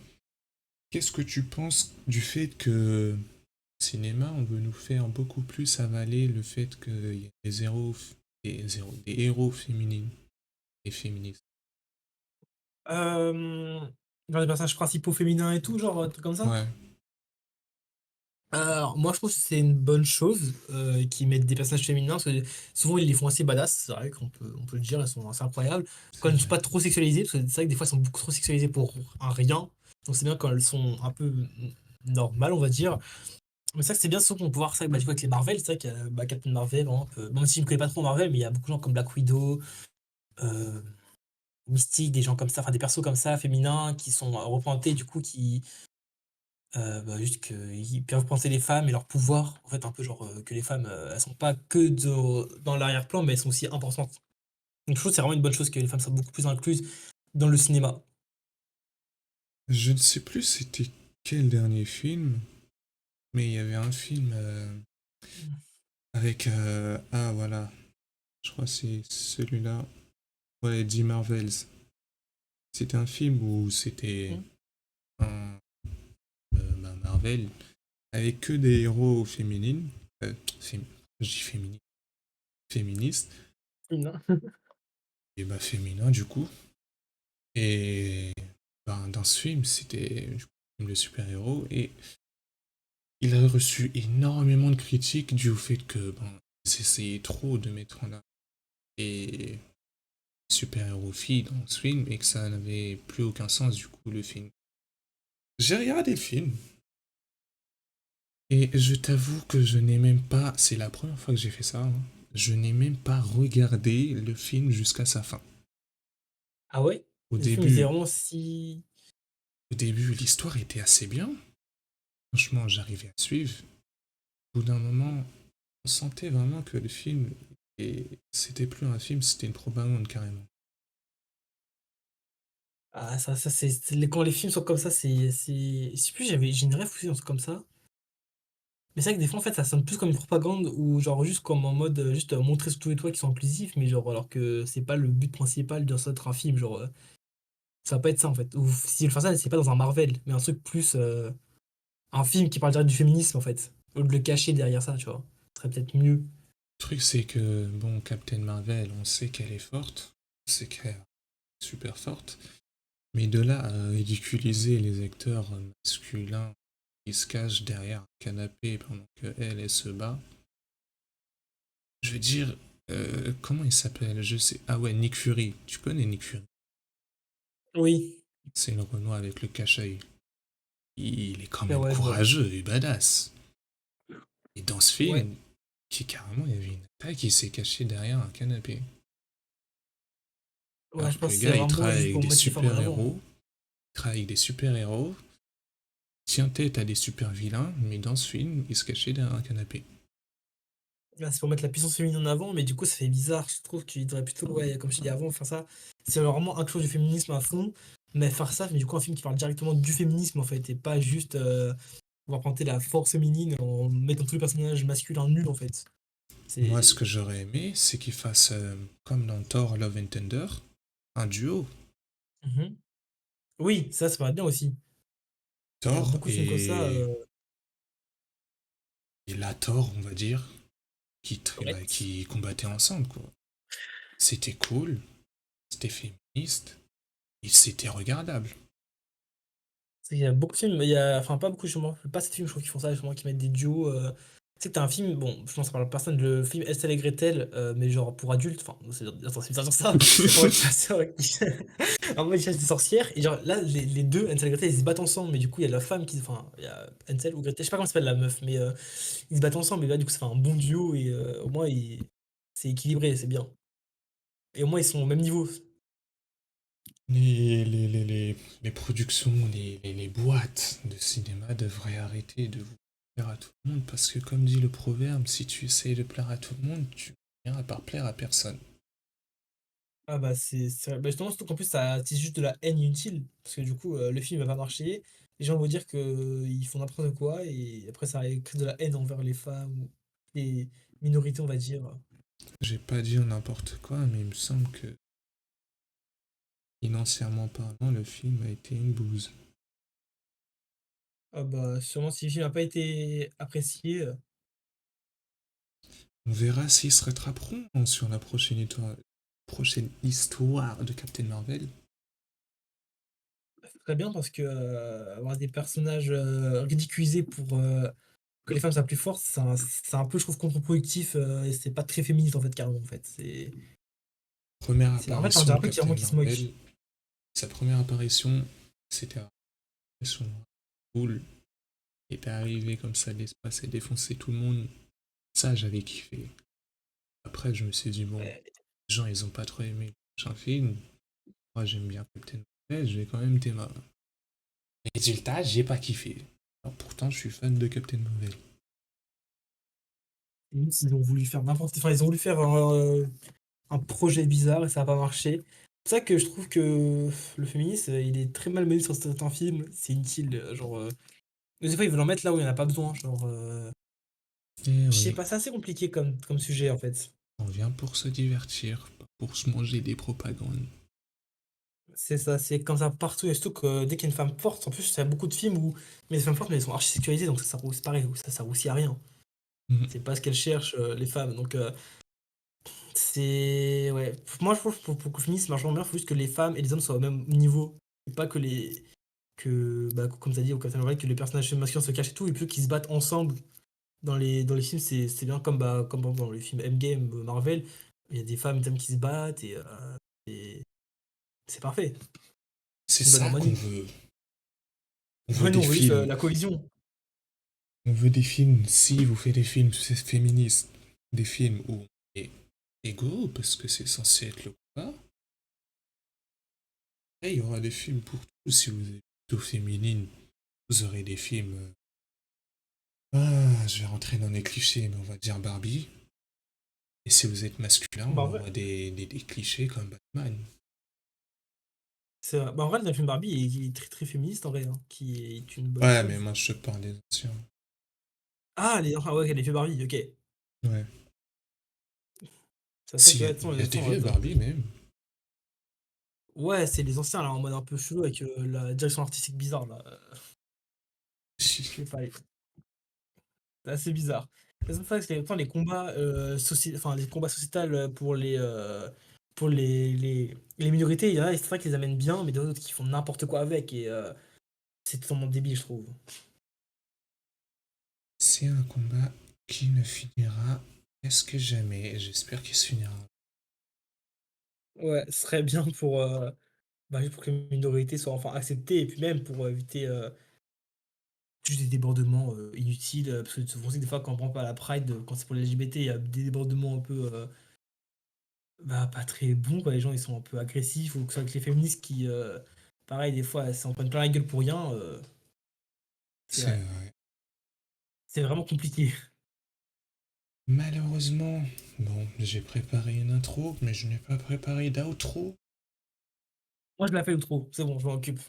qu'est-ce que tu penses du fait que au cinéma, on veut nous faire beaucoup plus avaler le fait qu'il y a des héros féminines et féministes? Genre les personnages principaux féminins et tout, genre, trucs comme ça? Ouais, Alors moi je trouve que c'est une bonne chose, qu'ils mettent des personnages féminins parce que souvent ils les font assez badass, c'est vrai qu'on peut le dire, elles sont assez incroyables. Quand c'est elles ne sont vrai. pas trop sexualisées, parce que c'est vrai que des fois elles sont beaucoup trop sexualisées pour un rien, donc c'est bien quand elles sont un peu normales on va dire. Mais c'est vrai que c'est bien souvent qu'on peut voir ça, bah, du coup avec les Marvel, c'est vrai qu'il y a, bah, Captain Marvel, par exemple, bon, même si je ne connais pas trop Marvel, mais il y a beaucoup de gens comme Black Widow, heu, Mystique, des gens comme ça, enfin des persos comme ça féminins qui sont, représentés du coup qui bah, juste qu'ils peuvent penser les femmes et leur pouvoir, en fait, un peu genre, que les femmes, elles sont pas que dans l'arrière-plan, mais elles sont aussi importantes. Donc je trouve que c'est vraiment une bonne chose que les femmes soient beaucoup plus incluses dans le cinéma. Je ne sais plus c'était quel dernier film, mais il y avait un film avec... ah voilà, je crois que c'est celui-là. Ouais, The Marvels. C'était un film où c'était Mmh. un Marvel avec que des héros féminines. Fém- je dis féministes. Non. Et bah féminins du coup. Et ben, dans ce film, c'était du coup le super-héros. Et il a reçu énormément de critiques dû au fait que bon, ils essayaient trop de mettre en avant les super-héros filles dans ce film et que ça n'avait plus aucun sens du coup le film. J'ai regardé le film et je t'avoue que je n'ai même pas, c'est la première fois que j'ai fait ça, hein. Je n'ai même pas regardé le film jusqu'à sa fin. Ah ouais? Au Le film, il était début, vraiment si au début, l'histoire était assez bien. Franchement, j'arrivais à suivre. Au bout d'un moment, on sentait vraiment que le film, et c'était plus un film, c'était une propagande carrément. ah ça c'est les quand les films sont comme ça, c'est je sais plus, j'ai une ref aussi, un truc comme ça. Mais c'est vrai que des fois, en fait, ça sonne plus comme une propagande ou genre juste comme en mode, juste, montrer sur tous les toits qu'ils sont inclusifs, mais genre alors que c'est pas le but principal de sortir un film, genre, ça va pas être ça, en fait. Ou s'ils veulent faire ça, c'est pas dans un Marvel, mais un truc plus, un film qui parle direct du féminisme, en fait. Au lieu de le cacher derrière ça, tu vois? Ce serait peut-être mieux. Le truc, c'est que, bon, Captain Marvel, on sait qu'elle est forte, on sait qu'elle est super forte, mais de là à ridiculiser les acteurs masculins qui se cachent derrière un canapé pendant que elle se bat, je veux dire, comment il s'appelle? Je sais. Ah ouais, Nick Fury. Tu connais Nick Fury? Oui. C'est le Renoir avec le cache-œil. Il est quand Ouais, même ouais, je vois. courageux et badass. Et dans ce Ouais, film, qui carrément, il y avait une attaque qui s'est cachée derrière un canapé. ouais, je Alors que pense le que c'est gars, il vraiment travaille juste avec pour des mettre les femmes en avant, hein. super-héros, il travaille avec des super-héros, tient tête à des super-vilains, mais dans ce film, il se cachait derrière un canapé. Là, c'est pour mettre la puissance féminine en avant, mais du coup, ça fait bizarre. Je trouve qu'il devrait plutôt, ouais, comme je t'ai dit avant, faire ça. C'est vraiment inclure du féminisme à fond, mais faire ça, mais du coup, un film qui parle directement du féminisme, en fait, et pas juste on va prendre la force féminine en mettant tous les personnages masculins nuls, en fait. Moi, ce C'est. que j'aurais aimé, c'est qu'il fasse, comme dans Thor Love and Thunder, un duo. Mhm. Oui, ça paraît bien aussi. Il y a Thor beaucoup de films comme ça. et la Thor, on va dire, Ouais. qui combattaient ensemble, quoi. C'était cool, c'était féministe, et c'était regardable. Il y a beaucoup de films, il y a, enfin pas beaucoup justement, pas ces films je trouve qui font ça, justement, qui mettent des duos. Tu sais que t'as un film, bon, je pense que ça parle à personne, le film Estelle et Gretel, mais genre pour adultes, enfin, attends, c'est bizarre de dire ça, en mode chasseur, en mode chasse des sorcières, et genre là, les deux, Hansel et Gretel, ils se battent ensemble, mais du coup, il y a la femme qui, enfin, il y a Hansel ou Gretel, je sais pas comment s'appelle la meuf, mais ils se battent ensemble, et là, du coup, ça fait un bon duo, et au moins, c'est équilibré, c'est bien. Et au moins, ils sont au même niveau. Les productions, les boîtes de cinéma devraient arrêter de vous plaire à tout le monde parce que, comme dit le proverbe, si tu essayes de plaire à tout le monde, tu finiras par plaire à personne. Ah bah, c'est vrai. Bah, justement, surtout qu'en plus, ça attise juste de la haine inutile. Parce que du coup, le film va pas marcher. Les gens vont dire qu'ils font n'importe quoi. Et après, ça crée de la haine envers les femmes ou les minorités, on va dire. J'ai pas dit n'importe quoi, mais il me semble que, financièrement parlant, le film a été une bouse. Ah bah, sûrement si le film n'a pas été apprécié. On verra s'ils se rattraperont sur la prochaine histoire de Captain Marvel. C'est très bien parce que avoir des personnages ridiculisés pour que les femmes soient plus fortes, c'est un peu, je trouve, contre-productif. Et c'est pas très féministe, en fait, carrément. En fait, Première en fait, on apparition dirait de un peu Captain qu'il se moque. Marvel, sa première apparition, c'était son cool. Il est arrivé comme ça de l'espace et défoncer tout le monde. Ça, j'avais kiffé. Après, je me suis dit, bon, Ouais. les gens, ils ont pas trop aimé le prochain film. Moi, j'aime bien Captain Marvel, je vais quand même démarrer. Résultat, j'ai pas kiffé. Alors, pourtant, je suis fan de Captain Marvel. Limite, ils ont voulu faire n'importe, enfin, ils ont voulu faire un projet bizarre et ça a pas marché. C'est pour ça que je trouve que le féminisme, il est très mal mené sur certains films. C'est inutile, genre. Des fois, ils veulent en mettre là où il n'y en a pas besoin. Genre, Eh je sais oui, pas, c'est assez compliqué comme sujet en fait. on vient pour se divertir, pas pour se manger des propagandes. C'est ça, c'est comme ça partout. Et surtout que dès qu'il y a une femme forte, en plus, il y a beaucoup de films où mais les femmes fortes, mais elles sont archi sexualisées, donc ça sert aussi pareil, ça sert aussi à rien. Mhm. C'est pas ce qu'elles cherchent, les femmes. Donc, c'est. Ouais. Moi, je trouve pour que le féminisme marche vraiment bien, il faut juste que les femmes et les hommes soient au même niveau. Et pas que les. Que, bah, comme tu as dit au Captain Marvel, que les personnages masculins se cachent et tout, et plutôt qu'ils se battent ensemble dans les films, c'est bien comme, bah, comme par exemple dans les films Endgame, Marvel, il y a des femmes et des hommes qui se battent et c'est parfait. C'est C'est une bonne ça qu'on harmonie. veut. On veut Ouais, des nous, on veut juste films. la cohésion. On veut des films. Si vous faites des films féministes, des films où on est égaux, parce que c'est censé être le combat, et il y aura des films pour tous. Si vous êtes plutôt féminine, vous aurez des films. Ah, je vais rentrer dans les clichés, mais on va dire Barbie. Et si vous êtes masculin, Bah, on en vrai, aura des clichés comme Batman. bah, en vrai, le film Barbie il est très très féministe en vrai, hein, qui est une bonne Ouais, mais chose. moi je te parle des anciens. Ah, ouais, ok, les films Barbie, ok. Ouais. C'est ça Si, que, il attends, y a des attends, vieux attends. Barbie même. Ouais, c'est les anciens là, en mode un peu chelou avec la direction artistique bizarre là. Je sais pas, c'est assez bizarre. C'est pour ça que autant les combats, enfin, les combats sociétals pour les minorités, il y en a, c'est vrai qu'ils les amènent bien, mais d'autres qui font n'importe quoi avec, et c'est totalement débile, je trouve. C'est un combat qui ne finira presque jamais. Et j'espère qu'il se finira. Ouais, ce serait bien pour, bah, juste pour que les minorités soient enfin acceptées, et puis même pour éviter, juste des débordements, inutiles, parce que souvent, des fois, quand on prend pas la Pride, quand c'est pour les LGBT, il y a des débordements un peu, bah, pas très bons, quoi. Les gens, ils sont un peu agressifs, ou que ce soit avec les féministes qui, pareil, des fois, elles s'en prennent plein la gueule pour rien, c'est C'est ouais, vrai. c'est vraiment compliqué. Malheureusement, bon, j'ai préparé une intro, mais je n'ai pas préparé d'outro. Moi, je la fais ou trop, c'est bon, je m'en occupe.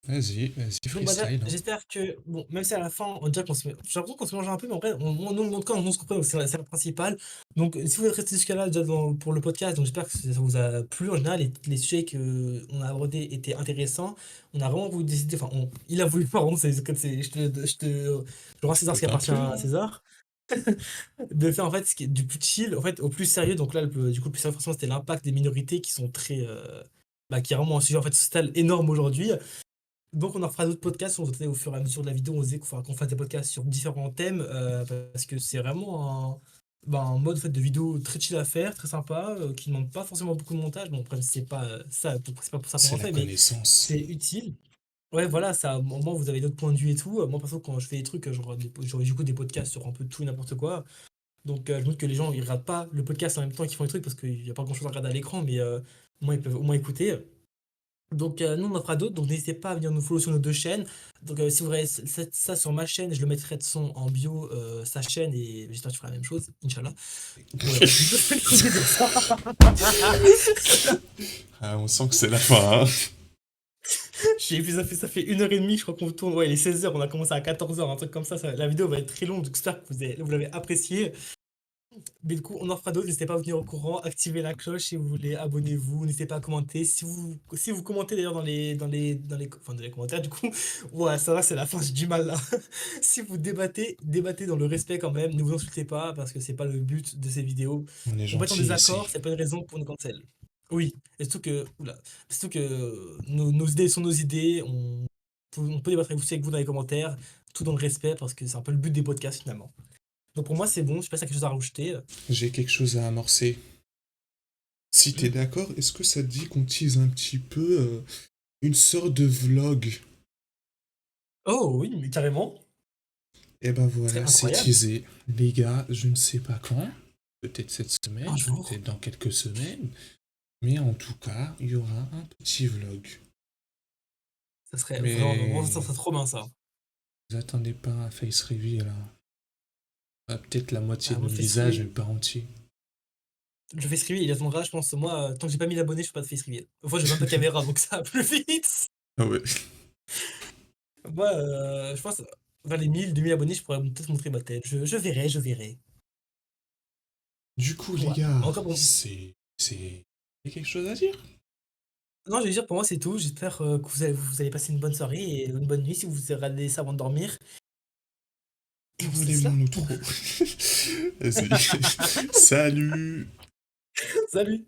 Vas-y, vas-y, Donc, bah, freestyle, hein. j'espère que, bon, même si à la fin, on dirait qu'on se met j'ai l'impression qu'on se mélange un peu, mais en vrai, nous, en tout cas, on se comprend, donc c'est le principal. Donc, si vous êtes restés jusqu'à là, déjà, pour le podcast, donc j'espère que ça vous a plu. En général, les sujets qu'on a abordés étaient intéressants. On a vraiment voulu décider, enfin, il a voulu, pardon, je rends à Tu César peux ce qui appartient t'inclure, à hein. César, de faire, en fait, ce qui est du plus chill, en fait, au plus sérieux. Donc là, du coup, le plus sérieux, forcément, c'était l'impact des minorités qui sont très, bah, qui est vraiment un sujet, en fait, sociétal énorme aujourd'hui. Donc on en fera d'autres podcasts, on se au fur et à mesure de la vidéo, on se dit qu'il faudra qu'on fasse des podcasts sur différents thèmes, parce que c'est vraiment un mode en fait, de vidéo très chill à faire, très sympa, qui ne demande pas forcément beaucoup de montage. Bon, après, c'est pas c'est pas pour ça qu'on C'est en la fait, mais connaissance. c'est utile. Ouais, voilà, ça, au moins vous avez d'autres points de vue et tout. Moi, perso, quand je fais des trucs, genre, du coup des podcasts sur un peu tout et n'importe quoi. Donc, je me dis que les gens, ils regardent pas le podcast en même temps qu'ils font les trucs parce qu'il n'y a pas grand chose à regarder à l'écran, mais au moins, ils peuvent au moins écouter. Donc, nous, on en fera d'autres. Donc, n'hésitez pas à venir nous follow sur nos deux chaînes. Donc, si vous regardez ça sur ma chaîne, je le mettrai de son en bio, sa chaîne, et j'espère que tu feras la même chose, Inch'Allah. Ouais, voilà, je vais dire ça. Ah, on sent que c'est la fin, hein. Ça fait 1h30, je crois qu'on tourne. Ouais, il est 16h, on a commencé à 14h, un truc comme ça. La vidéo va être très longue, donc j'espère que vous l'avez apprécié. Mais du coup, on en fera d'autres. N'hésitez pas à venir au courant, activez la cloche si vous voulez, abonnez-vous, n'hésitez pas à commenter. Si vous commentez d'ailleurs enfin, dans les commentaires, du coup, ouais, ça va, c'est la fin, j'ai du mal là. Si vous débattez dans le respect quand même, ne vous insultez pas parce que c'est pas le but de ces vidéos. On est On peut être en gentil désaccord, ici. c'est pas une raison pour nous cancel. Oui, et surtout que nos idées sont nos idées, on peut débattre avec vous dans les commentaires, tout dans le respect parce que c'est un peu le but des podcasts finalement. Donc pour moi, c'est bon, je sais pas si t'as quelque chose à rajouter. J'ai quelque chose à amorcer. Si t'es d'accord, est-ce que ça te dit qu'on tease un petit peu une sorte de vlog? Oh oui, mais carrément, Et ben ce serait voilà, c'est incroyable. teasé. Les gars, je ne sais pas quand. Peut-être cette Un semaine, jour, peut-être dans quelques semaines. Mais en tout cas, il y aura un petit vlog. ça serait vraiment, vraiment, ça Mais serait trop bien ça. vous attendez pas un face reveal là. Ah, peut-être la moitié Ah, de moi, notre visage, mais pas entier. le face reveal, il attendra, je pense, moi, tant que j'ai pas 1000 abonnés, je fais pas de face reveal. Enfin, j'ai même pas de caméra, donc ça va plus vite. Ah ouais. Moi, je pense, vers les 1000, 2000 abonnés, je pourrais peut-être montrer ma tête. Je verrai, je verrai. Du coup, les Ouais. gars, Encore bon. c'est y a quelque chose à dire? Non, je vais dire, pour moi, c'est tout. J'espère que vous allez passer une bonne soirée et une bonne nuit si vous regardez ça avant de dormir. Et on se laisse là. Dévoilez-moi nous trop. Vas-y. Salut. Salut!